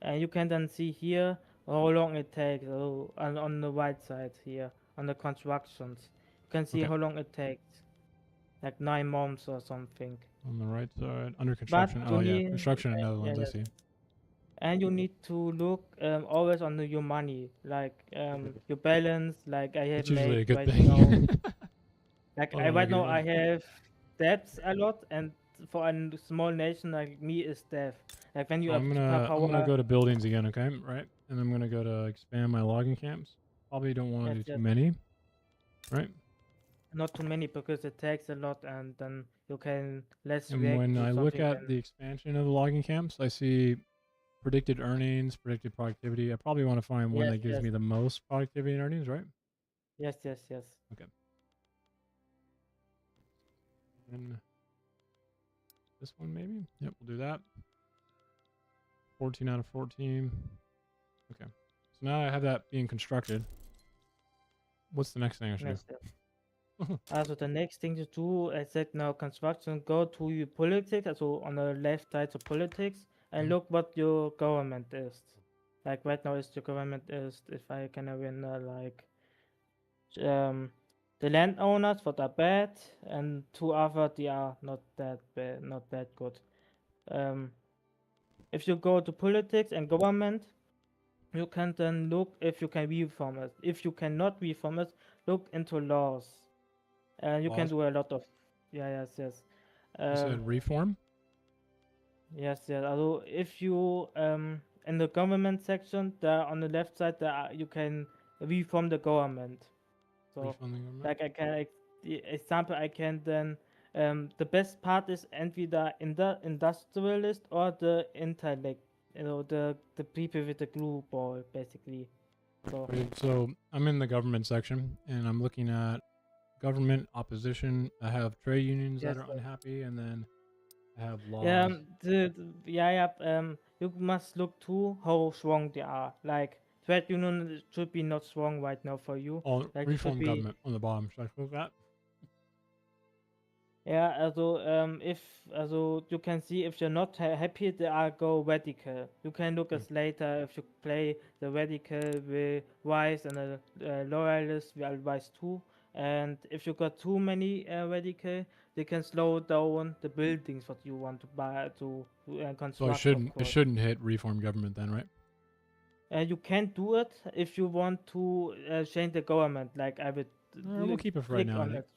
and you can then see here how long it takes. So, on the right side here, on the constructions, you can see Okay. how long it takes, like 9 months or something. On the right side, under construction. Oh yeah, construction in Netherlands. I see. And you need to look always on your money, like your balance. Like I have It's usually a made good right thing. now. Like Oh, right my now, I God. have debts a lot, and for a small nation like me, is debt. Like when you have I'm gonna superpower. go to buildings again, okay? Right, and I'm gonna go to expand my logging camps. Probably don't want to Yes, do yes. too many, right? Not too many, because it takes a lot, and then you can less And react when to I look something at than- the expansion of the logging camps, I see predicted earnings, predicted productivity. I probably want to find one Yes, that gives yes. me the most productivity and earnings, right? Yes. Okay. And this one maybe? Yep, we'll do that. 14 out of 14. Okay. So now I have that being constructed. What's the next thing I should Next do? step. Also, the next thing to do, I said now construction, go to your politics, also on the left side of politics, and look what your government is. Like right now, is your government is, if I can remember, like the landowners, what are bad, and 2 other, they are not that bad, not that good. If you go to politics and government, you can then look if you can reform it. If you cannot reform it, look into laws. And you can Laws? do a lot of, yes. You said reform? Yes. Also, if you in the government section, there on the left side, you can reform the government. So, Reform the government? like the example, I can then the best part is either in the industrialist or the intellect. The people with the glue ball, basically. So, Right, so I'm in the government section and I'm looking at government opposition. I have trade unions that Yes, are sir. unhappy, and then I have laws. You must look to how strong they are. Like trade union should be not strong right now for you. Oh, Like it should reform be. government on the bottom. Should I click that? Yeah, also you can see if you're not happy, they are go radical. You can look as later if you play the radical with wise and a loyalist with wise too. And if you got too many radical, they can slow down the buildings what you want to buy to construct. So it shouldn't hit reform government then, right? You can do it if you want to change the government. Like I would. We'll keep it for right click now. I on think. it.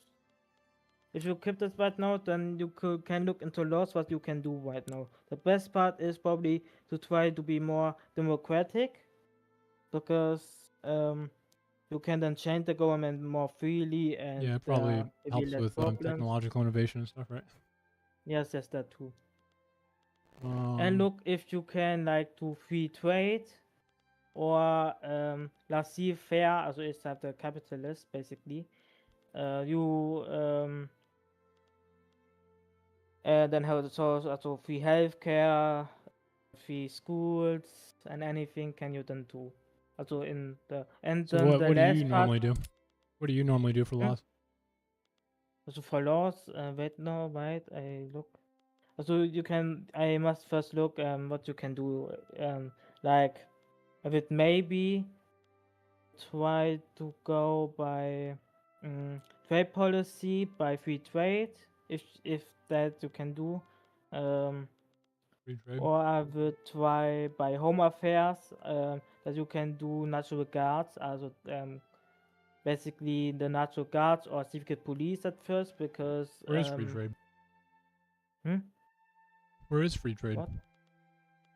If you keep this right now, then you can look into laws what you can do right now. The best part is probably to try to be more democratic, because you can then change the government more freely and Yeah, it probably maybe helps less with problems. technological innovation and stuff, right? Yes, that too. And look if you can like to free trade or laissez-faire, also ist halt the capitalist basically. Then also free healthcare, free schools, and anything can you then do. Also in the and So then what the do you last part. normally do? What do you normally do for Hmm? laws? Also for laws, wait no, wait, I look. Also I must first look what you can do. Like I would maybe try to go by trade policy, by free trade, if that you can do. Free trade. Or I would try by home affairs that you can do natural guards, also basically the natural guards or secret police at first, because Where is free trade? Hmm? Where is free trade? What?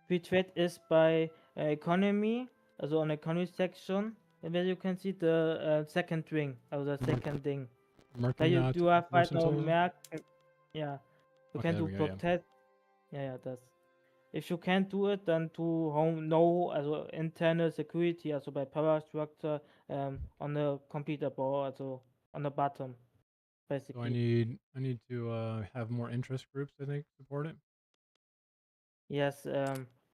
Free trade is by economy, also on economy section, and then you can see the second ring, or the second thing. That you have right now, yeah, you Okay, can there do we go, yeah. protect. Yeah, that's. If you can't do it, then to know also internal security, also by power structure on the computer board, also on the bottom, basically. So I need to have more interest groups, I think, support it. Yes,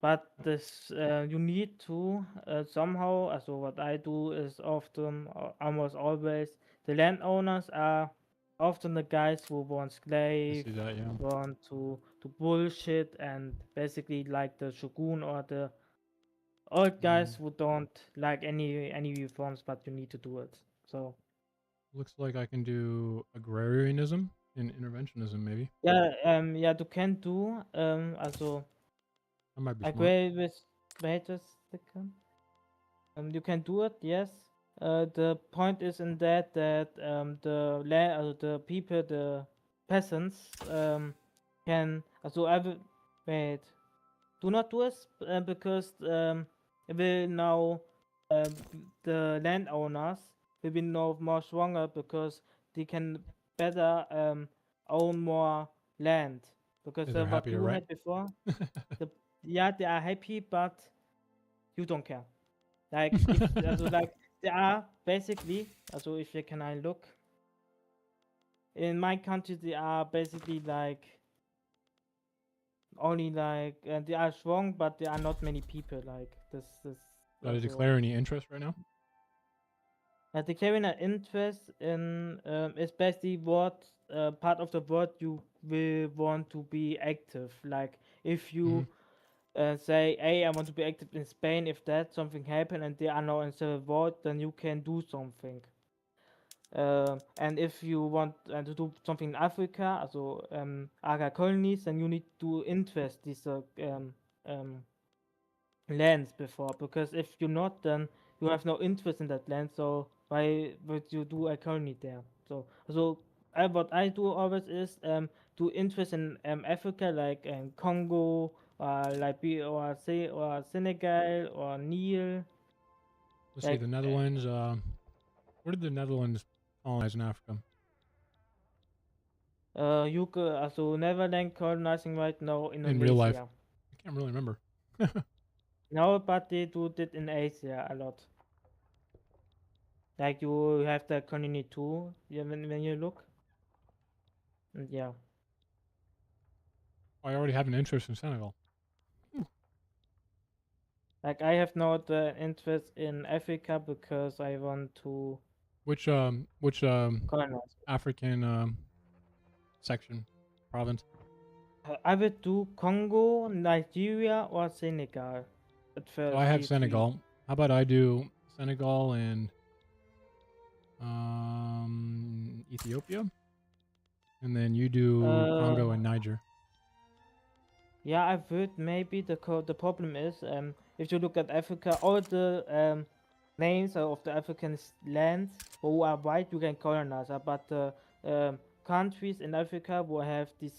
but this you need to somehow. Also, what I do is often, almost always, the landowners are often the guys who want slaves, that, yeah. want to bullshit, and basically like the shogun or the old guys who don't like any reforms, but you need to do it. So Looks like I can do agrarianism and interventionism, maybe. yeah, you can do also. That might be I smart. agree with. Wait a second. You can do it, yes. The point is in that the land, the people, the peasants, can. Also, I will wait. Do not do it because it will now the landowners will be now more stronger because they can better own more land, because They're what happier, you right? had before. Yeah, they are happy, but you don't care. Like, like they are basically. Also, if you can, I look. In my country, they are basically like only like they are strong, but there are not many people like this. Do I declare any interest right now? Declaring an interest in is basically what part of the world you will want to be active. Like if you say, hey, I want to be active in Spain, if that something happen and they are now in civil war, then you can do something. And if you want to do something in Africa, also Aga colonies, then you need to interest these lands before, because if you're not, then you have no interest in that land, so why would you do a colony there? So what I do always is to interest in Africa, like Congo, Liberia, or Senegal, or Nile. Let's see, the Netherlands. Where did the Netherlands colonize in Africa? You could also Netherlands colonizing right now in real life. I can't really remember. No, but they do it in Asia a lot. Like you have the colony too, when you look. And yeah. I already have an interest in Senegal. Like I have no interest in Africa because I want to. Which colonize. African section, province? I would do Congo, Nigeria, or Senegal at first. So I have these three. Senegal. How about I do Senegal and Ethiopia, and then you do Congo and Niger. Yeah, I would. Maybe the problem is, if you look at Africa, all the names of the African lands who are white, you can colonize. But the countries in Africa will have this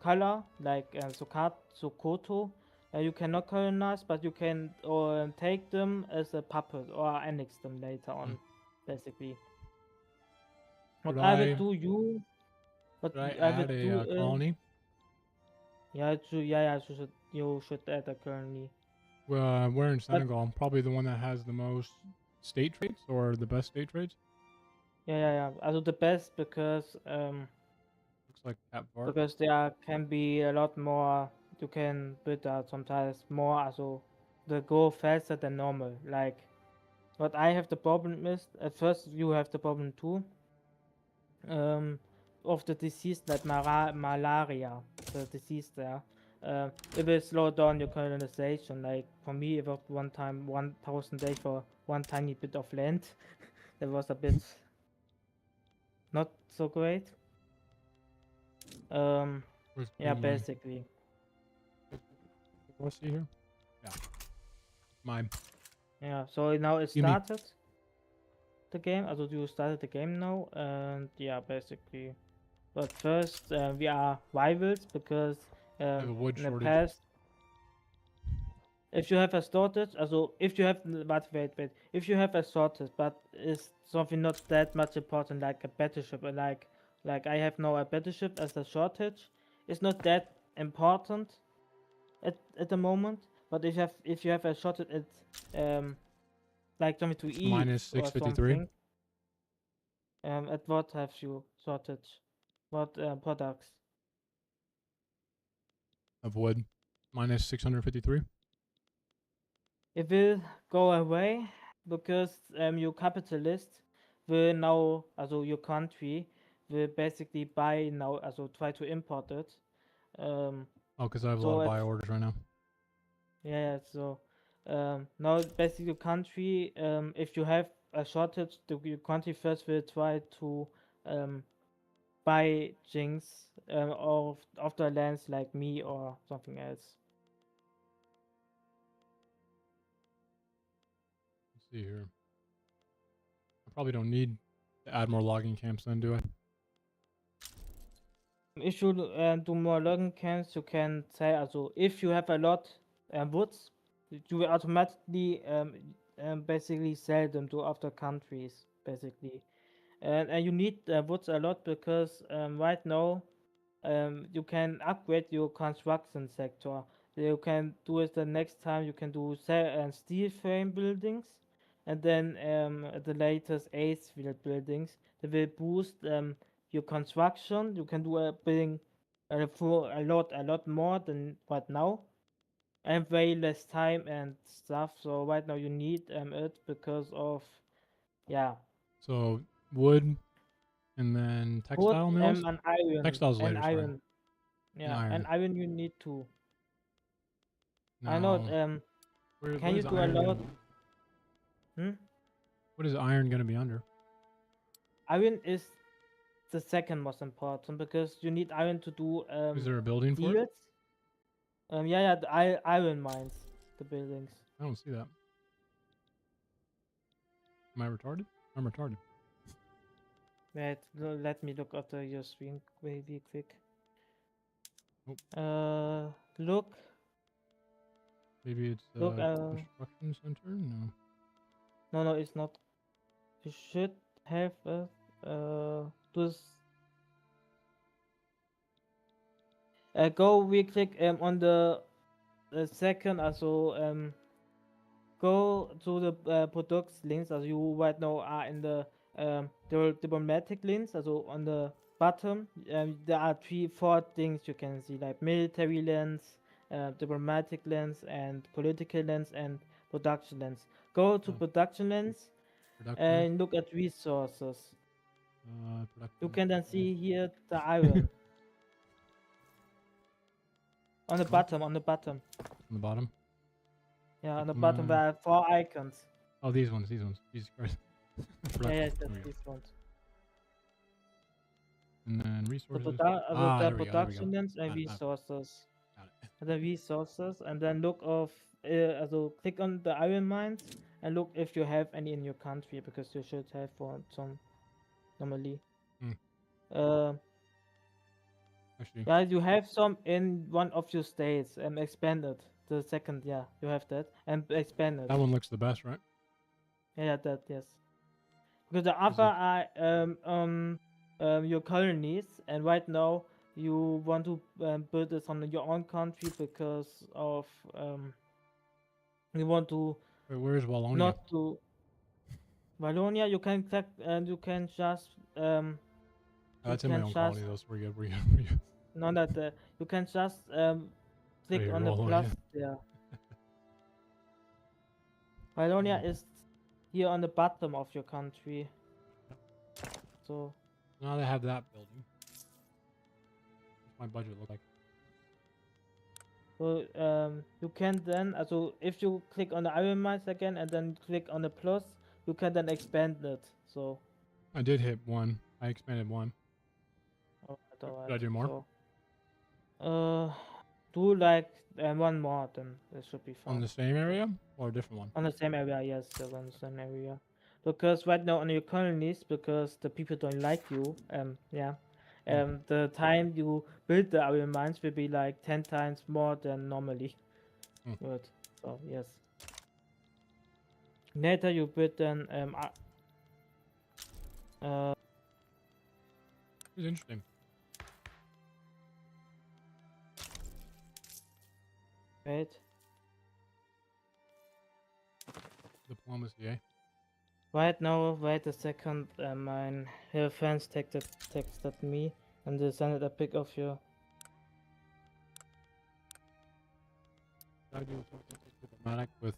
color, like Sokoto. You cannot colonize, but you can take them as a puppet or annex them later on, basically. What I would do, Should I add a colony? Yeah, you should add a colony. Well, we're in Senegal. Probably the one that has the most state traits or the best state traits. Yeah. Also the best because Looks like Cap Verde. because there can be a lot more. You can build sometimes more. Also, they go faster than normal. Like, what I have the problem is at first you have the problem too. Of the disease like malaria, the disease there. It will slow down your colonization. Like for me, it was one time 1,000 days for one tiny bit of land. That was a bit not so great. Yeah, basically. What's here? Yeah. Mine. Yeah, so now it Give me- started the game. Also, you started the game now, and yeah, basically. But first, we are rivals because have a wood in the shortage. past, if you have a shortage, also if you have, but wait, if you have a shortage, but it's something not that much important, like a battleship, or like I have now a battleship as a shortage, it's not that important at the moment. But if you have a shortage, it's like something to eat. Minus or 653. something. At what have you shortage? What products? Of wood. Minus 653. It will go away because your capitalist will now, also your country will basically buy now, also try to import it. Oh, because I have a so lot of at- buy orders right now. Yeah, so now basically your country, if you have a shortage, your country first will try to buy things of the lands like me or something else. Let's see here. I probably don't need to add more logging camps then, do I? If you do more logging camps, you can say, also if you have a lot woods, you will automatically basically sell them to other countries, basically. And you need woods a lot because right now you can upgrade your construction sector. You can do it the next time. You can do steel frame buildings, and then at the latest ace field buildings. They will boost your construction. You can do a building for a lot more than right now, and way less time and stuff. So right now you need it because of So wood, and then wood textile mills. and iron. Textiles and later. Sorry. iron. Yeah, iron. and iron you need to. I know. No. Where- Can what you is do a iron lot? gonna- What is iron going to be under? Iron is the second most important because you need iron to do. Is there a building for it? fields. Yeah, the iron mines, the buildings. I don't see that. Am I retarded? I'm retarded. Wait, let me look at your screen really quick. Nope. Look. Maybe it's Look, construction center? No. No, it's not. You should have this. Go. We click on the second. Also go to the products links. As you right now are in the diplomatic links. Also on the bottom, there are 4 things you can see, like military lens, diplomatic lens, and political lens, and production lens. Go to production lens and look at resources. You can then see here the iron. On the bottom, on the bottom. On the bottom? Yeah, on the bottom there are 4 icons. Oh, these ones. Jesus Christ. Yeah, There that's we go. these ones. And then resources. The There we go. production and Got it. resources. Got it. And then resources, and then look of, also click on the iron mines and look if you have any in your country, because you should have for some normally. Actually. Yeah, you have some in one of your states and expanded. The second, yeah, you have that and expanded. That one looks the best, right? Yeah, that yes. Because the other are your colonies, and right now you want to build this on your own country because of you want to. Wait, where's Wallonia? Not to Wallonia. You can click and you can just That's in my own colony, though, so we're good. We're good. No, that you can just click Here, on the Wallonia. plus there. Wallonia is here on the bottom of your country. So Now they have that building. What's my budget look like? So you can then, so if you click on the iron mines again and then click on the plus, you can then expand it. So I did hit 1. I expanded 1. alright, Should I do more? So, do like one more, then it should be fine. On the same area or a different one? On the same area, yes, still on the same area. Because right now on your colonies, because the people don't like you, the time you build the iron mines will be like 10 times more than normally. Good. So yes. Later you build then It's interesting. Wait. Diplomacy, eh? Right now, wait a second. My friends texted me and they sent a pic of you. Should I do something diplomatic with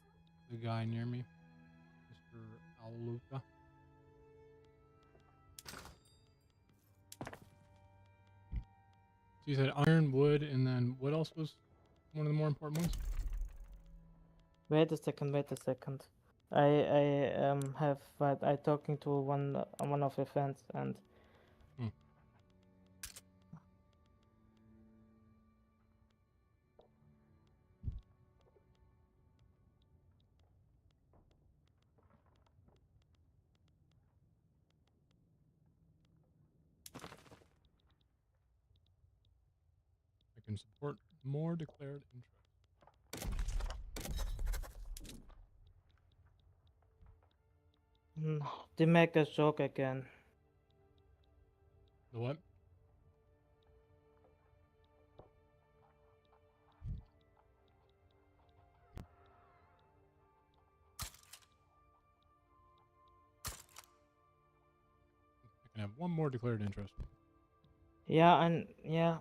the guy near me, Mr. Aluka? So you said iron, wood, and then what else was one of the more important ones? Wait a second. I talking to one of your friends and I can support more declared interest. they make a joke again. The what? I can have one more declared interest. Yeah, and yeah.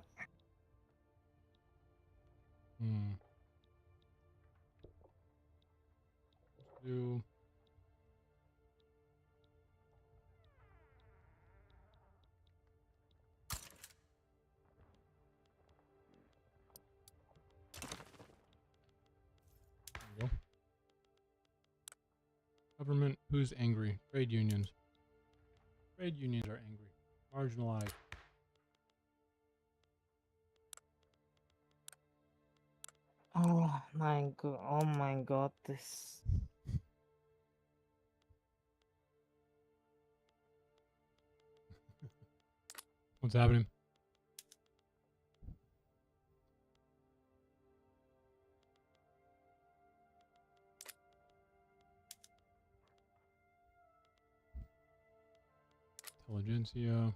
Do there we go. Government who's angry? Trade unions. Trade unions are angry. Marginalized. Oh my god, this. What's happening? Intelligentsia.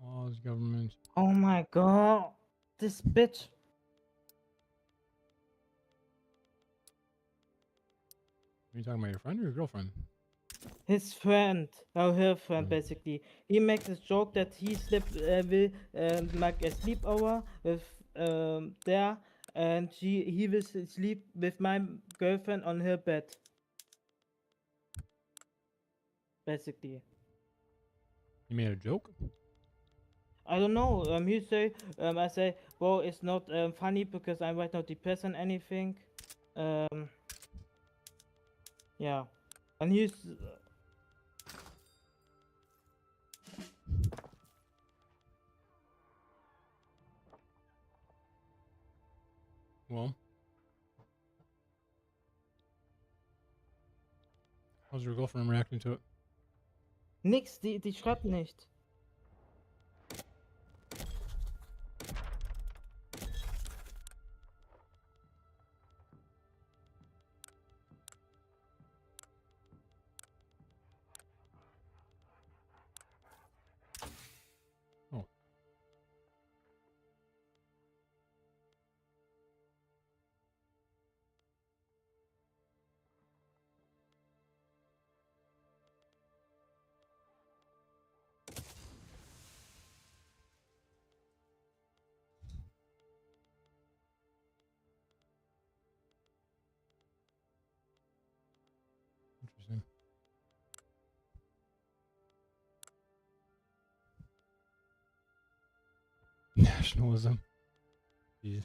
Laws, government. Oh my god, this bitch. Are you talking about your friend or your girlfriend? his friend, or her friend, basically. He makes a joke that he will make a sleepover with there, and he will sleep with my girlfriend on her bed. Basically. You made a joke? I don't know. He say, I say, well, it's not funny because I'm right now depressed and anything. Yeah, and he's. Well, how's your girlfriend reacting to it? Nix, die schreibt nicht. Oh. Interesting. Nationalism. Jeez.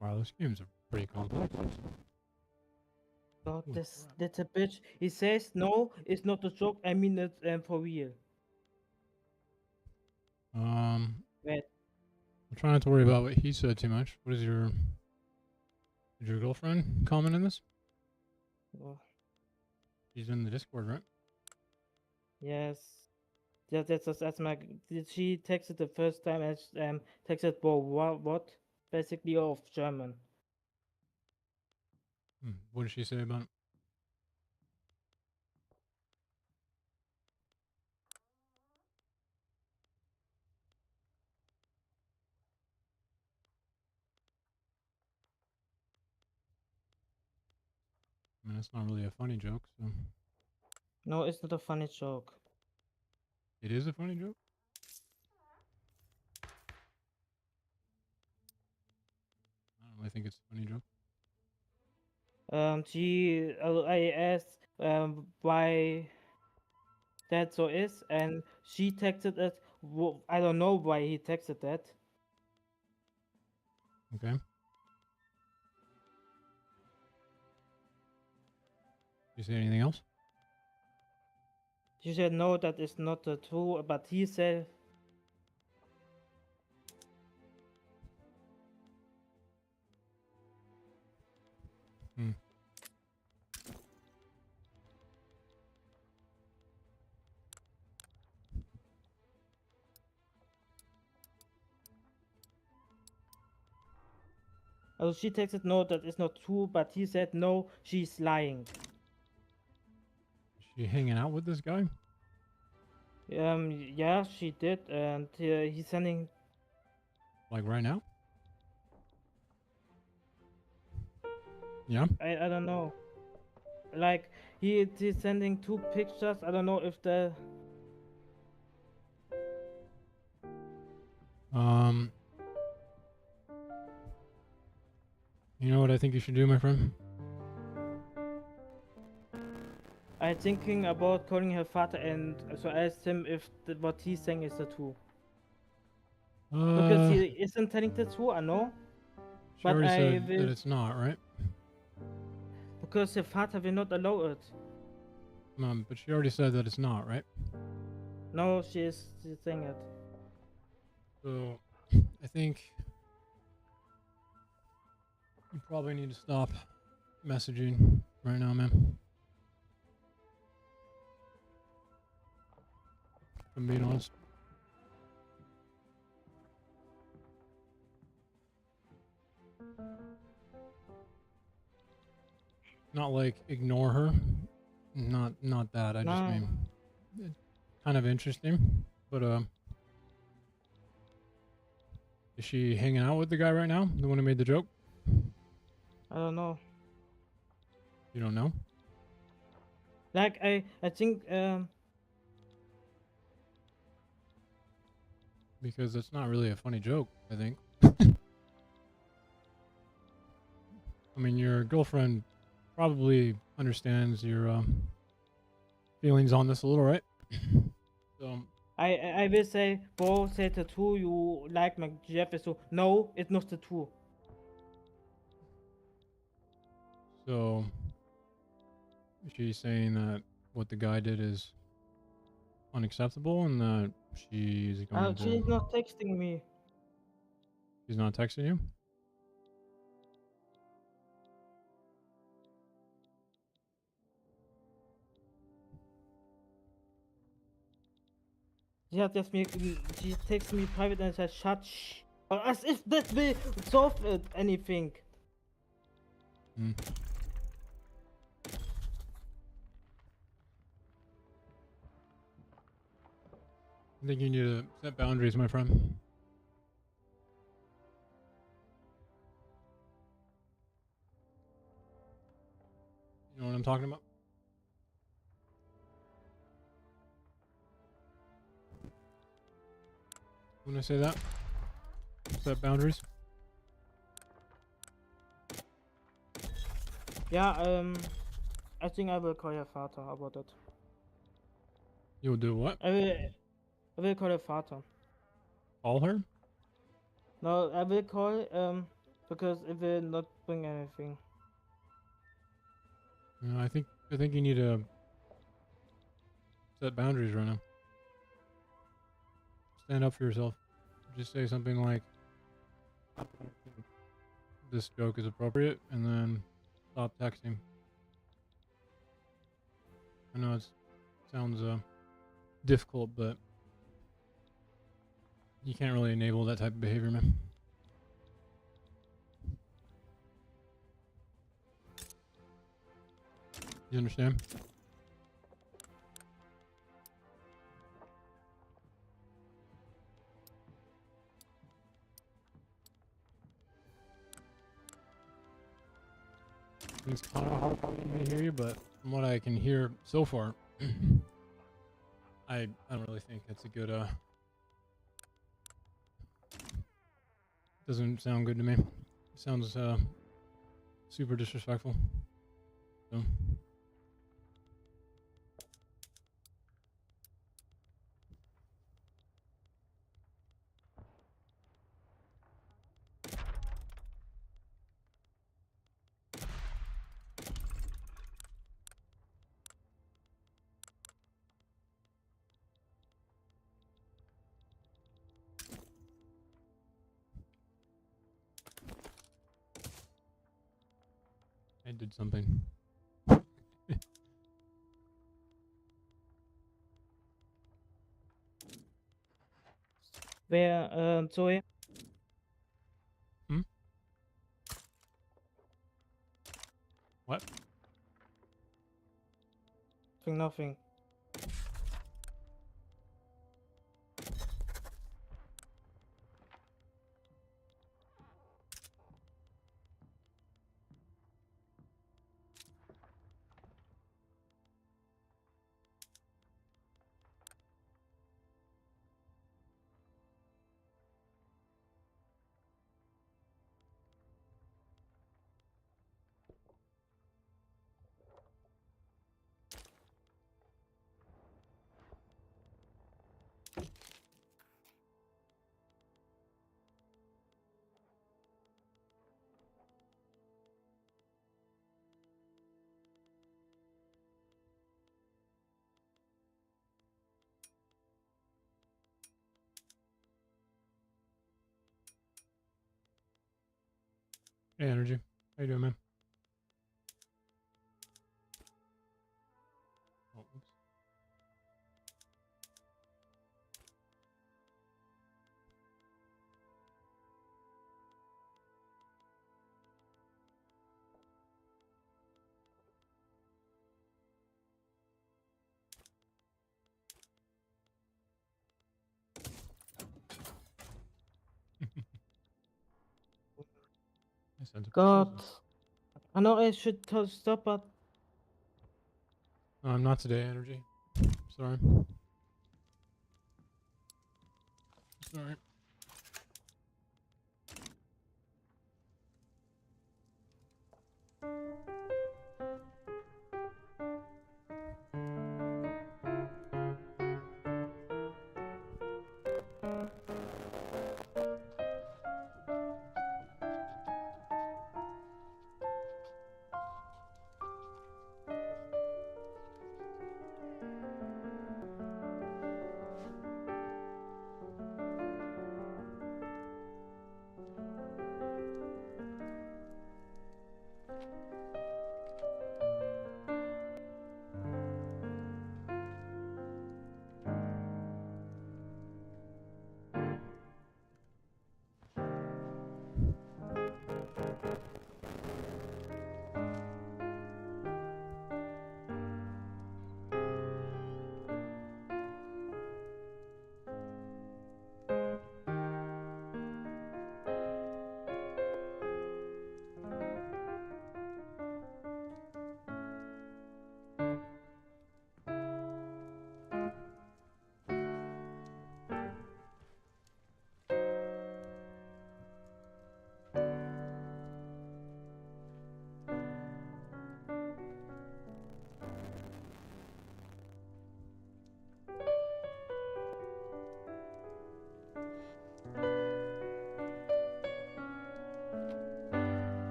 Wow, those games are pretty complex. God, this little bitch. He says, no, it's not a joke. I mean it for real. Wait. I'm trying not to worry about what he said too much. What is your... Did your girlfriend comment on this? Oh, She's in the Discord, right? yes. Yeah, that's my. She texted the first time as texted, well, what? Basically, of German. What did she say about it? I mean, it's not really a funny joke, so... No, it's not a funny joke. It is a funny joke? I don't really think it's a funny joke. I asked why that so is, and she texted it. I don't know why he texted that. Okay. Did you say anything else? She said no, that is not true, but he said. Oh, she texted no, that is not true, but he said no, she's lying. Is she hanging out with this guy? Yeah, she did, and he's sending. Like right now? Yeah. I don't know. Like he's sending 2 pictures. I don't know if the. You know what I think you should do, my friend? I'm thinking about calling her father and so asked him if what he's saying is the truth. Because he isn't telling the truth, I know. She already said that it's not, right? Because her father will not allow it. But she already said that it's not, right? No, she's saying it. So, I think you probably need to stop messaging right now, man. If I'm being honest. Not like ignore her. Not that. I just No. mean kind of interesting. But is she hanging out with the guy right now? The one who made the joke? I don't know. You don't know? Like I think Because it's not really a funny joke, I think. I mean, your girlfriend probably understands your feelings on this a little, right? So I will say, Bo said tattoo, you like my Jeff is so no, it's not tattoo. So she's saying that what the guy did is unacceptable and that she's going She's to... not texting me. She's not texting you? She texts me private and says shut shh. As if that will solve anything. Hmm. I think you need to set boundaries, my friend. You know what I'm talking about? When I say that, set boundaries. Yeah, I think I will call your father about it. You'll do what? I will call your father. Call her? No, I will call because it will not bring anything. No, I think you need to set boundaries right now. Stand up for yourself. Just say something like, "This joke is appropriate," and then stop texting. I know it sounds difficult, but you can't really enable that type of behavior, man. You understand? It's kind of hard for me to hear you, but from what I can hear so far, I don't really think it's a good doesn't sound good to me. It sounds super disrespectful. So I did something. Where, Zoe? Hmm? What? Nothing. Hey, Energy. How you doing, man? Oh, oops. sense. God. I know I should stop, but Not today, Energy. Sorry. Sorry.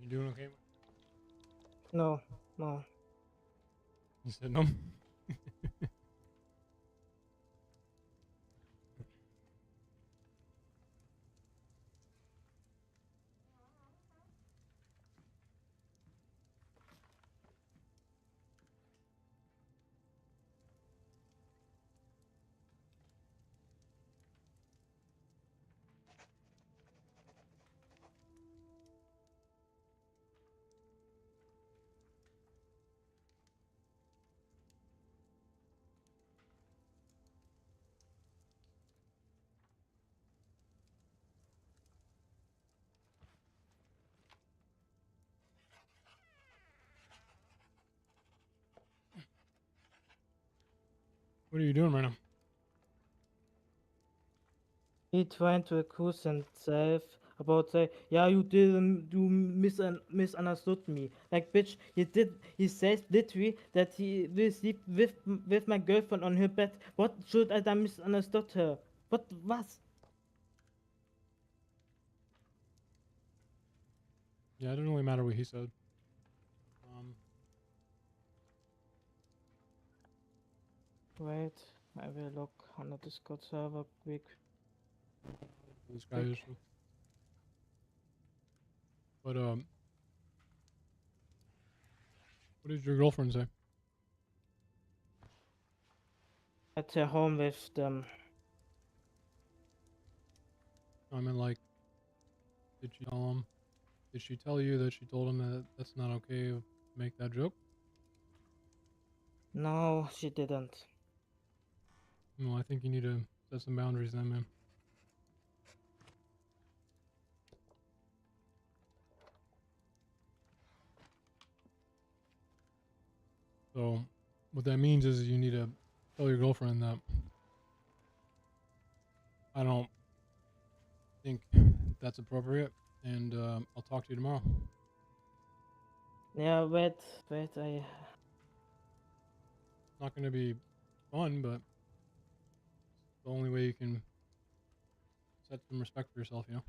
You doing okay? no, no. You said no. What are you doing right now? He trying to accuse himself about say, yeah, you didn't, you misunderstood me. Like, bitch, he says literally that he will sleep with my girlfriend on her bed. What should I then misunderstood her? What, was? Yeah, it didn't really matter what he said. Wait, I will look on the Discord server quick. This guy is. But what did your girlfriend say? At her home with them. I mean, like, did she tell him? Did she tell you that she told him that that's not okay to make that joke? No, she didn't. Well, I think you need to set some boundaries then, man. So, what that means is you need to tell your girlfriend that I don't think that's appropriate, and I'll talk to you tomorrow. Yeah, wait, I... It's not going to be fun, but it's the only way you can set some respect for yourself, you know?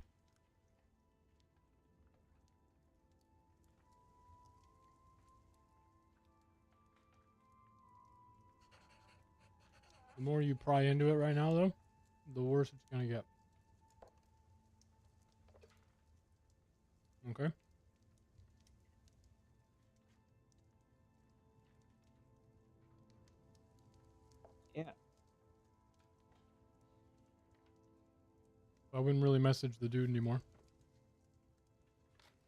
The more you pry into it right now, though, the worse it's gonna get. Okay? Yeah. I wouldn't really message the dude anymore.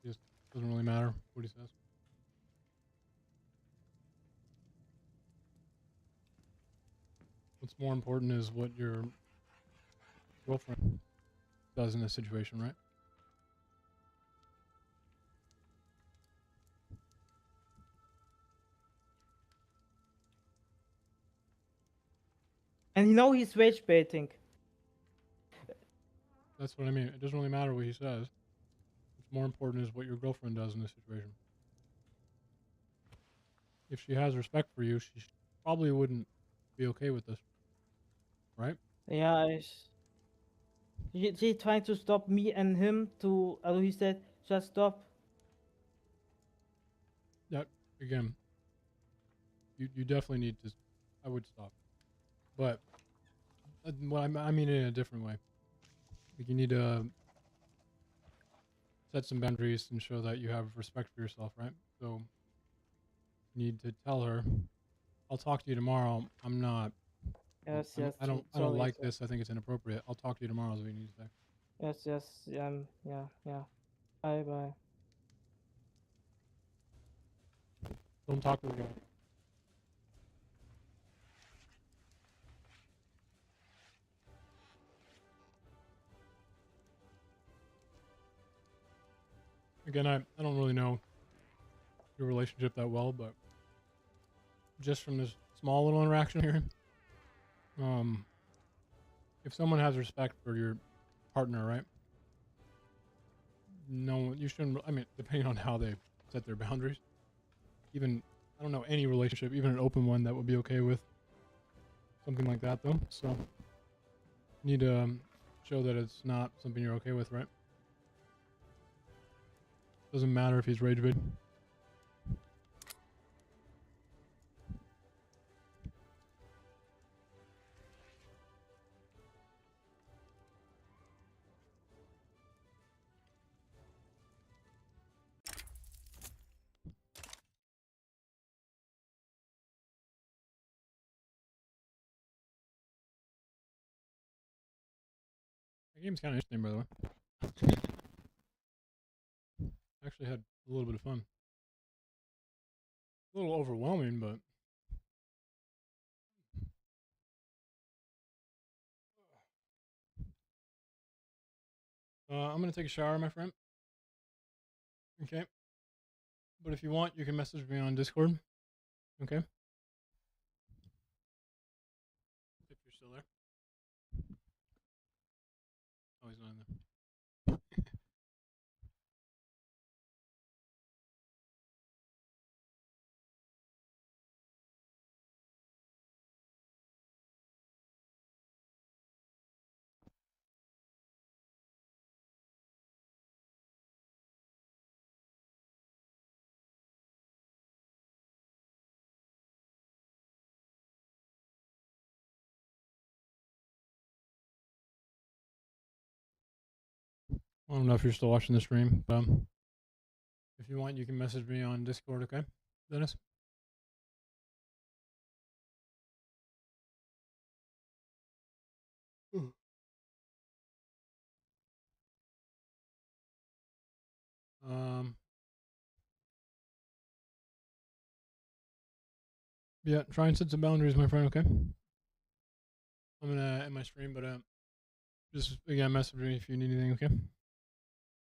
Just doesn't really matter what he says. What's more important is what your girlfriend does in this situation, right? And he's rage baiting. That's what I mean. It doesn't really matter what he says. What's more important is what your girlfriend does in this situation. If she has respect for you, she probably wouldn't be okay with this. Right? Yeah, she trying to stop me and him to, he said, just stop. That, again, you definitely need to, I would stop. But, well, I mean it in a different way. Like you need to set some boundaries and show that you have respect for yourself, right? So, you need to tell her, I'll talk to you tomorrow. I'm not... Yes, I don't like this. I think it's inappropriate. I'll talk to you tomorrow is what you need to say. Yes, yeah. Bye. Don't talk to the guy. Again, I don't really know your relationship that well, but just from this small little interaction here, if someone has respect for your partner, right? No, you shouldn't. I mean, depending on how they set their boundaries, even I don't know any relationship, even an open one, that would be okay with something like that, though. So you need to show that it's not something you're okay with, right? Doesn't matter if he's rage baiting. The game's kind of interesting, by the way. Actually had a little bit of fun. A little overwhelming, but I'm gonna take a shower, my friend. Okay. But if you want, you can message me on Discord. Okay. If you're still there. Oh, he's not in there. I don't know if you're still watching the stream, but if you want, you can message me on Discord, okay, Dennis? Yeah, try and set some boundaries, my friend, okay? I'm gonna end my stream, but just again, message me if you need anything, okay?